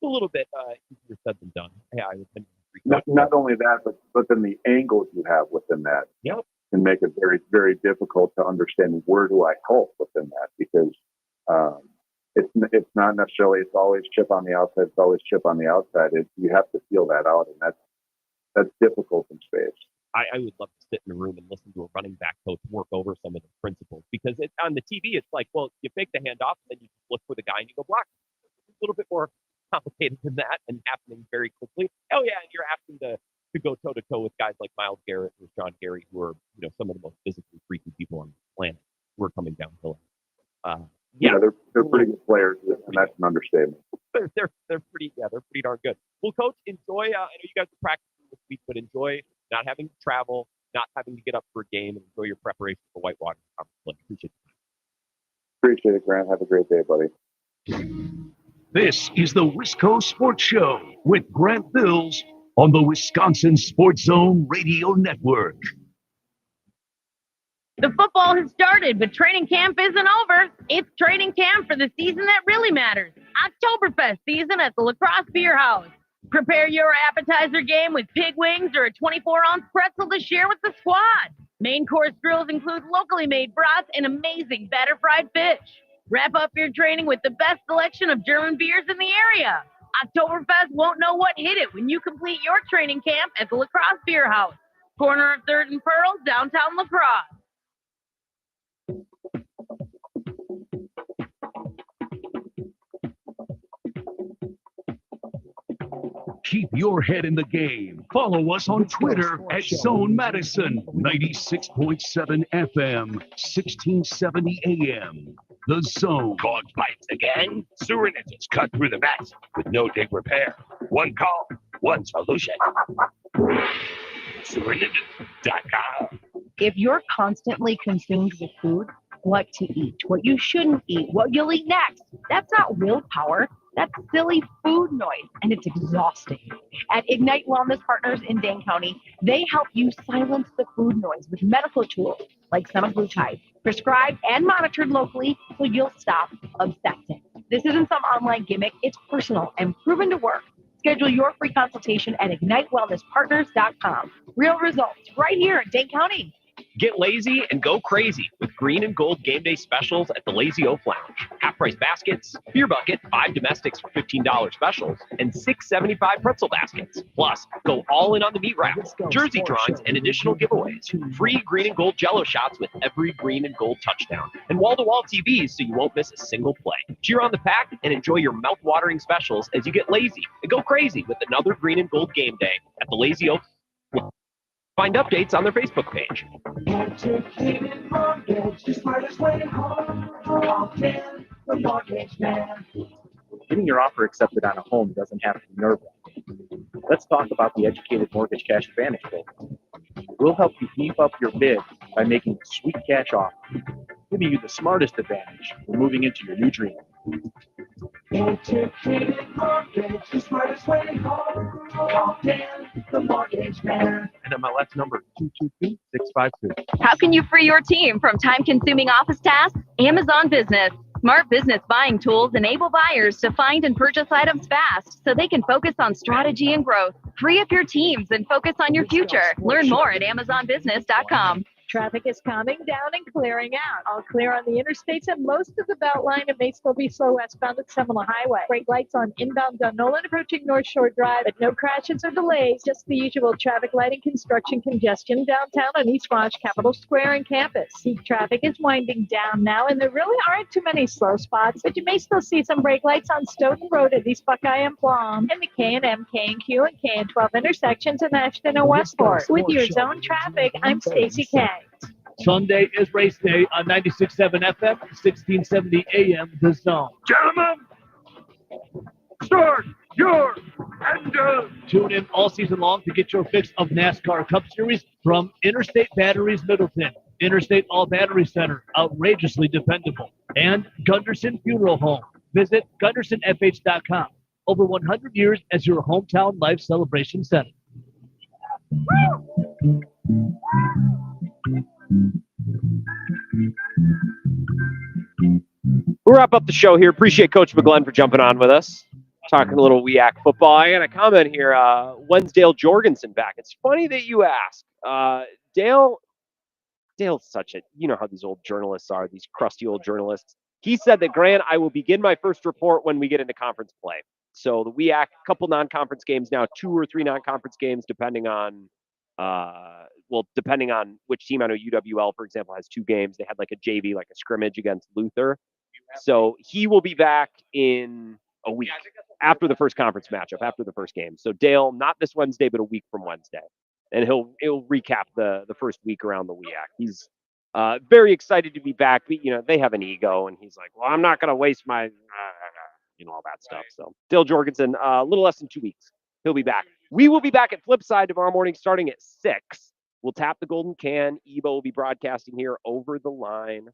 a little bit easier said than done. Yeah, I would tend to not only that, but then the angles you have within that can make it very, very difficult to understand where do I help within that, because it's not necessarily it's always chip on the outside, it's always chip on the outside. You have to feel that out, and that's difficult in space. I would love to sit in a room and listen to a running back coach work over some of the principles, because on the TV it's like, well, you fake the handoff and then you look for the guy and you go block. It's a little bit more complicated than that and happening very quickly. Oh yeah, and you're asking to go toe to toe with guys like Myles Garrett or John Gary, who are some of the most physically freaky people on the planet, who are coming downhill. Yeah, they're pretty good players, and that's an understatement. They're pretty darn good. Well, Coach, enjoy. I know you guys are practicing this week, but enjoy not having to travel, not having to get up for a game, and enjoy your preparation for Whitewater. Appreciate it, Grant. Have a great day, buddy. This is the Wisco Sports Show with Grant Bills on the Wisconsin Sports Zone Radio Network. The football has started, but training camp isn't over. It's training camp for the season that really matters. Oktoberfest season at the La Crosse Beer House. Prepare your appetizer game with pig wings or a 24-ounce pretzel to share with the squad. Main course grills include locally made brats and amazing batter fried fish. Wrap up your training with the best selection of German beers in the area. Oktoberfest won't know what hit it when you complete your training camp at the La Crosse Beer House, corner of 3rd and Pearl, downtown La Crosse. Keep your head in the game. Follow us on Twitter at Zone Madison, 96.7 FM, 1670 AM. The Zone. Clogged pipes again? Sewer ninjas cut through the mess with no dig repair. One call, one solution. SewerNinjas.com. If you're constantly consumed with food, what to eat, what you shouldn't eat, what you'll eat next, that's not willpower. That's silly food noise, and it's exhausting. At Ignite Wellness Partners in Dane County, they help you silence the food noise with medical tools like semaglutide, prescribed and monitored locally so you'll stop obsessing. This isn't some online gimmick. It's personal and proven to work. Schedule your free consultation at ignitewellnesspartners.com. Real results right here in Dane County. Get lazy and go crazy with green and gold game day specials at the Lazy Oaf Lounge. Half-price baskets, beer bucket, 5 domestics for $15 specials, and $6.75 pretzel baskets. Plus, go all in on the meat wraps, jersey drawings, and additional giveaways. Free green and gold Jell-O shots with every green and gold touchdown, and wall-to-wall TVs so you won't miss a single play. Cheer on the pack and enjoy your mouth-watering specials as you get lazy and go crazy with another green and gold game day at the Lazy Oaf Lounge. Find updates on their Facebook page. Educated mortgage, the smartest way home. Call Ken, the mortgage man. Getting your offer accepted on a home doesn't have to be nerve-wracking. Let's talk about the Educated Mortgage Cash Advantage program. We'll help you beef up your bid by making a sweet cash offer, giving you the smartest advantage when moving into your new dream. Educated mortgage, the smartest way home. Call Ken, the mortgage man. and MLS number 222652. How can you free your team from time-consuming office tasks? Amazon Business. Smart business buying tools enable buyers to find and purchase items fast so they can focus on strategy and growth. Free up your teams and focus on your future. Learn more at amazonbusiness.com. Traffic is calming down and clearing out. All clear on the interstates and most of the Beltline. It may still be slow westbound at Seminole Highway. Brake lights on inbound Dunnolan approaching North Shore Drive, but no crashes or delays. Just the usual traffic light and construction congestion downtown on East Ranch, Capitol Square, and campus. Peak traffic is winding down now, and there really aren't too many slow spots, but you may still see some brake lights on Stoughton Road at East Buckeye and Plum, and the K&M, K&Q, and K&12 intersections in Ashton and Westport. With your zone traffic, I'm Stacy K. Sunday is race day on 96.7 FM, 1670 AM, The Zone. Gentlemen, start your engine. Tune in all season long to get your fix of NASCAR Cup Series from Interstate Batteries Middleton, Interstate All Battery Center, outrageously dependable, and Gunderson Funeral Home. Visit GundersonFH.com. Over 100 years as your hometown life celebration center. We'll wrap up the show here. Appreciate Coach McGlenn for jumping on with us. Talking a little WEAC football. I got a comment here. When's Dale Jorgensen back? It's funny that you ask. Dale's such a, you know how these old journalists are, these crusty old journalists. He said that, Grant, I will begin my first report when we get into conference play. So the WEAC, couple non-conference games now, 2 or 3 non-conference games, depending on which team. I know UWL, for example, has 2 games. They had like a JV, like a scrimmage against Luther. So he will be back in a week after the first conference matchup, after the first game. So Dale, not this Wednesday, but a week from Wednesday. And he'll recap the first week around the WEAC. He's very excited to be back. But, they have an ego, and he's like, well, I'm not going to waste my, all that stuff. So Dale Jorgensen, a little less than 2 weeks. He'll be back. We will be back at Flipside tomorrow morning starting at 6. We'll tap the golden can. Ebo will be broadcasting here over the line.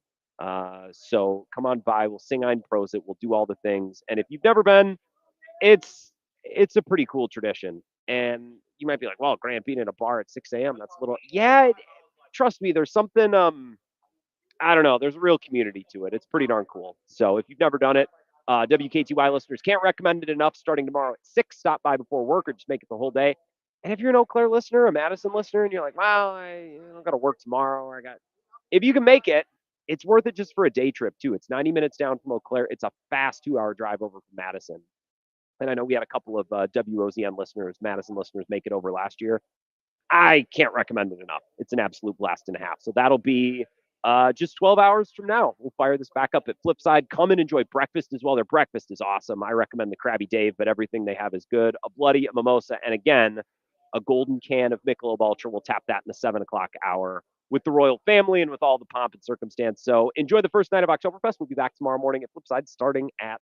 So come on by. We'll sing Ein Prosit. We'll do all the things. And if you've never been, it's a pretty cool tradition. And you might be like, well, Grant, being in a bar at 6 a.m., that's a little, trust me, there's something, I don't know, there's a real community to it. It's pretty darn cool. So if you've never done it, WKTY listeners can't recommend it enough. Starting tomorrow at 6, stop by before work or just make it the whole day. And if you're an Eau Claire listener, a Madison listener, and you're like, well, I got to work tomorrow, or if you can make it, it's worth it just for a day trip too. It's 90 minutes down from Eau Claire. It's a fast 2-hour drive over from Madison. And I know we had a couple of WOZN listeners, Madison listeners, make it over last year. I can't recommend it enough. It's an absolute blast and a half. So that'll be just 12 hours from now. We'll fire this back up at Flipside. Come and enjoy breakfast as well. Their breakfast is awesome. I recommend the Krabby Dave, but everything they have is good. A bloody, a mimosa, and again, a golden can of Michelob Ultra. We'll tap that in the 7 o'clock hour with the royal family and with all the pomp and circumstance. So enjoy the first night of Oktoberfest. We'll be back tomorrow morning at Flipside starting at